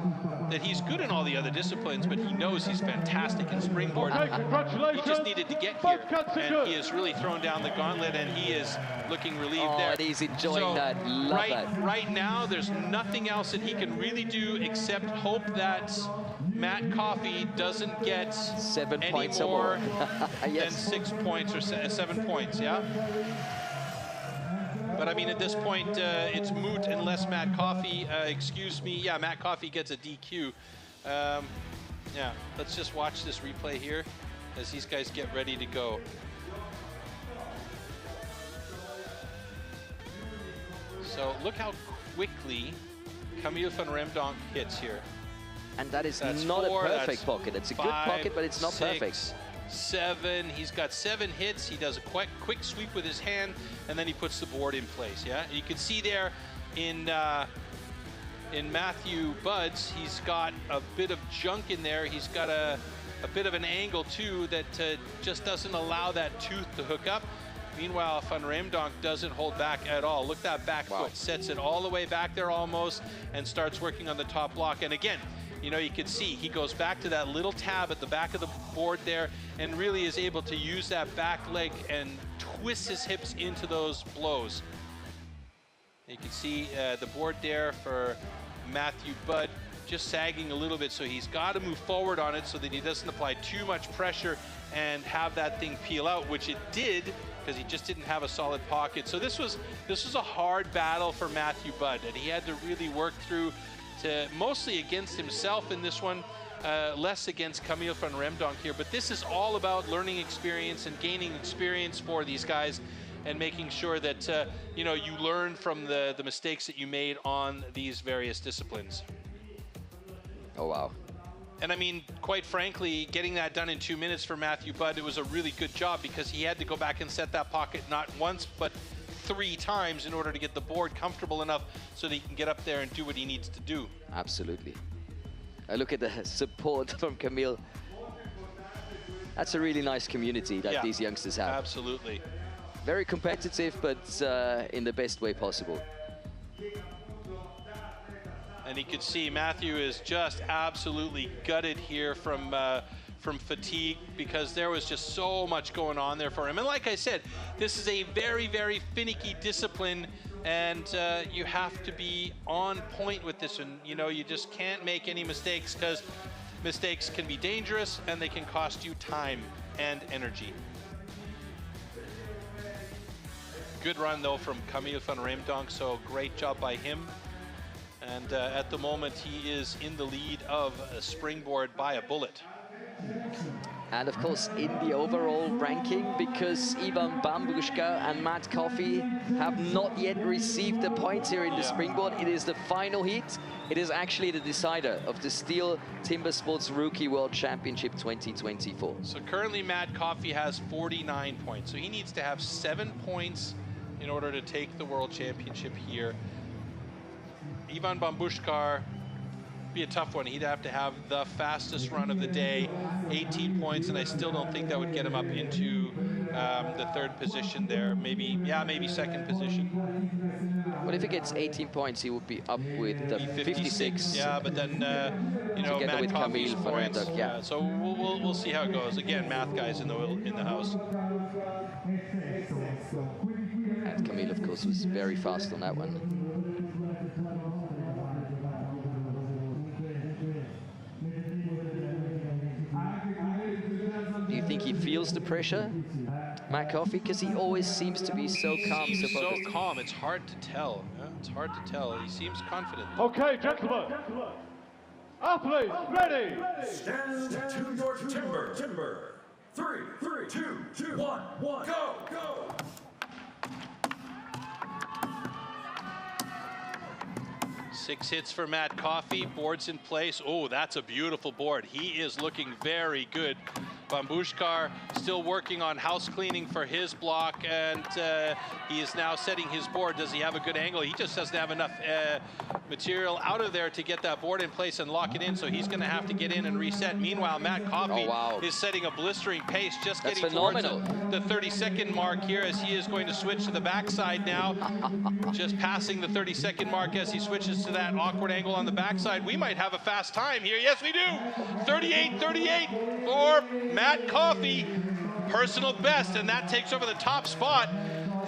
that he's good in all the other disciplines, but he knows he's fantastic in springboard. Okay, congratulations. He just needed to get here, and he has really thrown down the gauntlet, and he is looking relieved there. And he's enjoying that. Love that. Right now, there's nothing else that he can really do except hope that Matt Coffey doesn't get 7 any points more yes. than 6 points or 7 points, yeah? But I mean, at this point, it's moot unless Matt Coffey, yeah, Matt Coffey gets a DQ. Yeah, let's just watch this replay here as these guys get ready to go. So look how quickly Camille van Remdonk hits here. And that's not a perfect pocket. It's a good pocket, but it's not perfect. 7, he's got 7 hits. He does a quick sweep with his hand, and then he puts the board in place, yeah? You can see there in Matthew Budd's, he's got a bit of junk in there. He's got a bit of an angle too that just doesn't allow that tooth to hook up. Meanwhile, Van Remdonk doesn't hold back at all. Look, that back foot sets it all the way back there almost and starts working on the top block. And again, you know, you can see he goes back to that little tab at the back of the board there and really is able to use that back leg and twist his hips into those blows. You can see the board there for Matthew Budd just sagging a little bit, so he's got to move forward on it so that he doesn't apply too much pressure and have that thing peel out, which it did, because he just didn't have a solid pocket. So this was a hard battle for Matthew Budd, and he had to really work through to mostly against himself in this one, less against Camille van Remdonk here. But this is all about learning experience and gaining experience for these guys, and making sure that you know, you learn from the mistakes that you made on these various disciplines. Oh wow. And I mean, quite frankly, getting that done in 2 minutes for Matthew Budd, it was a really good job, because he had to go back and set that pocket not once but 3 times in order to get the board comfortable enough so that he can get up there and do what he needs to do. Absolutely. Look at the support from Camille. That's a really nice community that these youngsters have. Absolutely. Very competitive, but in the best way possible. And you could see Matthew is just absolutely gutted here from fatigue, because there was just so much going on there for him. And like I said, this is a very, very finicky discipline, and you have to be on point with this one. You know, you just can't make any mistakes, because mistakes can be dangerous and they can cost you time and energy. Good run though from Camille van Remdonk, so great job by him. And at the moment he is in the lead of Springboard by a bullet. And of course in the overall ranking, because Ivan Bambushka and Matt Coffey have not yet received the points here in the Springboard, it is the final heat. It is actually the decider of the STIHL Timbersports Rookie World Championship 2024. So currently Matt Coffey has 49 points, so he needs to have 7 points in order to take the World Championship here. Ivan Bambushkar, be a tough one. He'd have to have the fastest run of the day, 18 points, and I still don't think that would get him up into the 3rd position there. Maybe, yeah, maybe 2nd position. But if he gets 18 points, he would be up with the 56. Yeah, but then, you know, together Matt with Coffey's Camille points. Fernandez, yeah. So we'll see how it goes. Again, math guys in the house. And Camille, of course, was very fast on that one. Do you think he feels the pressure, Matt Coffey? Because he always seems to be so calm. He seems so calm. It's hard to tell. Yeah? It's hard to tell. He seems confident. Okay, gentlemen. Athletes, ready. Stand to your timber. 3, 2, 1, go. 6 hits for Matt Coffey. Board's in place. Oh, that's a beautiful board. He is looking very good. Bambushkar still working on house cleaning for his block, and he is now setting his board. Does he have a good angle? He just doesn't have enough material out of there to get that board in place and lock it in, so he's going to have to get in and reset. Meanwhile, Matt Coffey is setting a blistering pace, just getting towards the 30-second mark here, as he is going to switch to the backside now. Just passing the 30-second mark as he switches to that awkward angle on the backside. We might have a fast time here. Yes, we do. 38-38 for Matt Coffey, personal best, and that takes over the top spot.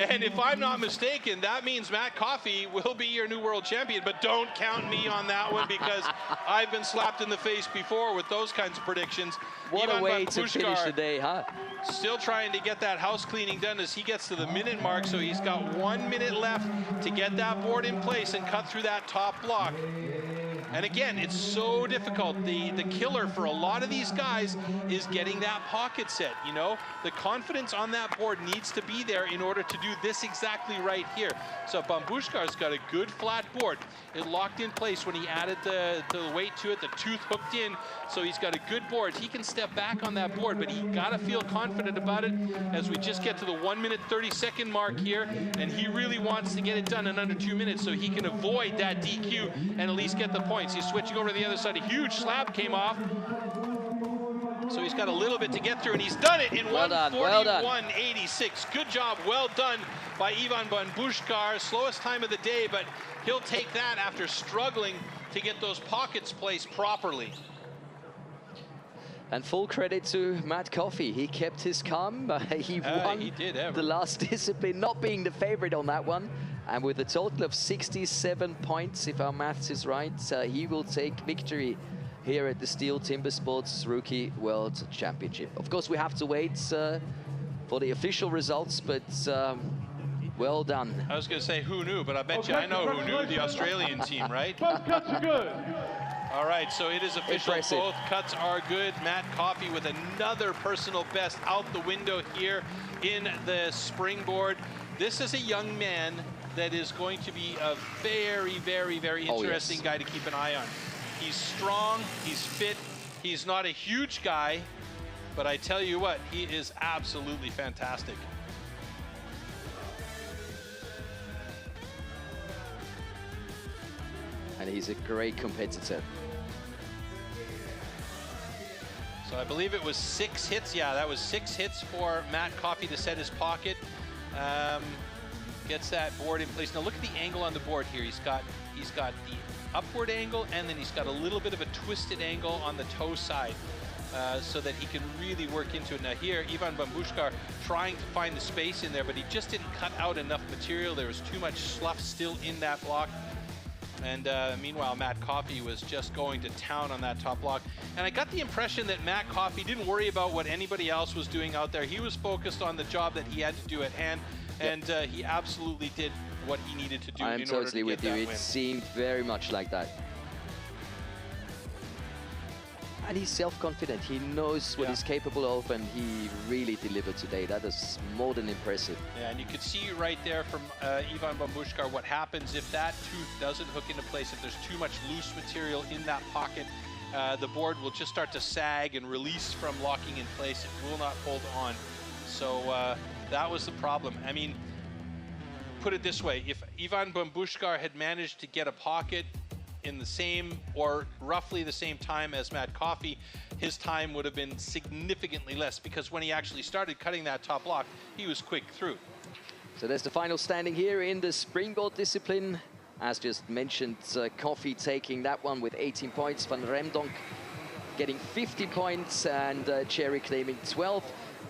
And if I'm not mistaken, that means Matt Coffey will be your new world champion, but don't count me on that one, because I've been slapped in the face before with those kinds of predictions. What a way to finish the day, huh? Still trying to get that house cleaning done as he gets to the minute mark, so he's got 1 minute left to get that board in place and cut through that top block. And again, it's so difficult. The killer for a lot of these guys is getting that pocket set, you know? The confidence on that board needs to be there in order to do this exactly right here. So Bambushkar's got a good flat board. It locked in place when he added the weight to it, the tooth hooked in, so he's got a good board. He can step back on that board, but he gotta feel confident about it as we just get to the 1 minute 30-second mark here, and he really wants to get it done in under 2 minutes so he can avoid that DQ and at least get the points. He's switching over to the other side. A huge slab came off. So he's got a little bit to get through, and he's done it in 1:41.86. Good job, well done by Ivan Bambushkar. Slowest time of the day, but he'll take that after struggling to get those pockets placed properly. And full credit to Matt Coffey. He kept his calm. He won the last discipline, not being the favorite on that one. And with a total of 67 points, if our maths is right, he will take victory here at the STIHL Timbersports Rookie World Championship. Of course, we have to wait for the official results, but well done. I was going to say who knew, but I bet you I know who knew, the Australian team, right? Both cuts are good. All right, so it is official. Impressive. Both cuts are good. Matt Coffey with another personal best out the window here in the Springboard. This is a young man that is going to be a very, very, very interesting guy to keep an eye on. He's strong, he's fit, he's not a huge guy, but I tell you what, he is absolutely fantastic. And he's a great competitor. So I believe it was 6 hits. Yeah, that was 6 hits for Matt Coffey to set his pocket. Gets that board in place. Now look at the angle on the board here. He's got the upward angle, and then he's got a little bit of a twisted angle on the toe side, so that he can really work into it. Now here, Ivan Bambushkar trying to find the space in there, but he just didn't cut out enough material. There was too much slough still in that block. And meanwhile, Matt Coffey was just going to town on that top block. And I got the impression that Matt Coffey didn't worry about what anybody else was doing out there. He was focused on the job that he had to do at hand, and he absolutely did what he needed to do in order to get that win. I'm totally with you. It seemed very much like that. And he's self-confident. He knows what he's capable of, and he really delivered today. That is more than impressive. Yeah, and you could see right there from Ivan Bambushkar what happens if that tooth doesn't hook into place, if there's too much loose material in that pocket. The board will just start to sag and release from locking in place. It will not hold on. So that was the problem. I mean, put it this way, if Ivan Bambushkar had managed to get a pocket in the same or roughly the same time as Matt Coffey, his time would have been significantly less, because when he actually started cutting that top block, he was quick through. So there's the final standing here in the Springboard discipline. As just mentioned, Coffey taking that one with 18 points, Van Remdonk getting 50 points, and Cherry claiming 12,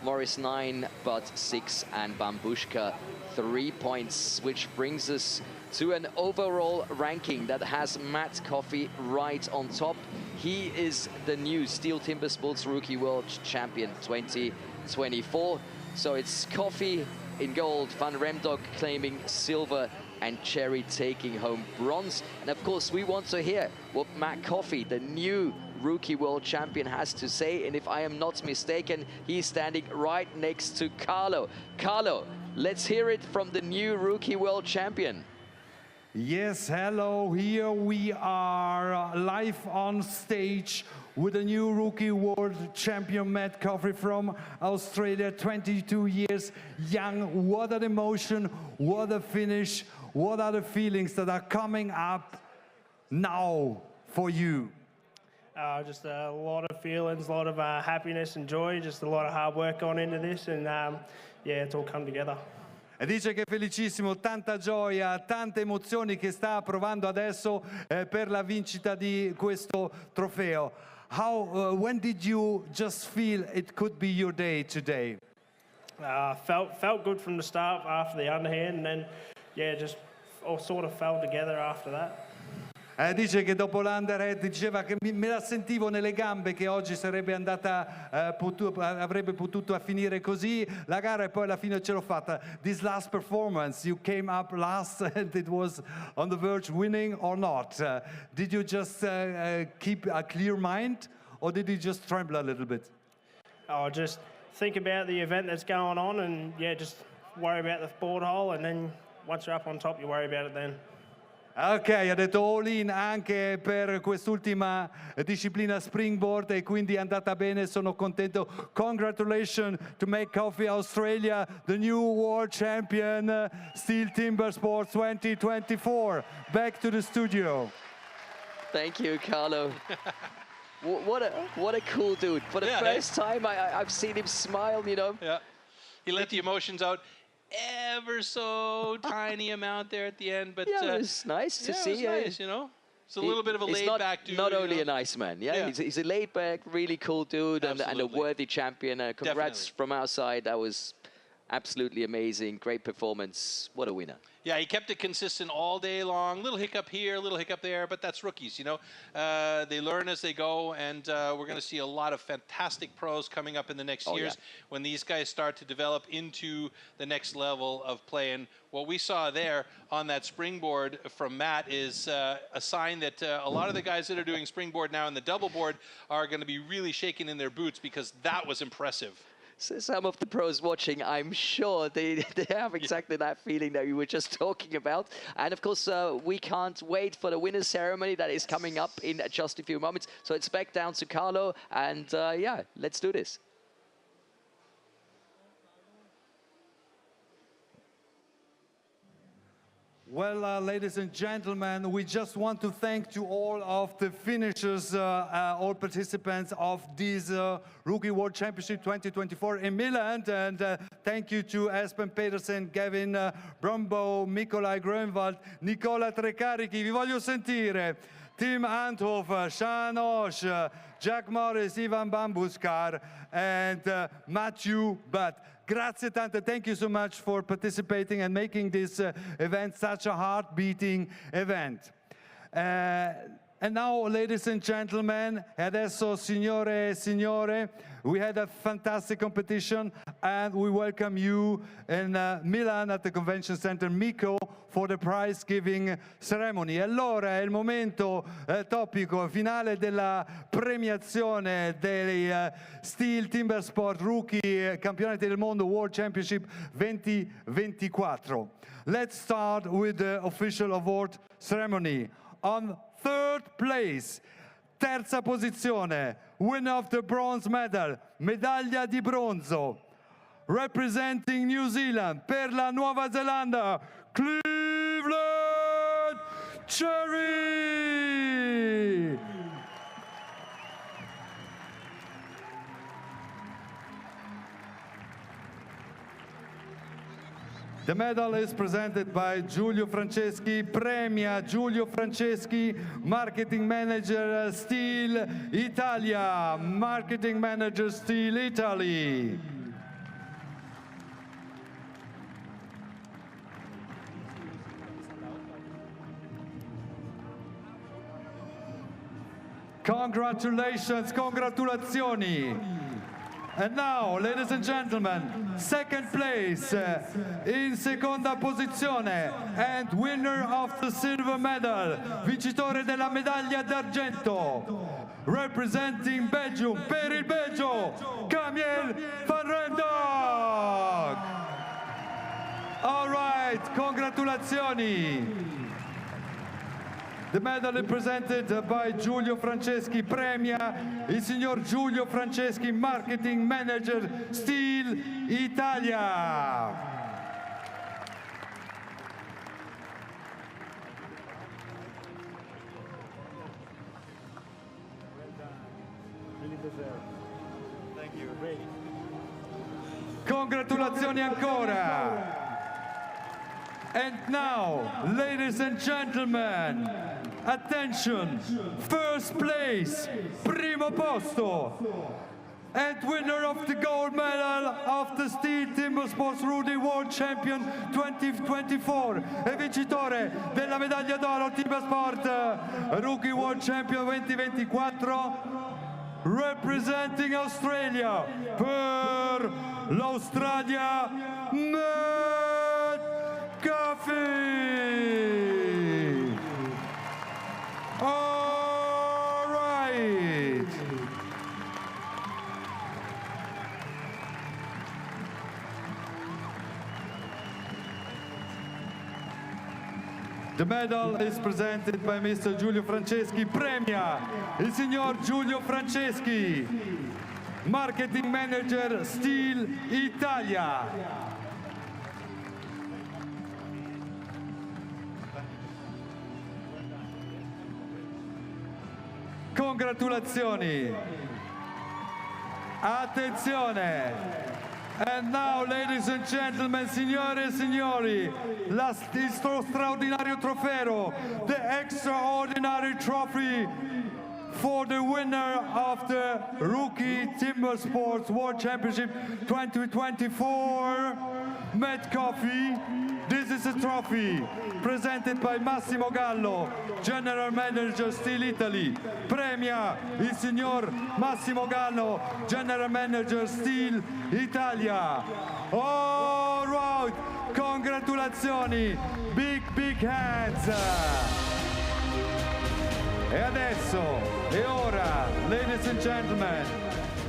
Morris 9, but 6, and Bambushka 3 points, which brings us to an overall ranking that has Matt Coffey right on top. He is the new STIHL Timbersports Rookie World Champion 2024. So it's Coffey in gold, Van Remdonk claiming silver, and Cherry taking home bronze. And of course, we want to hear what Matt Coffey, the new Rookie World Champion, has to say. And if I am not mistaken, he's standing right next to Carlo. Carlo, let's hear it from the new Rookie World Champion. Yes, hello, here we are live on stage with the new Rookie World Champion Matt Coffey from Australia, 22 years young. What an emotion, what a finish, what are the feelings that are coming up now for you? Just a lot of feelings, a lot of happiness and joy, just a lot of hard work gone into this, and yeah, it's all come together. E dice che è felicissimo, tanta gioia, tante emozioni che sta provando adesso per la vincita di questo trofeo. When did you just feel it could be your day today? Felt good from the start after the underhand, and then yeah, just all sort of fell together after that. Dice che dopo l'underhand diceva che me la sentivo nelle gambe che oggi sarebbe andata, avrebbe potuto finire così la gara, e poi alla fine ce l'ho fatta. This last performance, you came up last and it was on the verge winning or not. Did you just keep a clear mind, or did you just tremble a little bit? Oh, just think about the event that's going on, and yeah, just worry about the board hole, and then once you're up on top, you worry about it then. Ok, ha detto all in anche per quest'ultima disciplina Springboard, e quindi è andata bene, sono contento. Congratulations to Matt Coffey, Australia, the new world champion, STIHL Timbersports 2024. Back to the studio. Thank you, Carlo. What a cool dude. For the first time I've seen him smile, you know. Yeah, he let the emotions out. Ever so tiny amount there at the end, but yeah, it was nice to see. It was nice, you know. It's a little bit of a laid-back dude. Not only a nice man, yeah. He's a laid-back, really cool dude and a worthy champion. Congrats from our side. That was absolutely amazing. Great performance. What a winner. Yeah, he kept it consistent all day long. Little hiccup here, little hiccup there, but that's rookies, you know. They learn as they go, and we're going to see a lot of fantastic pros coming up in the next years when these guys start to develop into the next level of play. And what we saw there on that springboard from Matt is a sign that a lot of the guys that are doing springboard now in the double board are going to be really shaking in their boots, because that was impressive. So some of the pros watching, I'm sure they have exactly that feeling that you were just talking about. And of course, we can't wait for the winner's ceremony that is coming up in just a few moments. So it's back down to Carlo, and yeah, let's do this. Well, ladies and gentlemen, we just want to thank to all of the finishers, all participants of this Rookie World Championship 2024 in Milan. And thank you to Espen Pedersen, Gavin Brumbo, Nikolai Grönwald, Nicola Trecarichi. Vi voglio sentire Tim Anthoff, Sean Osh, Jack Morris, Ivan Bambuskar, and Matthew Butt. Grazie tante. Thank you so much for participating and making this event such a heart-beating event. And now, ladies and gentlemen, adesso, signore e signore, we had a fantastic competition, and we welcome you in Milan at the Convention Center Miko for the prize-giving ceremony. Allora è il momento topico finale della premiazione dei STIHL TIMBERSPORTS Rookie Campionati del Mondo World Championship 2024. Let's start with the official award ceremony. On third place, terza posizione, winner of the bronze medal, medaglia di bronzo, representing New Zealand per la Nuova Zelanda, Cleveland Cherry. The medal is presented by Giulio Franceschi, premia Giulio Franceschi, Marketing Manager STIHL Italia, Marketing Manager STIHL Italy. Congratulations, congratulazioni. And now, ladies and gentlemen, second place in seconda posizione and winner of the silver medal, vincitore della medaglia d'argento, representing Belgium, per il Belgio, Camille van Rendonk. All right, congratulazioni. The medal is presented by Giulio Franceschi, premia il signor Giulio Franceschi, Marketing Manager STIHL Italia. Really deserved. Thank you. Great. Congratulazioni ancora. And now, ladies and gentlemen, attention, first place, primo posto, and winner of the gold medal of the STIHL TIMBERSPORTS Rookie World Champion 2024 e vincitore della medaglia d'oro Timbersport Rookie World Champion 2024, representing Australia per l'Australia, Coffee. All right. The medal is presented by Mr. Giulio Franceschi, premia il signor Giulio Franceschi, Marketing Manager STIHL Italia. Congratulazioni. Attenzione. And now, ladies and gentlemen, signore e signori, il straordinario trofeo, the extraordinary trophy for the winner of the Rookie Timber Sports World Championship 2024, Matt Coffey. This is a trophy presented by Massimo Gallo, General Manager STIHL Italy. Premia il signor Massimo Gallo, General Manager STIHL Italia. All right, congratulazioni, big hands. E adesso, e ora, ladies and gentlemen,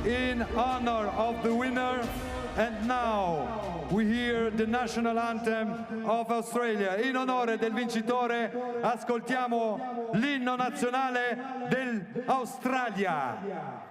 in honor of the winner, and now we hear the national anthem of Australia. In onore del vincitore, ascoltiamo l'inno nazionale dell'Australia.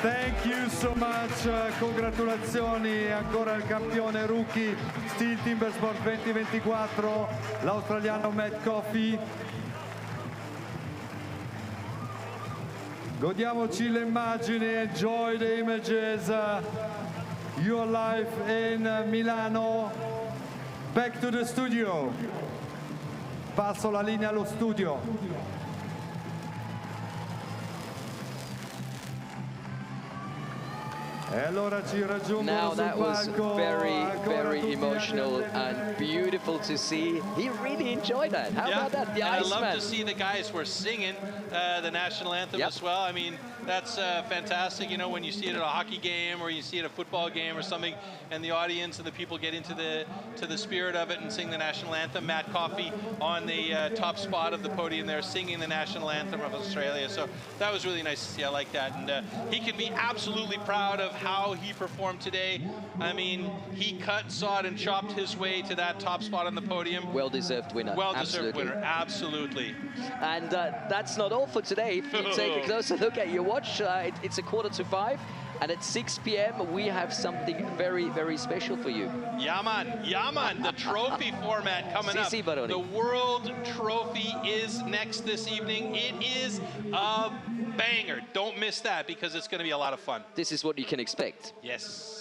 Thank you so much, congratulazioni ancora al campione rookie STIHL Timbersport 2024, l'australiano Matt Coffey. Godiamoci le immagini, enjoy the images. You're live in Milano. Back to the studio. Passo la linea allo studio. Now that was very emotional and beautiful to see. He really enjoyed that. How about that? The I love Iceman. to see the guys were singing the national anthem as well. I mean, that's fantastic. You know, when you see it at a hockey game or you see it at a football game or something, and the audience and the people get into the spirit of it and sing the national anthem. Matt Coffey on the top spot of the podium there, singing the national anthem of Australia. So that was really nice to see. I like that, and he can be absolutely proud of how he performed today. I mean, he cut, sawed, and chopped his way to that top spot on the podium. Well-deserved winner. Well-deserved winner, absolutely. And that's not all for today. If you take a closer look at your watch, it's 4:45, and at 6 p.m. we have something very special for you. Yaman, the trophy format coming up. Baroni. The World Trophy is next this evening. It is a banger. Don't miss that because it's going to be a lot of fun. This is what you can expect. Yes.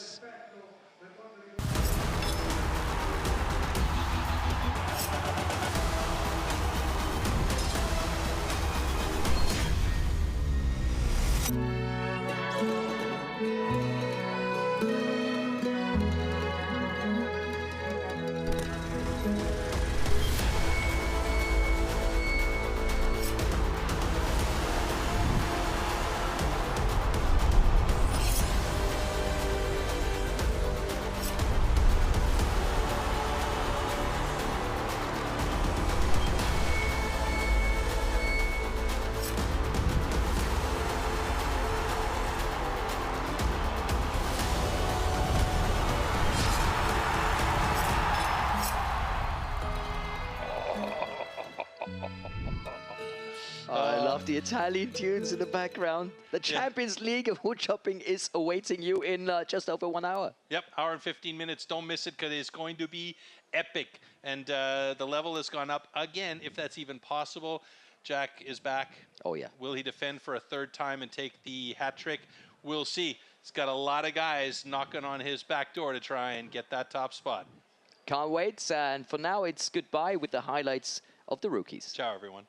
The Italian tunes in the background. The Champions League of wood chopping is awaiting you in just over 1 hour. Yep, hour and 15 minutes. Don't miss it because it's going to be epic. And the level has gone up again, if that's even possible. Jack is back. Oh, yeah. Will he defend for a third time and take the hat trick? We'll see. He's got a lot of guys knocking on his back door to try and get that top spot. Can't wait. And for now, it's goodbye with the highlights of the rookies. Ciao, everyone.